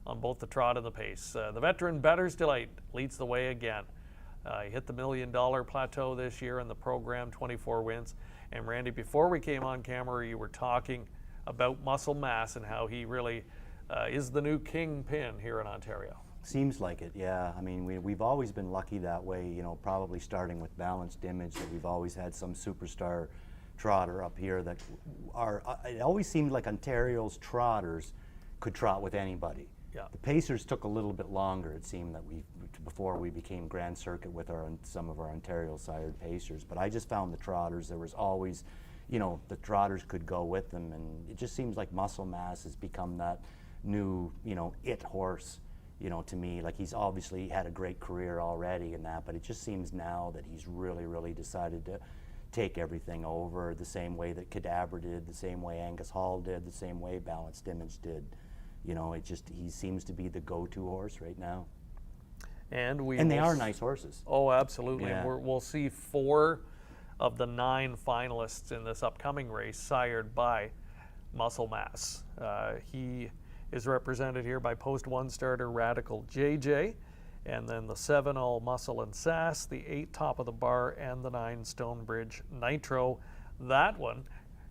on both the trot and the pace. The veteran Bettor's Delight leads the way again. He hit the $1 million plateau this year in the program, 24 wins. And Randy, before we came on camera, you were talking about Muscle Mass and how he really is the new kingpin here in Ontario. Seems like it, yeah. I mean, we've always been lucky that way, you know, probably starting with Balanced Image, that we've always had some superstar trotter up here that are, it always seemed like Ontario's trotters could trot with anybody. Yeah. The Pacers took a little bit longer, it seemed, that before we became Grand Circuit with some of our Ontario sired Pacers. But I just found the trotters, there was always, you know, the trotters could go with them, and it just seems like Muscle Mass has become that new, you know, it horse, you know, to me. Like, he's obviously had a great career already in that, but it just seems now that he's really decided to take everything over, the same way that Cadabra did, the same way Angus Hall did, the same way Balanced Image did. You know, he seems to be the go-to horse right now. And they are nice horses. Oh, absolutely. Yeah. And we'll see 4 of the 9 finalists in this upcoming race sired by Muscle Mass. He is represented here by Post 1 starter Radical JJ, and then the 7 All Muscle and Sass, the 8 Top of the Bar, and the 9 Stonebridge Nitro. That one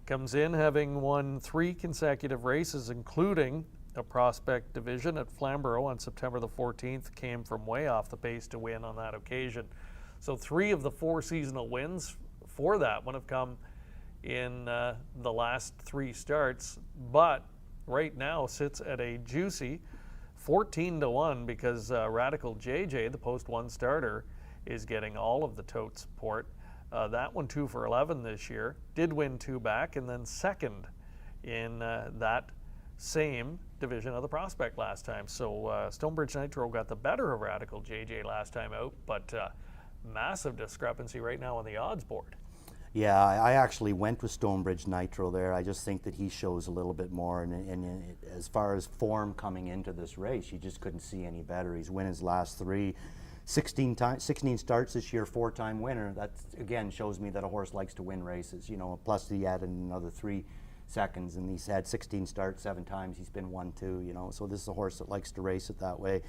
comes in having won 3 consecutive races, including a prospect division at Flamborough on September the 14th, came from way off the pace to win on that occasion. So 3 of the 4 seasonal wins for that one have come in the last 3 starts, but right now sits at a juicy 14-1 because Radical JJ, the Post 1 starter, is getting all of the tote support. That one 2 for 11 this year, did win 2 back, and then second in that same division of the prospect last time. So Stonebridge Nitro got the better of Radical JJ last time out, but massive discrepancy right now on the odds board. Yeah, I actually went with Stonebridge Nitro there. I just think that he shows a little bit more, and as far as form coming into this race, you just couldn't see any better. He's won his last 3, 16 starts this year, 4-time winner. That again shows me that a horse likes to win races. You know, plus he added another 3 seconds, and he's had 16 starts, 7 times. He's been 1-2. You know, so this is a horse that likes to race it that way.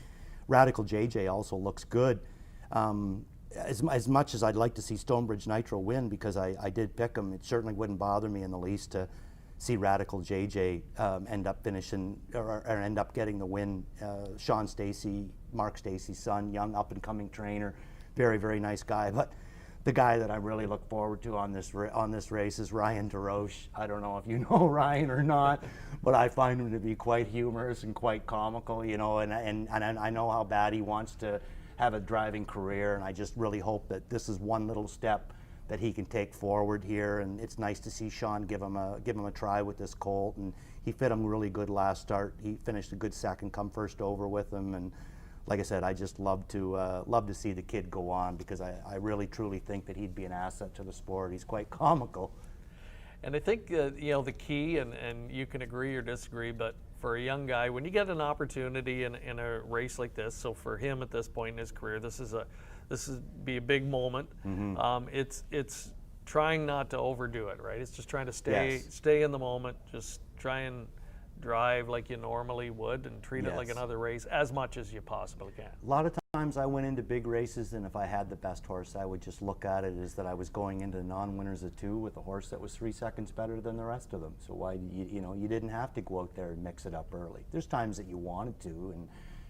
Radical JJ also looks good. As much as I'd like to see Stonebridge Nitro win, because I did pick him, it certainly wouldn't bother me in the least to see Radical JJ end up finishing or end up getting the win. Sean Stacey, Mark Stacey's son, young up-and-coming trainer, very nice guy. But the guy that I really look forward to on this race is Ryan DeRoche. I don't know if you know Ryan or not, but I find him to be quite humorous and quite comical, you know, and I know how bad he wants to have a driving career, and I just really hope that this is one little step that he can take forward here. And it's nice to see Sean give him a try with this colt, and he fit him really good last start. He finished a good second, come first over with him, and like I said, I just love to see the kid go on, because I really truly think that he'd be an asset to the sport. He's quite comical. And I think you know, the key, and you can agree or disagree, but for a young guy, when you get an opportunity in a race like this, so for him at this point in his career, this is be a big moment. Mm-hmm. It's trying not to overdo it, right? It's just trying to stay in the moment, just try and drive like you normally would, and treat it like another race as much as you possibly can. A lot of times I went into big races, and if I had the best horse, I would just look at it as that I was going into non-winners of 2 with a horse that was 3 seconds better than the rest of them. So why, you know, you didn't have to go out there and mix it up early. There's times that you wanted to, and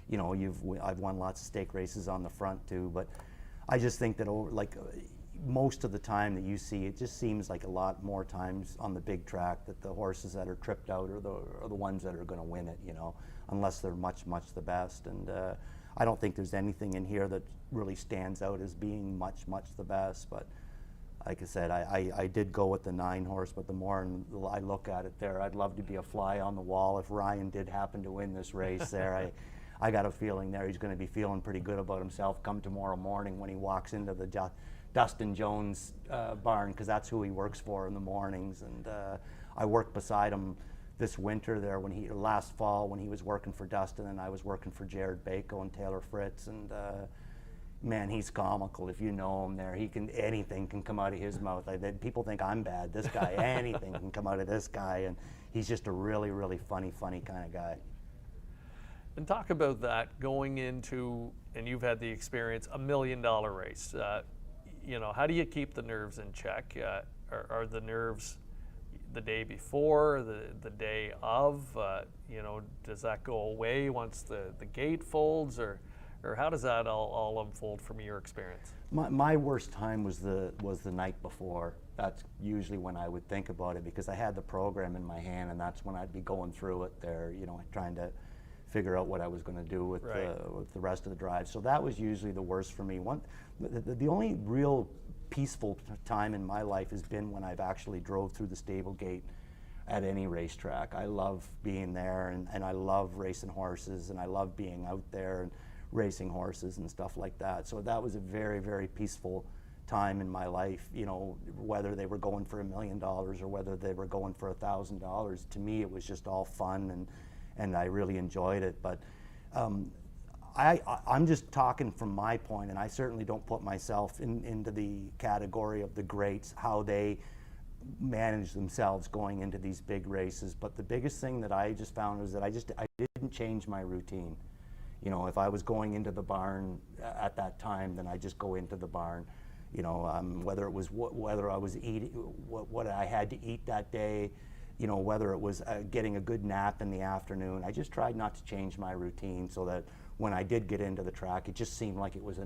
you know, I've won lots of stake races on the front too, but I just think that most of the time that you see, it just seems like a lot more times on the big track that the horses that are tripped out are the ones that are going to win it, you know, unless they're much the best. And I don't think there's anything in here that really stands out as being much the best. But like I said, I did go with the 9 horse, but the more I look at it there, I'd love to be a fly on the wall if Ryan did happen to win this race there. I got a feeling there he's going to be feeling pretty good about himself come tomorrow morning when he walks into the Dustin Jones barn, because that's who he works for in the mornings. And I worked beside him this winter there last fall when he was working for Dustin, and I was working for Jared Bako and Taylor Fritz. And man, he's comical. If you know him there, anything can come out of his mouth. People think I'm bad. This guy, anything can come out of this guy, and he's just a really, really funny kind of guy. And talk about that going into, and you've had the experience, $1 million race. How do you keep the nerves in check? Are the nerves the day before, the day of? Does that go away once the gate folds, or how does that all unfold from your experience? My worst time was the night before. That's usually when I would think about it, because I had the program in my hand, and that's when I'd be going through it there, trying to figure out what I was going to do with the rest of the drive. So that was usually the worst for me. The only real peaceful time in my life has been when I've actually drove through the stable gate at any racetrack. I love being there, and I love racing horses, and I love being out there and racing horses and stuff like that. So that was a very, very peaceful time in my life, whether they were going for $1 million or whether they were going for $1,000. To me, it was just all fun, and I really enjoyed it. But I'm just talking from my point, and I certainly don't put myself into the category of the greats, how they manage themselves going into these big races. But the biggest thing that I just found was that I didn't change my routine. If I was going into the barn at that time, then I just go into the barn. Whether I was eating, what I had to eat that day, whether it was getting a good nap in the afternoon. I just tried not to change my routine, so that when I did get into the track, it just seemed like it was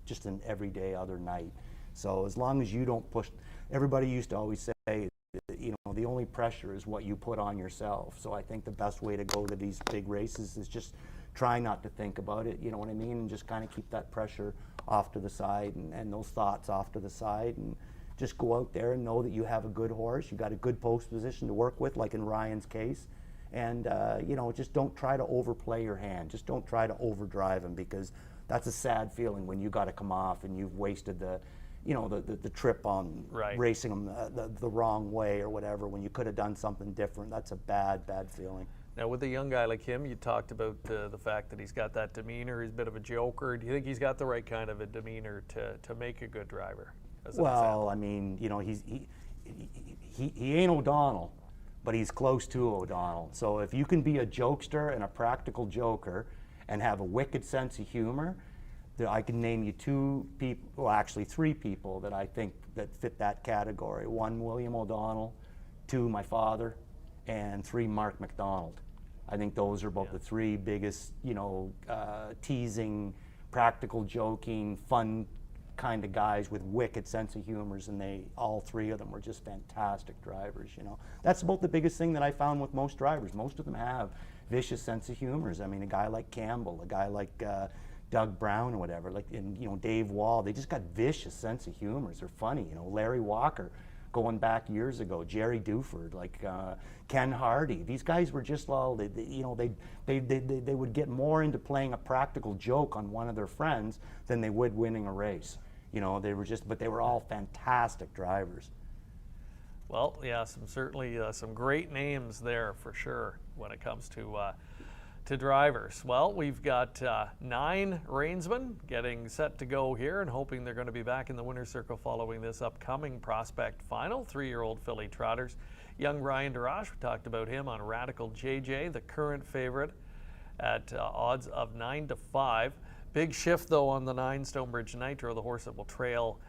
just an everyday other night. So as long as you don't push, everybody used to always say, the only pressure is what you put on yourself. So I think the best way to go to these big races is just try not to think about it, you know what I mean, and just kind of keep that pressure off to the side and those thoughts off to the side, and just go out there and know that you have a good horse, you got a good post position to work with, like in Ryan's case, and just don't try to overplay your hand, just don't try to overdrive him, because that's a sad feeling when you got to come off and you've wasted the trip on racing them the wrong way or whatever, when you could have done something different. That's a bad feeling. Now, with a young guy like him, you talked about the fact that he's got that demeanor, he's a bit of a joker. Do you think he's got the right kind of a demeanor to make a good driver? Well, I mean, he ain't O'Donnell, but he's close to O'Donnell. So if you can be a jokester and a practical joker and have a wicked sense of humor, I can name you three people that I think that fit that category. 1, William O'Donnell; 2, my father; and 3, Mark McDonald. I think those are about the 3 biggest, teasing, practical joking, fun kind of guys with wicked sense of humors, and all 3 of them were just fantastic drivers. That's about the biggest thing that I found with most drivers. Most of them have vicious sense of humors. I mean, a guy like Campbell, a guy like Doug Brown or whatever, and Dave Wall, they just got vicious sense of humors. They're funny. Larry Walker, going back years ago, Jerry Duford, Ken Hardy. These guys were just all, they would get more into playing a practical joke on one of their friends than they would winning a race. But they were all fantastic drivers. Well, yeah, some great names there for sure when it comes to drivers. Well, we've got 9 reinsmen getting set to go here and hoping they're going to be back in the winner's circle following this upcoming prospect final. 3-year-old filly trotters. Young Ryan Darash, we talked about him on Radical JJ, the current favorite at odds of 9-5. Big shift though on the 9 Stonebridge Nitro, the horse that will trail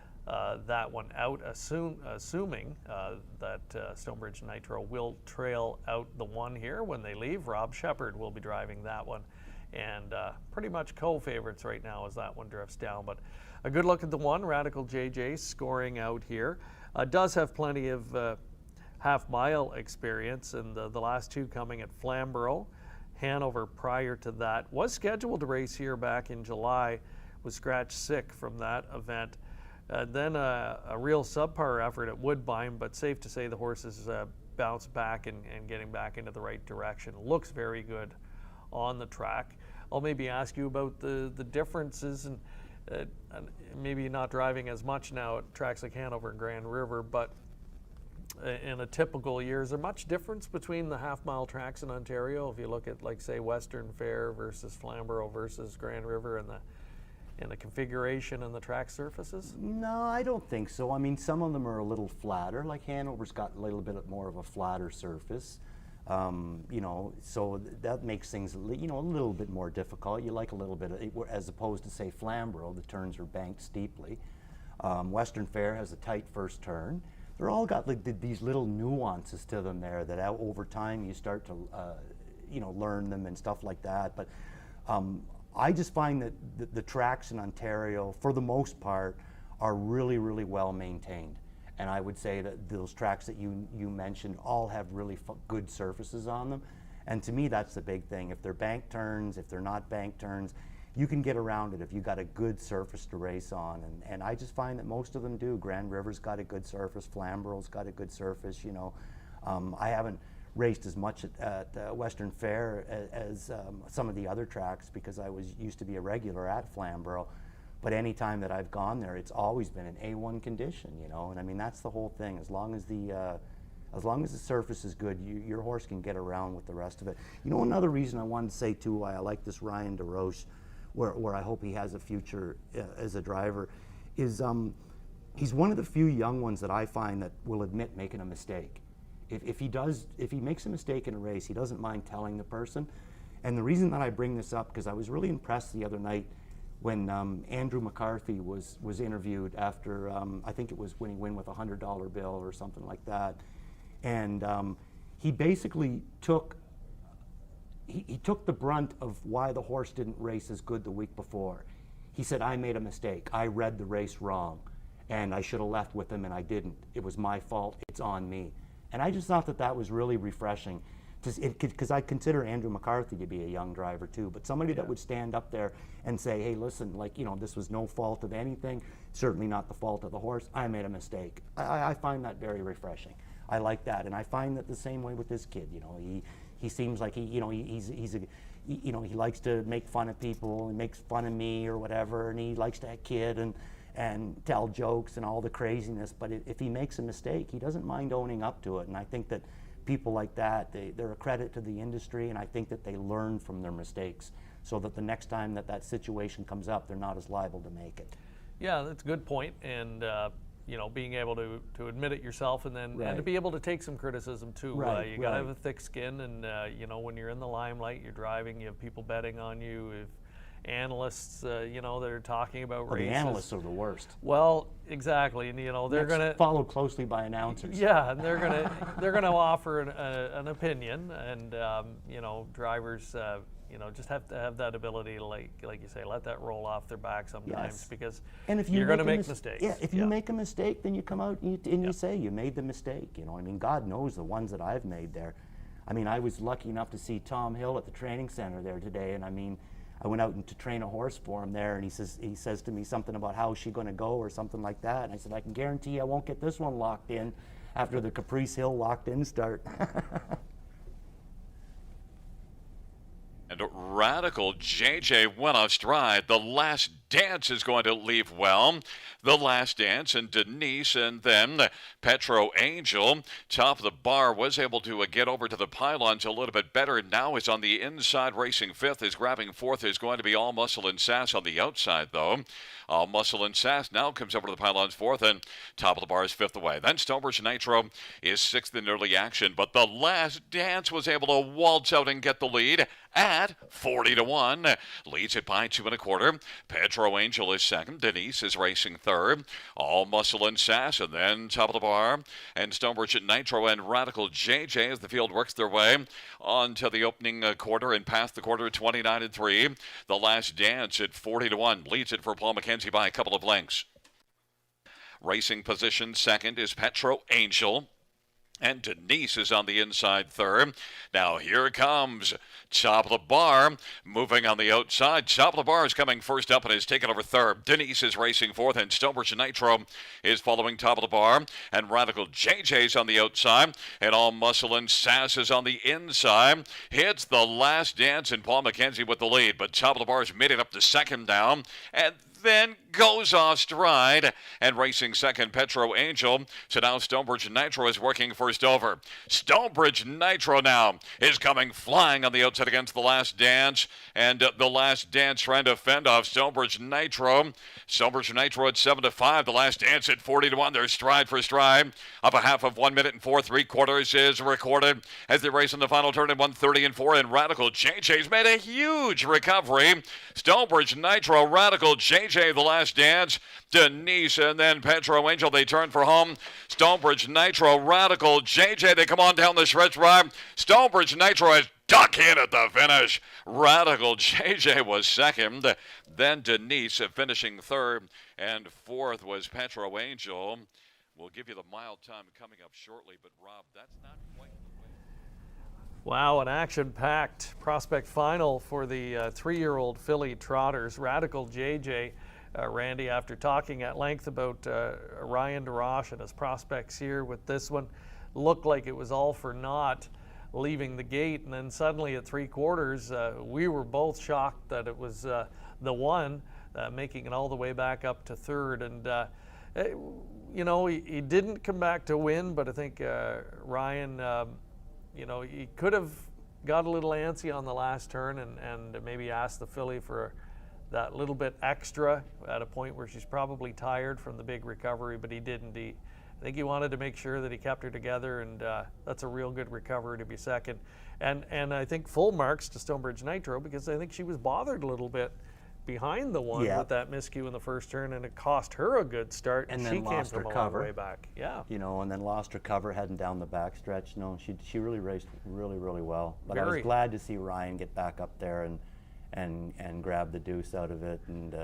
that one out, assuming that Stonebridge Nitro will trail out the 1 here when they leave. Rob Shepard will be driving that one, and pretty much co-favorites right now as that one drifts down. But a good look at the 1, Radical JJ, scoring out here. Does have plenty of half-mile experience, and the last 2 coming at Flamborough. Hanover prior to that was scheduled to race here back in July, was scratched sick from that event. Then a real subpar effort at Woodbine, but safe to say the horse has bounced back and getting back into the right direction. Looks very good on the track. I'll maybe ask you about the differences and maybe not driving as much now at tracks like Hanover and Grand River, but in a typical year, is there much difference between the half-mile tracks in Ontario? If you look at, like, say, Western Fair versus Flamborough versus Grand River and the configuration and the track surfaces? No, I don't think so. I mean, some of them are a little flatter. Like Hanover's got a little bit more of a flatter surface. You know, so that makes things, you know, a little bit more difficult. You like a little bit of, as opposed to, say, Flamborough, the turns are banked steeply. Western Fair has a tight first turn. They're all got like these little nuances to them there that over time you start to, you know, learn them and stuff like that. But I just find that the tracks in Ontario, for the most part, are really, really well maintained. And I would say that those tracks that you mentioned all have really good surfaces on them. And to me, that's the big thing. If they're bank turns, if they're not bank turns, you can get around it if you got a good surface to race on. And I just find that most of them do. Grand River's got a good surface, Flamborough's got a good surface, you know. I haven't raced as much at Western Fair as some of the other tracks because I used to be a regular at Flamborough. But any time that I've gone there, it's always been in A1 condition, you know. And I mean, that's the whole thing. As long as the surface is good, your horse can get around with the rest of it. You know, another reason I wanted to say too why I like this Ryan DeRoche, where I hope he has a future as a driver, is he's one of the few young ones that I find that will admit making a mistake. If he makes a mistake in a race, he doesn't mind telling the person. And the reason that I bring this up, because I was really impressed the other night when Andrew McCarthy was interviewed after, I think it was when he won with a $100 bill or something like that. And he basically took the brunt of why the horse didn't race as good the week before. He said, I made a mistake. I read the race wrong, and I should have left with him, and I didn't. It was my fault. It's on me. And I just thought that was really refreshing, because I consider Andrew McCarthy to be a young driver too, but somebody that would stand up there and say, hey, listen, like, you know, this was no fault of anything, certainly not the fault of the horse. I made a mistake. I find that very refreshing. I like that, and I find that the same way with this kid. You know, he seems like he likes to make fun of people and makes fun of me or whatever, and he likes to kid and tell jokes and all the craziness. But if he makes a mistake, he doesn't mind owning up to it. And I think that people like that, they're a credit to the industry, and I think that they learn from their mistakes so that the next time that situation comes up, they're not as liable to make it. Yeah, that's a good point. And you know, being able to admit it yourself, and then and to be able to take some criticism too. You gotta have a thick skin, and you know, when you're in the limelight, you're driving, you have people betting on you. If analysts, you know, that are talking about races. The analysts are the worst. Well, exactly, and you know, they're going to followed closely by announcers. Yeah, and they're gonna offer an opinion, and you know, drivers, you know, just have to have that ability to, like you say, let that roll off their back sometimes, because and if you're going to make mistakes. Yeah, if you make a mistake, then you come out and you say you made the mistake. You know, I mean, God knows the ones that I've made there. I mean, I was lucky enough to see Tom Hill at the training center there today, and I mean, I went out to train a horse for him there, and he says to me something about how's she going to go or something like that, and I said, I can guarantee I won't get this one locked in after the Caprice Hill locked in start. And Radical JJ went off stride. The Last Dance is going to leave well. The Last Dance and Denise, and then Petro Angel. Top of the bar, was able to get over to the pylons a little bit better. Now is on the inside, racing fifth. Is grabbing fourth is going to be All Muscle and Sass on the outside, though. All Muscle and Sass now comes over to the pylons fourth, and top of the bar is fifth away. Then Stonebridge Nitro is sixth in early action, but The Last Dance was able to waltz out and get the lead at 40-1. Leads it by 2 1/4. Petro Angel is second. Denise is racing third. All Muscle and Sass, and then top of the bar, and Stonebridge Nitro and Radical JJ as the field works their way on to the opening quarter and past the quarter, 29-3. The Last Dance at 40-1 leads it for Paul McKenzie by a couple of lengths. Racing position second is Petro Angel. And Denise is on the inside third. Now here comes Top of the Bar moving on the outside. Top of the Bar is coming first up and has taken over third. Denise is racing fourth, and Stonebridge Nitro is following Top of the Bar. And Radical JJ's on the outside. And All Muscle and Sass is on the inside. Hits the last dance, and Paul McKenzie with the lead. But Top of the Bar has made it up to second down. And then goes off stride, and racing second, Petro Angel. So now Stonebridge Nitro is working first over. Stonebridge Nitro now is coming flying on the outside against the Last Dance, and the Last Dance trying to fend off Stonebridge Nitro. Stonebridge Nitro at 7-5, the Last Dance at 40-1. They're stride for stride. Up a half of 1 minute and 4 3/4 is recorded as they race in the final turn at 1:30-4, and Radical JJ's made a huge recovery. Stonebridge Nitro, Radical JJ, the Last Dance, Denise, and then Petro Angel. They turn for home. Stonebridge Nitro, Radical JJ. They come on down the stretch drive. Stonebridge Nitro has duck in at the finish. Radical JJ was second. Then Denise finishing third, and fourth was Petro Angel. We'll give you the mile time coming up shortly, but Rob, that's not quite the way. Wow, an action-packed prospect final for the 3-year-old filly trotters. Radical JJ, Randy, after talking at length about Ryan DeRoche and his prospects here with this one, looked like it was all for naught leaving the gate, and then suddenly at 3/4, we were both shocked that it was the one, making it all the way back up to third. And you know, he didn't come back to win, but I think Ryan, you know, he could have got a little antsy on the last turn and maybe asked the filly for that little bit extra at a point where she's probably tired from the big recovery, but he didn't. I think he wanted to make sure that he kept her together, and that's a real good recovery to be second. And I think full marks to Stonebridge Nitro, because I think she was bothered a little bit behind the one with that miscue in the first turn, and it cost her a good start, and she then came lost her from a long cover way back. Yeah, you know, and then lost her cover heading down the backstretch. No, she really raced really well. But I was glad to see Ryan get back up there and grab the deuce out of it. And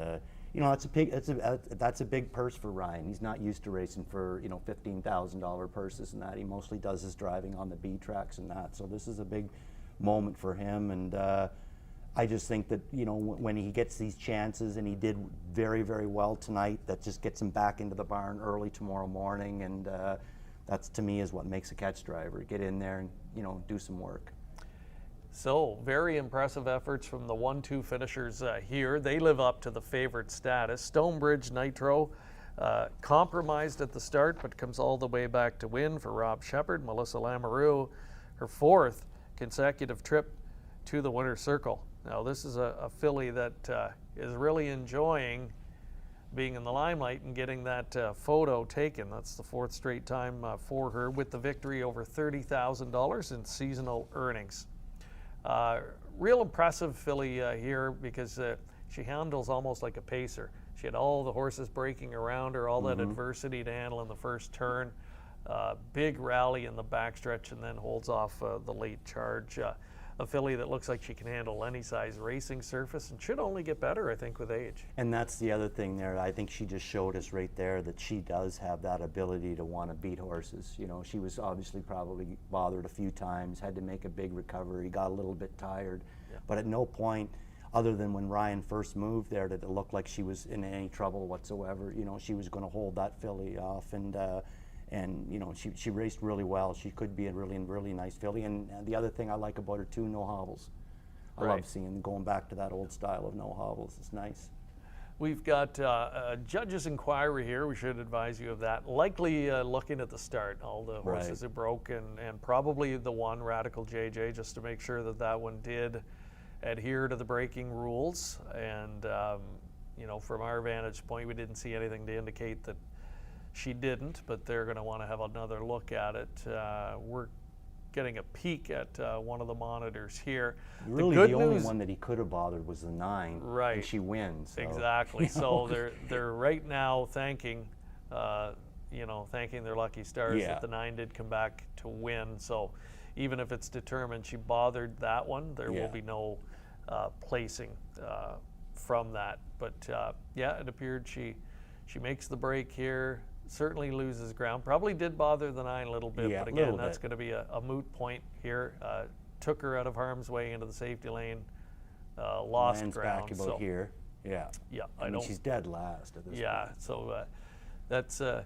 you know, that's a big purse for Ryan. He's not used to racing for, you know, $15,000 purses and that. He mostly does his driving on the B tracks and that. So this is a big moment for him. And I just think that, you know, when he gets these chances, and he did very well tonight, that just gets him back into the barn early tomorrow morning. And that's, to me, is what makes a catch driver. Get in there and, you know, do some work. So, very impressive efforts from the 1-2 finishers here. They live up to the favorite status. Stonebridge Nitro compromised at the start, but comes all the way back to win for Rob Shepard. Melissa Lamoureux, her 4th consecutive trip to the winner's circle. Now, this is a filly that is really enjoying being in the limelight and getting that photo taken. That's the 4th straight time for her, with the victory over $30,000 in seasonal earnings. Real impressive filly here, because she handles almost like a pacer. She had all the horses breaking around her, all that adversity to handle in the first turn. Big rally in the backstretch, and then holds off the late charge. A filly that looks like she can handle any size racing surface, and should only get better, I think, with age. And that's the other thing there. I think she just showed us right there that she does have that ability to want to beat horses. You know, she was obviously probably bothered a few times, had to make a big recovery, got a little bit tired, but at no point, other than when Ryan first moved there, did it look like she was in any trouble whatsoever. You know, she was going to hold that filly off, and you know, she raced really well. She could be a really nice filly. And the other thing I like about her too, no hobbles. I love seeing, going back to that old style of no hobbles. It's nice. We've got a judge's inquiry here. We should advise you of that. Likely looking at the start. All the horses are broken, and probably the one, Radical JJ, just to make sure that that one did adhere to the braking rules. And you know, from our vantage point, we didn't see anything to indicate that she didn't, but they're going to want to have another look at it. We're getting a peek at one of the monitors here. Really, the only one that he could have bothered was the 9, and she wins. So, exactly. You know. So they're right now thanking, you know, thanking their lucky stars that the 9 did come back to win. So even if it's determined she bothered that one, there will be no placing from that. But yeah, it appeared she makes the break here. certainly loses ground. Probably did bother the 9 a little bit, Yeah, but a again, little that's bit. going to be a moot point here. Took her out of harm's way into the safety lane, lost Lands ground. back about here. Yeah. Yeah, I mean, she's dead last at this Yeah, point. so that's a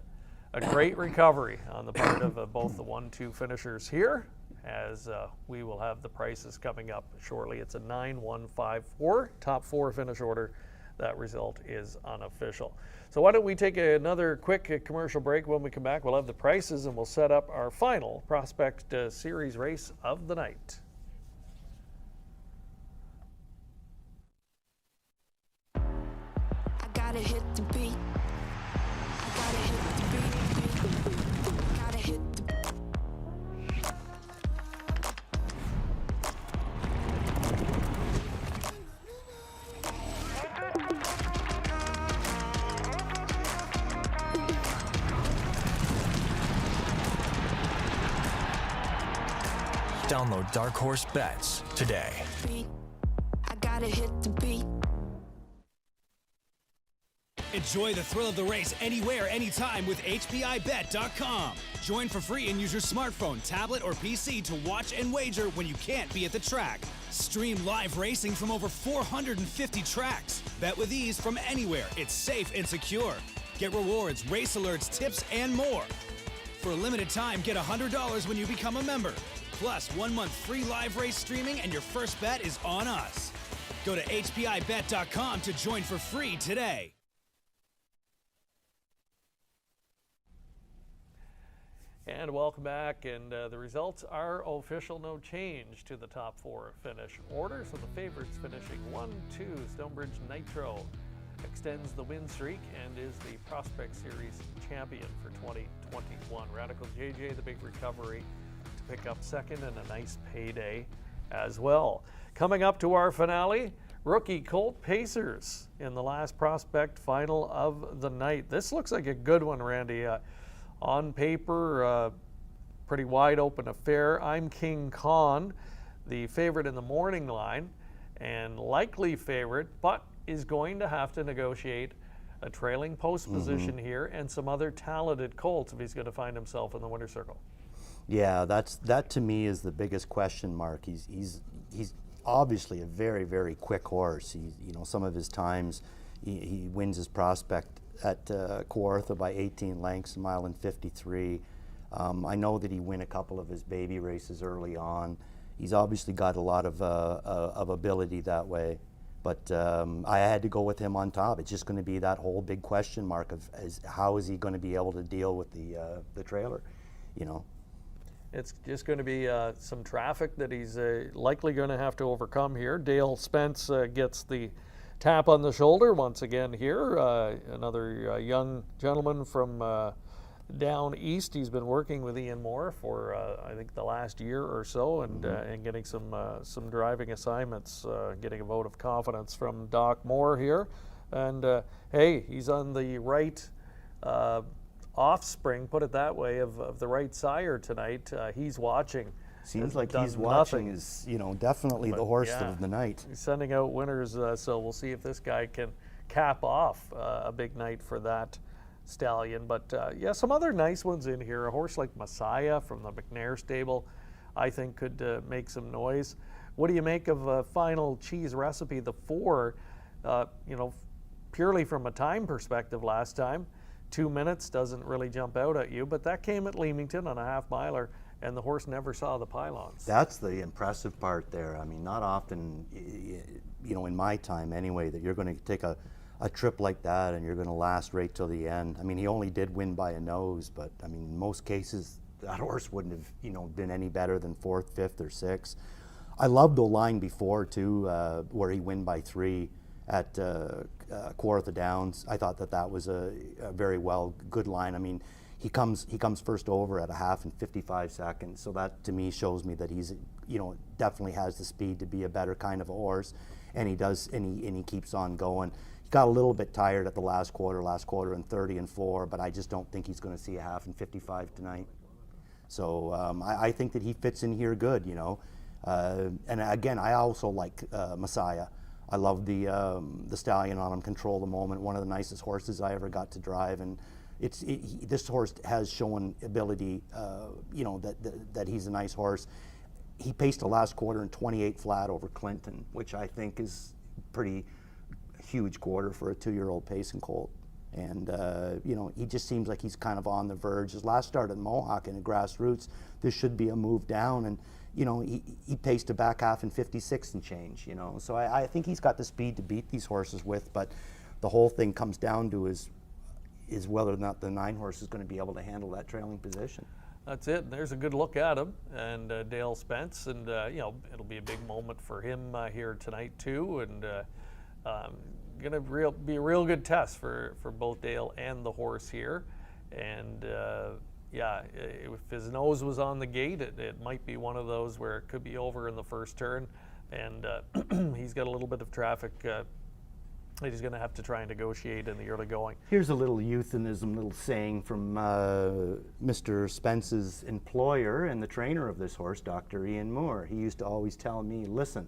great recovery on the part of both the 1-2 finishers here, as we will have the prices coming up shortly. It's a 9-1-5-4 top 4 finish order. That result is unofficial. So why don't we take another quick commercial break? When we come back, we'll have the prices and we'll set up our final Prospect Series race of the night. I gotta hit the beat. I gotta hit the beat. Gotta hit the Download Dark Horse Bets today. beat. I gotta hit the beat. Enjoy the thrill of the race anywhere, anytime with HBIBet.com. Join for free and use your smartphone, tablet, or PC to watch and wager when you can't be at the track. Stream live racing from over 450 tracks. Bet with ease from anywhere. It's safe and secure. Get rewards, race alerts, tips, and more. For a limited time, get $100 when you become a member. Plus, 1 month free live race streaming, and your first bet is on us. Go to HBIBet.com to join for free today. And welcome back, and the results are official. No change to the top 4 finish order. So the favorites finishing 1-2. Stonebridge Nitro extends the win streak and is the Prospect Series champion for 2021. Radical JJ, the big recovery to pick up second, and a nice payday as well. Coming up to our finale, rookie Colt Pacers in the last Prospect final of the night. This looks like a good one, Randy. On paper, pretty wide open affair. I'm King Khan, the favorite in the morning line, and likely favorite, but is going to have to negotiate a trailing post position here and some other talented colts if he's going to find himself in the winner's circle. Yeah, that to me is the biggest question mark. He's obviously a very, very quick horse. Some of his times he wins his Prospect at Kawartha by 18 lengths, a mile and 53. I know that he win a couple of his baby races early on. He's obviously got a lot of ability that way, but I had to go with him on top. It's just going to be that whole big question mark of how is he going to be able to deal with the trailer, It's just going to be some traffic that he's likely going to have to overcome here. Dale Spence gets the tap on the shoulder once again here. Another young gentleman from down east. He's been working with Ian Moore for I think the last year or so, and getting some driving assignments, getting a vote of confidence from Doc Moore here. And hey, he's on the right offspring, put it that way, of the right sire tonight. He's watching. Seems like he's watching is, definitely the horse of the night. He's sending out winners, so we'll see if this guy can cap off a big night for that stallion. But yeah, some other nice ones in here. A horse like Messiah from the McNair stable, I think could make some noise. What do you make of Final Cheese Recipe, the 4? Purely from a time perspective last time, 2 minutes doesn't really jump out at you, but that came at Leamington on a half-miler, and the horse never saw the pylons. That's the impressive part there. I mean, not often, in my time anyway, that you're going to take a trip like that and you're going to last right till the end. I mean, he only did win by a nose, but I mean, in most cases, that horse wouldn't have, been any better than 4th, 5th, or 6th. I loved the line before too, where he win by 3 at Kawartha Downs. I thought that was a very good line. I mean, he comes first over at a half and 55 seconds. So that to me shows me that he's, definitely has the speed to be a better kind of a horse, and he does, and he keeps on going. He got a little bit tired at the last quarter in 30 and 4, but I just don't think he's going to see a half and 55 tonight. So I think that he fits in here good, and again, I also like Messiah. I love the stallion on him, Control the Moment, one of the nicest horses I ever got to drive, and this horse has shown ability, you know, that he's a nice horse. He paced the last quarter in 28 flat over Clinton, which I think is pretty huge quarter for a 2-year-old pacing colt. And, you know, he just seems like he's kind of on the verge. His last start at Mohawk in the grassroots, this should be a move down. And, you know, he paced a back half in 56 and change, you know. So I think he's got the speed to beat these horses with, but the whole thing comes down to is whether or not the 9 horse is going to be able to handle that trailing position. That's it. There's a good look at him, and Dale Spence, and you know, it'll be a big moment for him here tonight too, and going to be a real good test for both Dale and the horse here. And yeah, if his nose was on the gate, it might be one of those where it could be over in the first turn, and he's got a little bit of traffic that he's going to have to try and negotiate in the early going. Here's a little euphemism, little saying from Mr. Spence's employer and the trainer of this horse, Dr. Ian Moore. He used to always tell me, listen,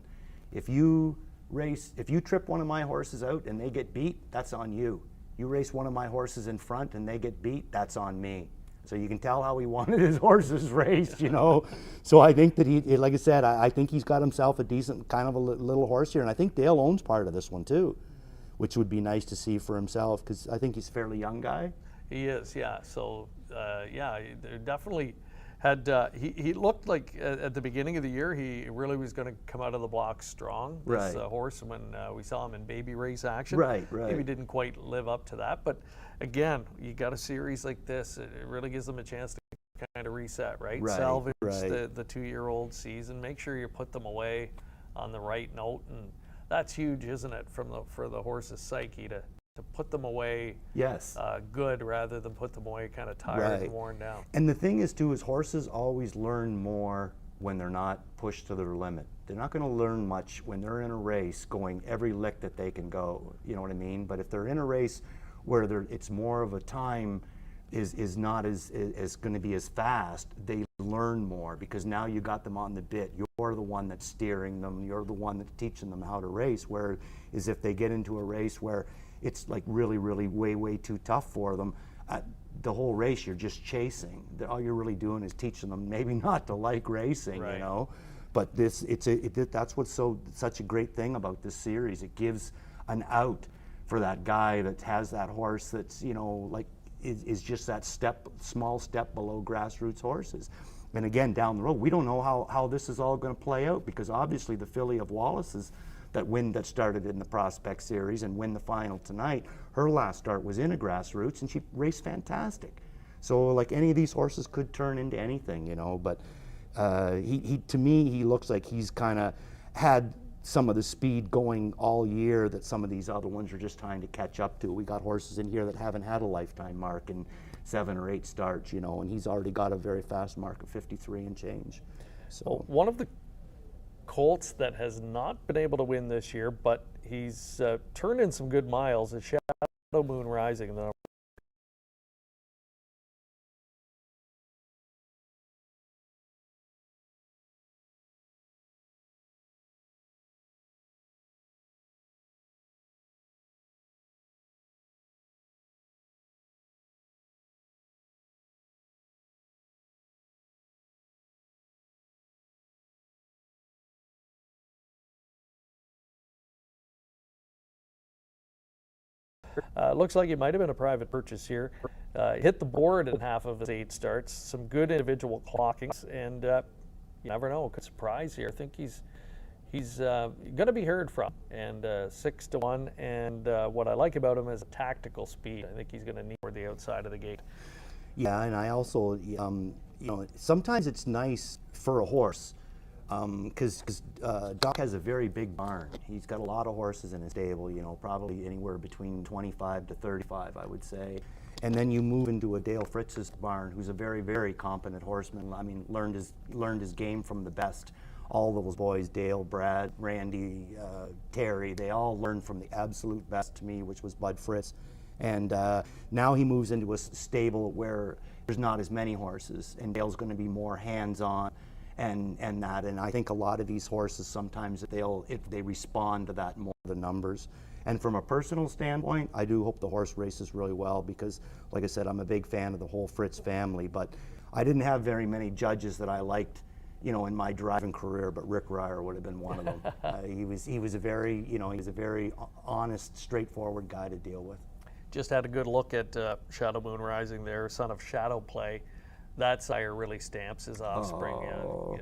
if you trip one of my horses out and they get beat, that's on you. You race one of my horses in front and they get beat, that's on me. So you can tell how he wanted his horses raced, you know. So I think that like I said, I think he's got himself a decent kind of a little horse here. And I think Dale owns part of this one too, which would be nice to see for himself, because I think he's a fairly young guy. He is, yeah. So, yeah, definitely had, he looked like at the beginning of the year, he really was going to come out of the blocks strong, this horse, when we saw him in baby race action. Right. Maybe didn't quite live up to that. But again, you got a series like this, it really gives them a chance to kind of reset, right? Salvage the 2-year-old season, make sure you put them away on the right note, and that's huge, isn't it, for the horse's psyche to put them away good rather than put them away kind of tired and worn down. And the thing is too, is horses always learn more when they're not pushed to their limit. They're not going to learn much when they're in a race going every lick that they can go, you know what I mean? But if they're in a race where it's more of a time is not as going to be as fast, they learn more, because now you got them on the bit. You're the one that's steering them. You're the one that's teaching them how to race. Where is if they get into a race where it's like really, really way too tough for them, the whole race you're just chasing. All you're really doing is teaching them maybe not to like racing, you know. But that's what's such a great thing about this series. It gives an out for that guy that has that horse that's, you know, like is just that small step below grassroots horses. And again, down the road, we don't know how this is all going to play out, because obviously the filly of Wallace's that started in the Prospect Series and win the final tonight, her last start was in a grassroots and she raced fantastic. So like any of these horses could turn into anything, you know. But to me, he looks like he's kind of had some of the speed going all year that some of these other ones are just trying to catch up to. We got horses in here that haven't had a lifetime mark in 7 or 8 starts, you know, and he's already got a very fast mark of 53 and change. So one of the colts that has not been able to win this year, but he's turned in some good miles, is Shadow Moon Rising. Looks like it might have been a private purchase here. Hit the board in half of his 8 starts. Some good individual clockings, and you never know, could surprise here. I think he's going to be heard from, and 6-1. And what I like about him is tactical speed. I think he's going to need toward the outside of the gate. Yeah, and I also, you know, sometimes it's nice for a horse. Because Doc has a very big barn. He's got a lot of horses in his stable, you know, probably anywhere between 25 to 35, I would say. And then you move into a Dale Fritz's barn, who's a very, very competent horseman. I mean, learned his game from the best. All those boys, Dale, Brad, Randy, Terry, they all learned from the absolute best to me, which was Bud Fritz. And now he moves into a stable where there's not as many horses, and Dale's going to be more hands-on. and I think a lot of these horses sometimes they respond to that more than numbers. And from a personal standpoint, I do hope the horse races really well because, like I said, I'm a big fan of the whole Fritz family, but I didn't have very many judges that I liked, you know, in my driving career, but Rick Ryer would have been one of them. He was a very honest, straightforward guy to deal with. Just had a good look at Shadow Moon Rising there, son of Shadow Play. That sire really stamps his offspring.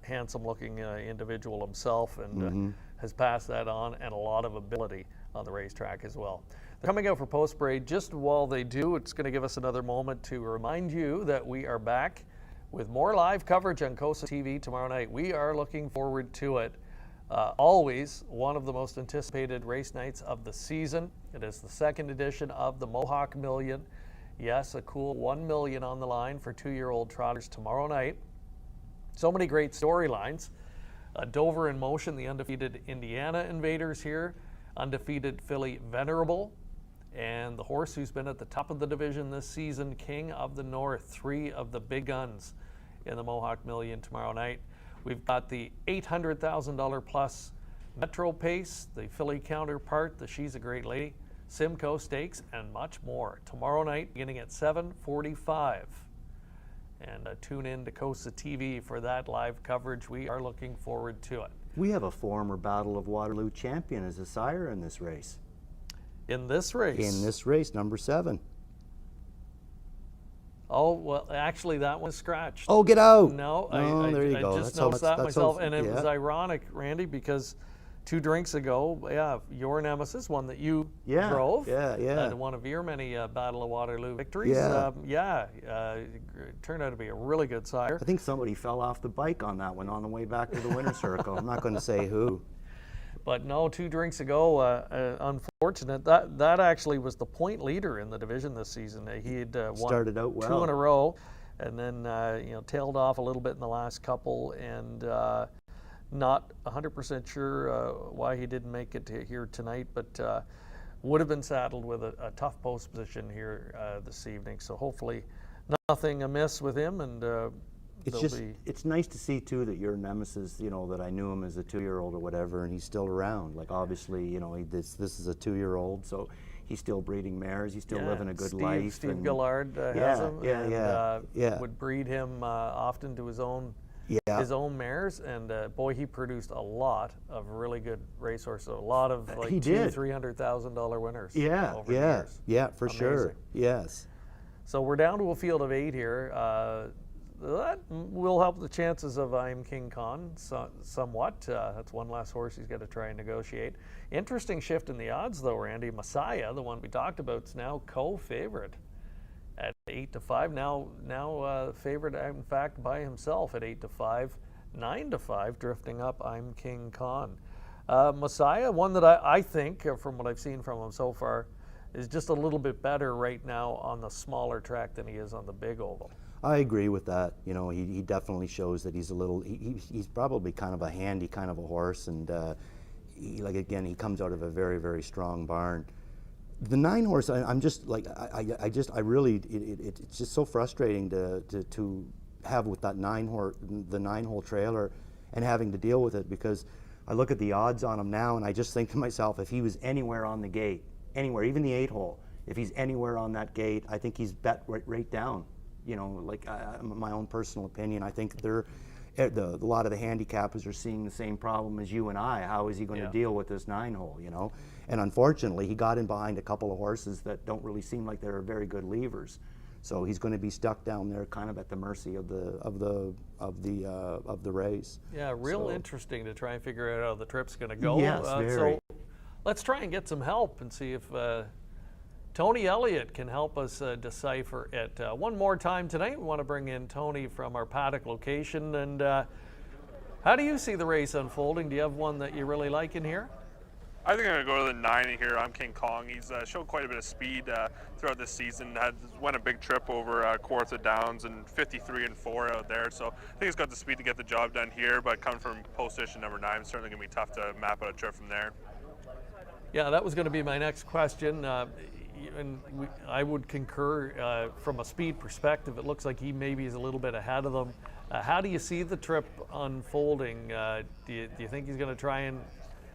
Handsome-looking individual himself, and has passed that on, and a lot of ability on the racetrack as well. They're coming out for post-parade. Just while they do, it's going to give us another moment to remind you that we are back with more live coverage on COSA-TV tomorrow night. We are looking forward to it. Always one of the most anticipated race nights of the season. It is the second edition of the Mohawk Million. Yes, a cool $1 million on the line for 2-year-old trotters tomorrow night. So many great storylines. Dover in Motion, the undefeated Indiana Invaders here. Undefeated filly Venerable. And the horse who's been at the top of the division this season, King of the North. 3 of the big guns in the Mohawk Million tomorrow night. We've got the $800,000 plus Metro Pace, the filly counterpart, the She's a Great Lady, Simcoe Stakes, and much more. Tomorrow night, beginning at 7:45. And tune in to COSA-TV for that live coverage. We are looking forward to it. We have a former Battle of Waterloo champion as a sire in this race. In this race? In this race, number 7. Oh, well, actually, that one's scratched. Oh, get out! No, there you go. I just noticed that myself, and it was ironic, Randy, because 2 drinks ago, your nemesis, one that you drove, one of your many Battle of Waterloo victories, turned out to be a really good sire. I think somebody fell off the bike on that one on the way back to the winner's circle. I'm not going to say who. But no, 2 drinks ago, unfortunate. That actually was the point leader in the division this season. He had started out well, 2 in a row, and then tailed off a little bit in the last couple, and not 100% sure why he didn't make it here tonight, but would have been saddled with a tough post position here this evening. So hopefully nothing amiss with him, and it's nice to see too that your nemesis, that I knew him as a 2-year-old or whatever, and he's still around. Like obviously, this is a 2-year-old, so he's still breeding mares. He's still living a good life. Steve Gillard has him, would breed him often to his own mares, and boy, he produced a lot of really good racehorses. A lot of $200,000-$300,000 winners. Over the years. For sure. Yes. So we're down to a field of 8 here. That will help the chances of I'm King Khan somewhat. That's one less horse he's got to try and negotiate. Interesting shift in the odds, though, Randy. Messiah, the one we talked about, is now co-favorite at 8-5. Now favored, in fact, by himself at 8-5, 9-5, drifting up. I'm King Khan. Messiah, one that I think, from what I've seen from him so far, is just a little bit better right now on the smaller track than he is on the big oval. I agree with that. He definitely shows that he's a little. He's probably kind of a handy kind of a horse, and he comes out of a very, very strong barn. The 9 horse, I'm just like I really it's just so frustrating to have with that 9-hole trailer and having to deal with it, because I look at the odds on him now and I just think to myself, if he was anywhere on the gate, anywhere, even the 8-hole, if he's anywhere on that gate, I think he's bet right down. My own personal opinion, I think a lot of the handicappers are seeing the same problem as you and I. How is he going to deal with this 9-hole, And unfortunately, he got in behind a couple of horses that don't really seem like they're very good levers. So he's going to be stuck down there, kind of at the mercy of the race. Yeah, interesting to try and figure out how the trip's going to go. Yes, very. So let's try and get some help and see if Tony Elliott can help us decipher it. One more time tonight, we want to bring in Tony from our paddock location. And how do you see the race unfolding? Do you have one that you really like in here? I think I'm going to go to the 9 here. I'm King Kong. He's showed quite a bit of speed throughout this season. Went a big trip over Kawartha Downs and 53-4 out there. So I think he's got the speed to get the job done here. But coming from position number 9, it's certainly going to be tough to map out a trip from there. Yeah, that was going to be my next question. I would concur from a speed perspective. It looks like he maybe is a little bit ahead of them. How do you see the trip unfolding? Do you think he's going to try and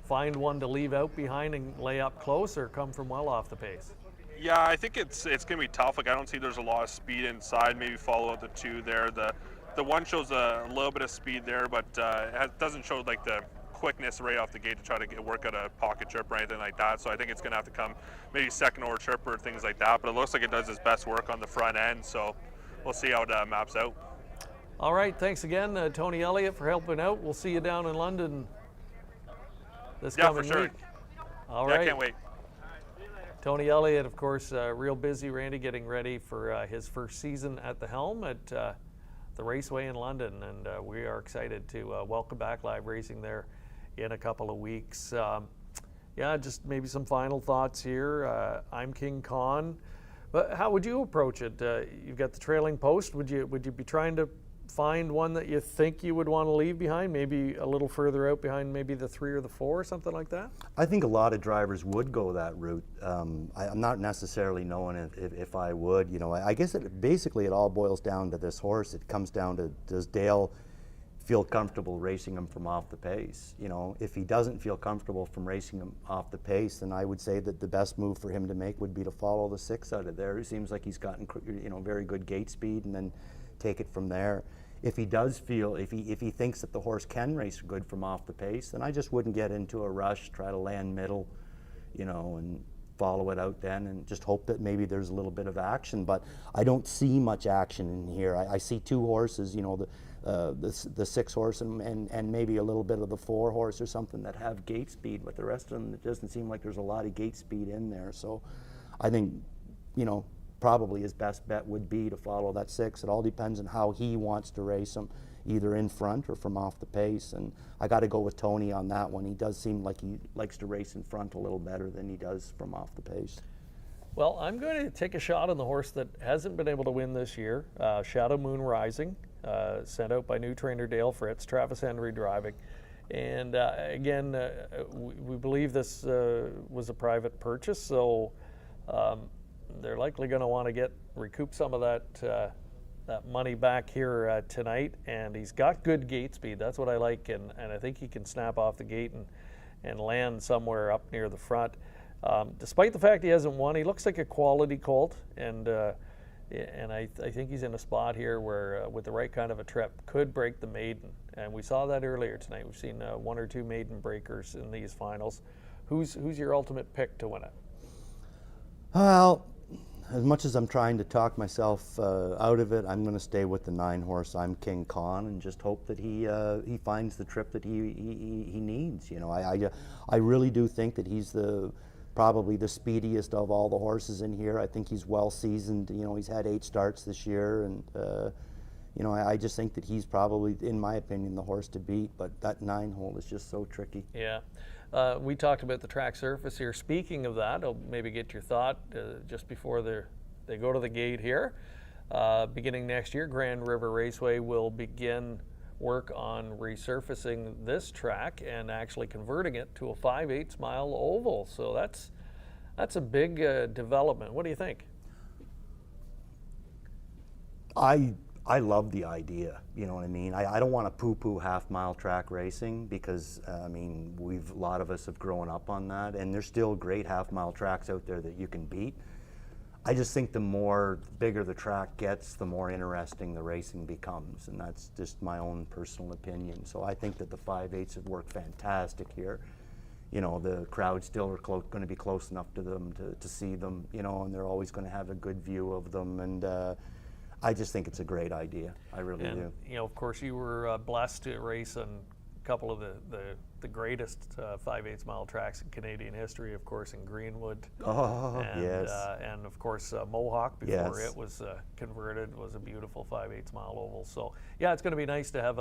find one to leave out behind and lay up close, or come from well off the pace? Yeah, I think it's going to be tough. Like, I don't see there's a lot of speed inside. Maybe follow out the two there. The one shows a little bit of speed there, but it doesn't show like the quickness right off the gate to try to work at a pocket trip or anything like that. So I think it's going to have to come maybe second order trip or things like that. But it looks like it does its best work on the front end. So we'll see how it maps out. All right, thanks again, Tony Elliott, for helping out. We'll see you down in London this coming for sure. week. All right. I can't wait. Tony Elliott, of course, real busy, Randy, getting ready for his first season at the helm at the Raceway in London, and we are excited to welcome back live racing there in a couple of weeks. Yeah, just maybe some final thoughts here. I'm King Khan. But how would you approach it? You've got the trailing post. Would you be trying to find one that you think you would want to leave behind, maybe a little further out behind maybe the 3 or the 4 or something like that? I think a lot of drivers would go that route. I'm not necessarily knowing if I would. You know, I guess it all boils down to this horse. It comes down to, does Dale feel comfortable racing him from off the pace? You know, if he doesn't feel comfortable from racing him off the pace, then I would say that the best move for him to make would be to follow the 6 out of there. It seems like he's gotten, you know, very good gate speed, and then take it from there. If he does feel, if he thinks that the horse can race good from off the pace, then I just wouldn't get into a rush, try to land middle, you know, and follow it out then, and just hope that maybe there's a little bit of action. But I don't see much action in here. I see 2 horses, you know, the 6 horse and maybe a little bit of the 4 horse or something that have gate speed, but the rest of them, it doesn't seem like there's a lot of gate speed in there. So I think, you know, probably his best bet would be to follow that 6. It all depends on how he wants to race him, either in front or from off the pace. And I got to go with Tony on that one. He does seem like he likes to race in front a little better than he does from off the pace. Well, I'm going to take a shot on the horse that hasn't been able to win this year, Shadow Moon Rising, sent out by new trainer Dale Fritz, Travis Henry driving. And again, we believe this was a private purchase, so they're likely going to want to recoup some of that money back here tonight. And he's got good gate speed. That's what I like, and I think he can snap off the gate and land somewhere up near the front. Despite the fact he hasn't won, he looks like a quality colt, and I think he's in a spot here where, with the right kind of a trip, could break the maiden. And we saw that earlier tonight. We've seen 1 or 2 maiden breakers in these finals. Who's your ultimate pick to win it? Well, as much as I'm trying to talk myself out of it, I'm going to stay with the 9 horse. I'm King Khan, and just hope that he finds the trip that he needs. You know, I really do think that he's probably the speediest of all the horses in here. I think he's well seasoned. You know, he's had 8 starts this year, and you know, I just think that he's probably, in my opinion, the horse to beat. But that 9 hole is just so tricky. Yeah. We talked about the track surface here. Speaking of that, I'll maybe get your thought just before they go to the gate here. Beginning next year, Grand River Raceway will begin work on resurfacing this track and actually converting it to a 5/8 mile oval. So that's a big development. What do you think? I love the idea, you know what I mean? I don't want to poo-poo half-mile track racing, because, I mean, a lot of us have grown up on that, and there's still great half-mile tracks out there that you can beat. I just think the bigger the track gets, the more interesting the racing becomes, and that's just my own personal opinion. So I think that the 5/8 have worked fantastic here. You know, the crowd still are going to be close enough to them to see them, you know, and they're always going to have a good view of them, and I just think it's a great idea. I really do. You know, of course, you were blessed to race on a couple of the greatest 5/8 mile tracks in Canadian history, of course, in Greenwood. Oh, and, yes. And of course, Mohawk, before Yes. it was converted, was a beautiful 5/8 mile oval. So, yeah, it's going to be nice to have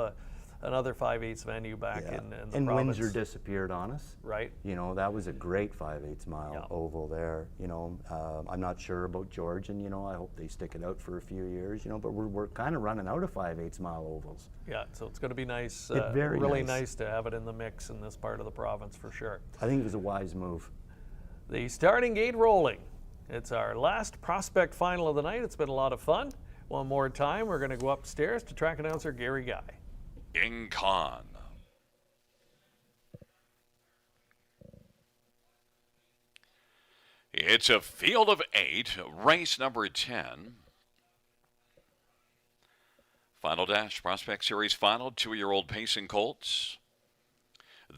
another 5/8 venue back in the and province. Windsor disappeared on us. Right. You know, that was a great 5/8 mile Yeah. oval there. You know, I'm not sure about Georgian, you know, I hope they stick it out for a few years, you know, but we're kind of running out of 5/8 mile ovals. Yeah, so it's going to be nice, Very really nice. nice to have it in the mix in this part of the province for sure. I think it was a wise move. The starting gate rolling. It's our last prospect final of the night. It's been a lot of fun. one more time. We're going to go upstairs to track announcer Gary Guy. King Khan. It's a field of 8, race number 10. Final dash, Prospect Series final, 2-year-old pacing colts.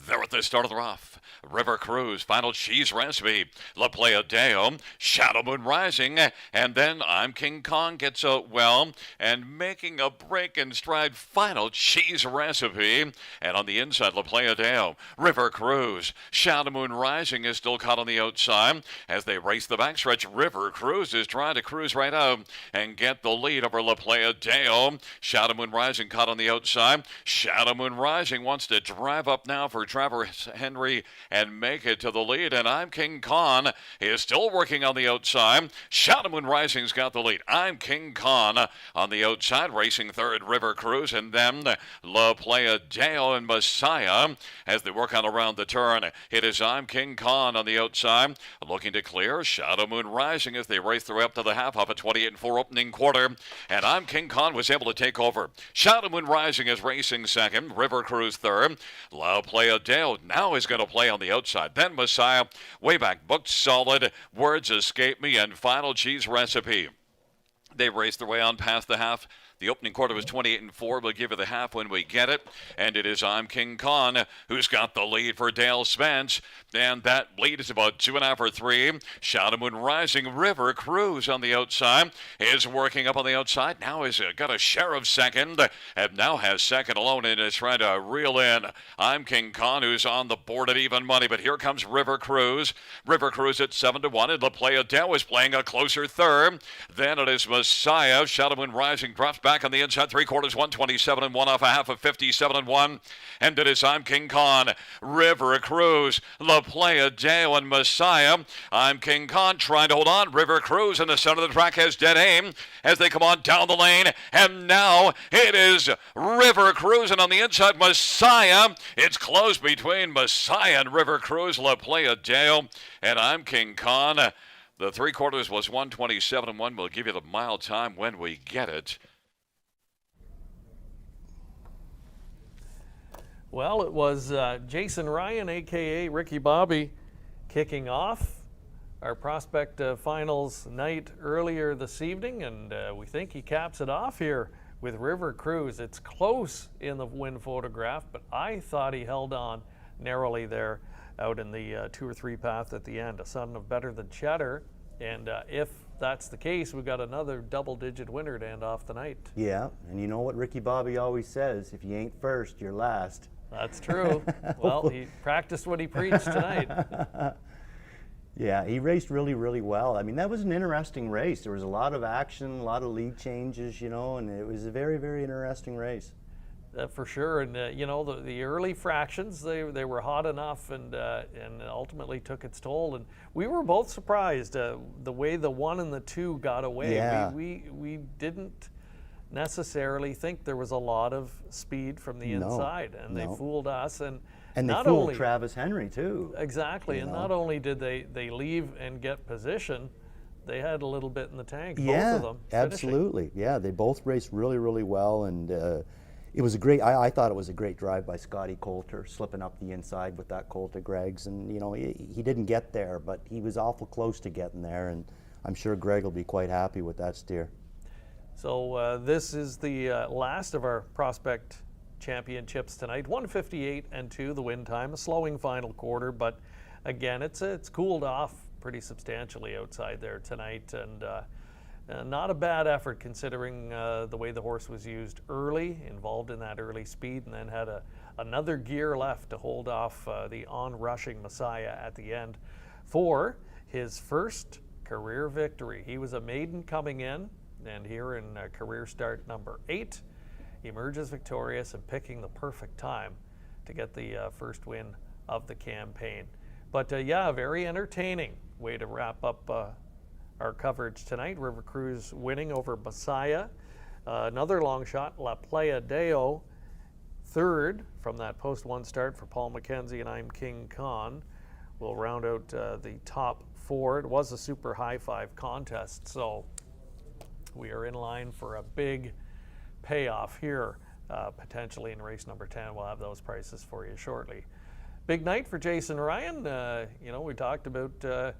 They're at the start of the rough. River Cruise, Final Cheese Recipe, La Playa Deo, Shadow Moon Rising, and then I'm King Kong gets a well, and making a break in stride, Final Cheese Recipe. And on the inside, La Playa Deo, River Cruise, Shadow Moon Rising is still caught on the outside. As they race the backstretch, River Cruise is trying to cruise right out and get the lead over La Playa Deo. Shadow Moon Rising caught on the outside. Shadow Moon Rising wants to drive up now for Travis Henry and make it to the lead, and I'm King Khan is still working on the outside. Shadow Moon Rising's got the lead. I'm King Khan on the outside, racing third, River Cruise, and then La Playa Deo and Messiah as they work on around the turn. It is I'm King Khan on the outside, looking to clear. Shadow Moon Rising as they race through up to the half of a 28-4 opening quarter, and I'm King Khan was able to take over. Shadow Moon Rising is racing second, River Cruise third. La Playa Deo now is going to play on the outside. Then Messiah, way back, booked solid, Words Escape Me, and Final Cheese Recipe. They raced their way on past the half. The opening quarter was 28-4. We'll give you the half when we get it. And it is I'm King Khan who's got the lead for Dale Spence. And that lead is about 2.5 or 3. Shadow Moon Rising, River Cruise on the outside is working up on the outside. Now has got a share of second. And now has second alone and is trying to reel in. I'm King Khan who's on the board at even money. But here comes River Cruise. River Cruise at 7-1. And La Playa Deo is playing a closer third. Then it is Messiah. Shadow Moon Rising drops back on the inside, 3/4, 127 and 1 off a half of 57 and 1. And it is I'm King Khan, River Cruise, La Playa Deo, and Messiah. I'm King Khan trying to hold on. River Cruise in the center of the track has dead aim as they come on down the lane. And now it is River Cruise, and on the inside, Messiah. It's close between Messiah and River Cruise, La Playa Deo, and I'm King Khan. The 3/4 was 127 and 1. We'll give you the mile time when we get it. Well, it was Jason Ryan, a.k.a. Ricky Bobby, kicking off our Prospect Finals night earlier this evening, and we think he caps it off here with River Cruise. It's close in the win photograph, but I thought he held on narrowly there out in the 2 or 3 path at the end. A son of better than Cheddar, and if that's the case, we've got another double-digit winner to end off the night. Yeah, and you know what Ricky Bobby always says, if you ain't first, you're last. That's true. Well, he practiced what he preached tonight. Yeah, he raced really, really well. I mean, that was an interesting race. There was a lot of action, a lot of lead changes, you know, and it was a very, very interesting race. For sure, and you know, the early fractions, they were hot enough, and ultimately took its toll. And we were both surprised the way the 1 and the 2 got away. Yeah. We didn't necessarily think there was a lot of speed from the inside, and they fooled us. And they fooled Travis Henry too. Exactly, and not only did they leave and get position, they had a little bit in the tank, both of them. Absolutely. Finishing. Yeah, they both raced really, really well, and it was a great. I thought it was a great drive by Scotty Coulter, slipping up the inside with that colt of Greg's, and you know he didn't get there, but he was awful close to getting there, and I'm sure Greg will be quite happy with that steer. So this is the last of our Prospect Championships tonight. 158 and 2 the win time, a slowing final quarter, but again it's cooled off pretty substantially outside there tonight, and not a bad effort considering the way the horse was used early, involved in that early speed, and then had another gear left to hold off the on-rushing Messiah at the end for his first career victory. He was a maiden coming in, and here in career start number 8, emerges victorious and picking the perfect time to get the first win of the campaign. But yeah, very entertaining way to wrap up our coverage tonight. River Cruise winning over Messiah. Another long shot, La Playa Deo, third from that post 1 start for Paul McKenzie and I'm King Khan. We'll round out the top 4. It was a super high 5 contest, so we are in line for a big payoff here, potentially in race number 10. We'll have those prices for you shortly. Big night for Jason Ryan. We talked about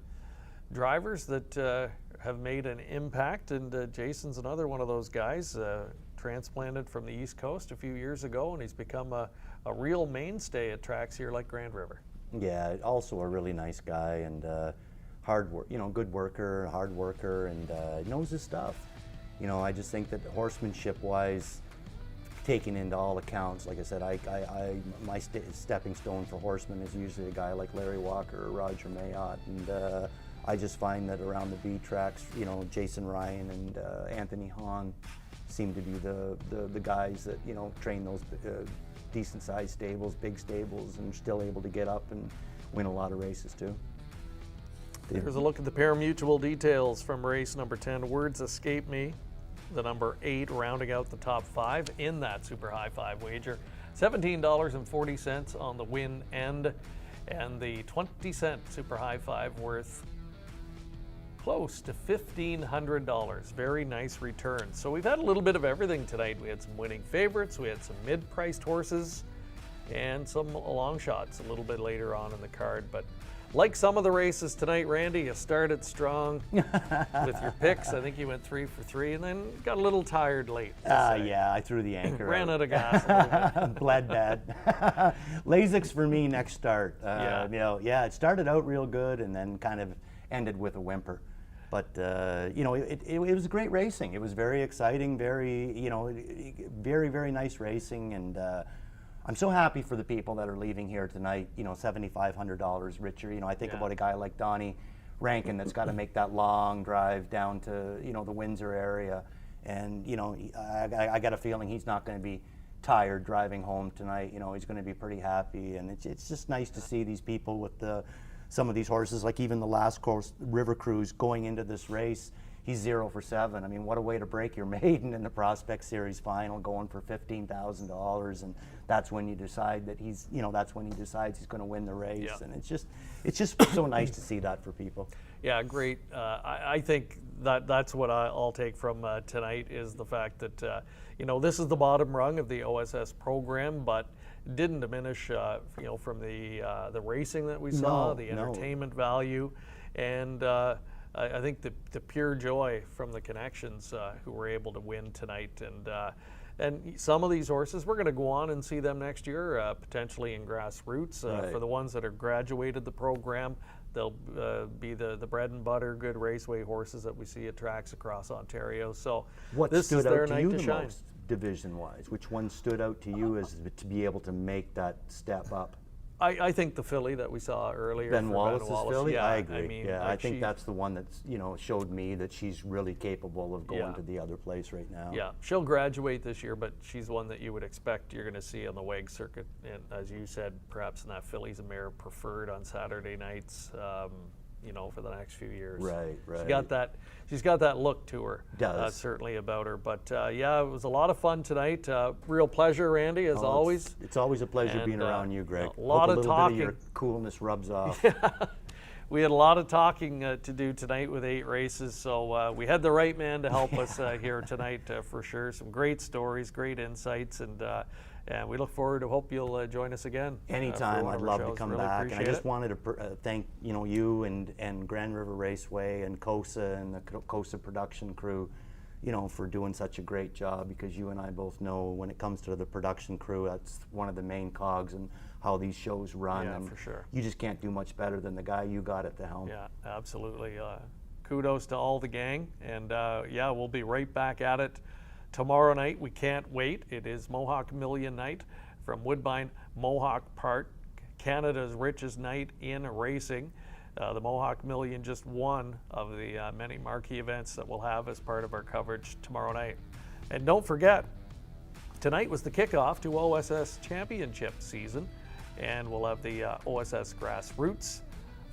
drivers that have made an impact, and Jason's another one of those guys, transplanted from the East Coast a few years ago, and he's become a real mainstay at tracks here like Grand River. Yeah, also a really nice guy, and hard work, good worker, hard worker, and knows his stuff. I just think that horsemanship-wise, taking into all accounts, like I said, my stepping stone for horsemen is usually a guy like Larry Walker or Roger Mayotte, and I just find that around the B tracks, Jason Ryan and Anthony Hahn seem to be the guys that train those decent-sized stables, big stables, and still able to get up and win a lot of races too. Here's a look at the pari-mutuel details from race number 10. Words escape me. The number 8 rounding out the top 5 in that super high 5 wager. $17.40 on the win end, and the 20-cent super high 5 worth close to $1,500. Very nice return. So we've had a little bit of everything tonight. We had some winning favorites, we had some mid-priced horses, and some long shots a little bit later on in the card. But like some of the races tonight, Randy, you started strong with your picks. I think you went 3 for 3 and then got a little tired late. Yeah, I threw the anchor Ran out of gas a little bit. Bled bad. Lasix for me next start. It started out real good and then kind of ended with a whimper. But, it was great racing. It was very exciting, very, very, very nice racing. And I'm so happy for the people that are leaving here tonight, $7,500 richer. I think about a guy like Donnie Rankin that's got to make that long drive down to, the Windsor area. And, I got a feeling he's not going to be tired driving home tonight. He's going to be pretty happy. And it's just nice to see these people with some of these horses, like even the last course, River Cruise, going into this race. He's 0 for 7. I mean, what a way to break your maiden in the Prospect Series final, going for $15,000, and that's when you decide that that's when he decides he's going to win the race, and it's just so nice to see that for people. Yeah, great. I think that's what I'll take from tonight is the fact that this is the bottom rung of the OSS program, but didn't diminish from the racing that we saw, the entertainment value, and I think the pure joy from the connections who were able to win tonight, and some of these horses we're going to go on and see them next year, potentially in grassroots. For the ones that are graduated the program, they'll be the bread and butter good raceway horses that we see at tracks across Ontario. So this is their night to shine. Most division-wise? Which one stood out to you as to be able to make that step up? I think the filly that we saw earlier. Ben Wallace's filly? Yeah, I agree. I think she, that's the one that's, showed me that she's really capable of going to the other place right now. Yeah, she'll graduate this year, but she's one that you would expect you're going to see on the WEG circuit. And as you said, perhaps in that filly's a mare preferred on Saturday nights. For the next few years. Right. She's got that look to her. Does. Certainly about her. But it was a lot of fun tonight. Real pleasure, Randy, as always. It's always a pleasure being around you, Greg. A lot of talking. Bit of your coolness rubs off. We had a lot of talking to do tonight with 8 races, so we had the right man to help us here tonight for sure. Some great stories, great insights, and we look forward to hope you'll join us again. Anytime, I'd love to come back. And I just it. wanted to thank you and Grand River Raceway and COSA and the COSA production crew, for doing such a great job, because you and I both know when it comes to the production crew, that's one of the main cogs and how these shows run. Yeah, and for sure. You just can't do much better than the guy you got at the helm. Yeah, absolutely. Kudos to all the gang, and we'll be right back at it tomorrow night. We can't wait. It is Mohawk Million Night from Woodbine Mohawk Park, Canada's richest night in racing. The Mohawk Million, just one of the many marquee events that we'll have as part of our coverage tomorrow night. And don't forget, tonight was the kickoff to OSS Championship season, and we'll have the OSS Grassroots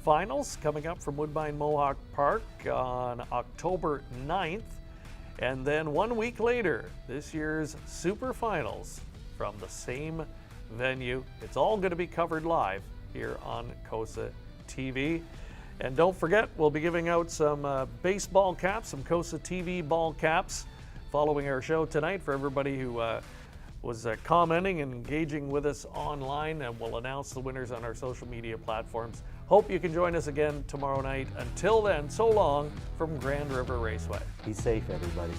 Finals coming up from Woodbine Mohawk Park on October 9th. And then 1 week later, this year's Super Finals from the same venue. It's all going to be covered live here on COSA-TV. And don't forget, we'll be giving out some baseball caps, some COSA-TV ball caps following our show tonight for everybody who was commenting and engaging with us online, and we'll announce the winners on our social media platforms. Hope you can join us again tomorrow night. Until then, so long from Grand River Raceway. Be safe, everybody.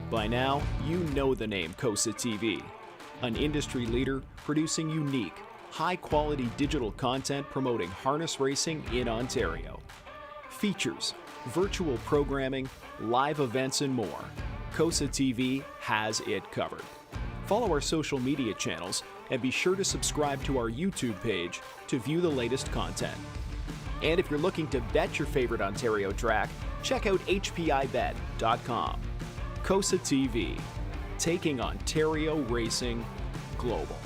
By now, you know the name COSA-TV, an industry leader producing unique, high-quality digital content promoting harness racing in Ontario. Features, virtual programming, live events, and more. COSA-TV has it covered. Follow our social media channels and be sure to subscribe to our YouTube page to view the latest content. And if you're looking to bet your favorite Ontario track, check out HPIBet.com. COSA-TV, taking Ontario racing global.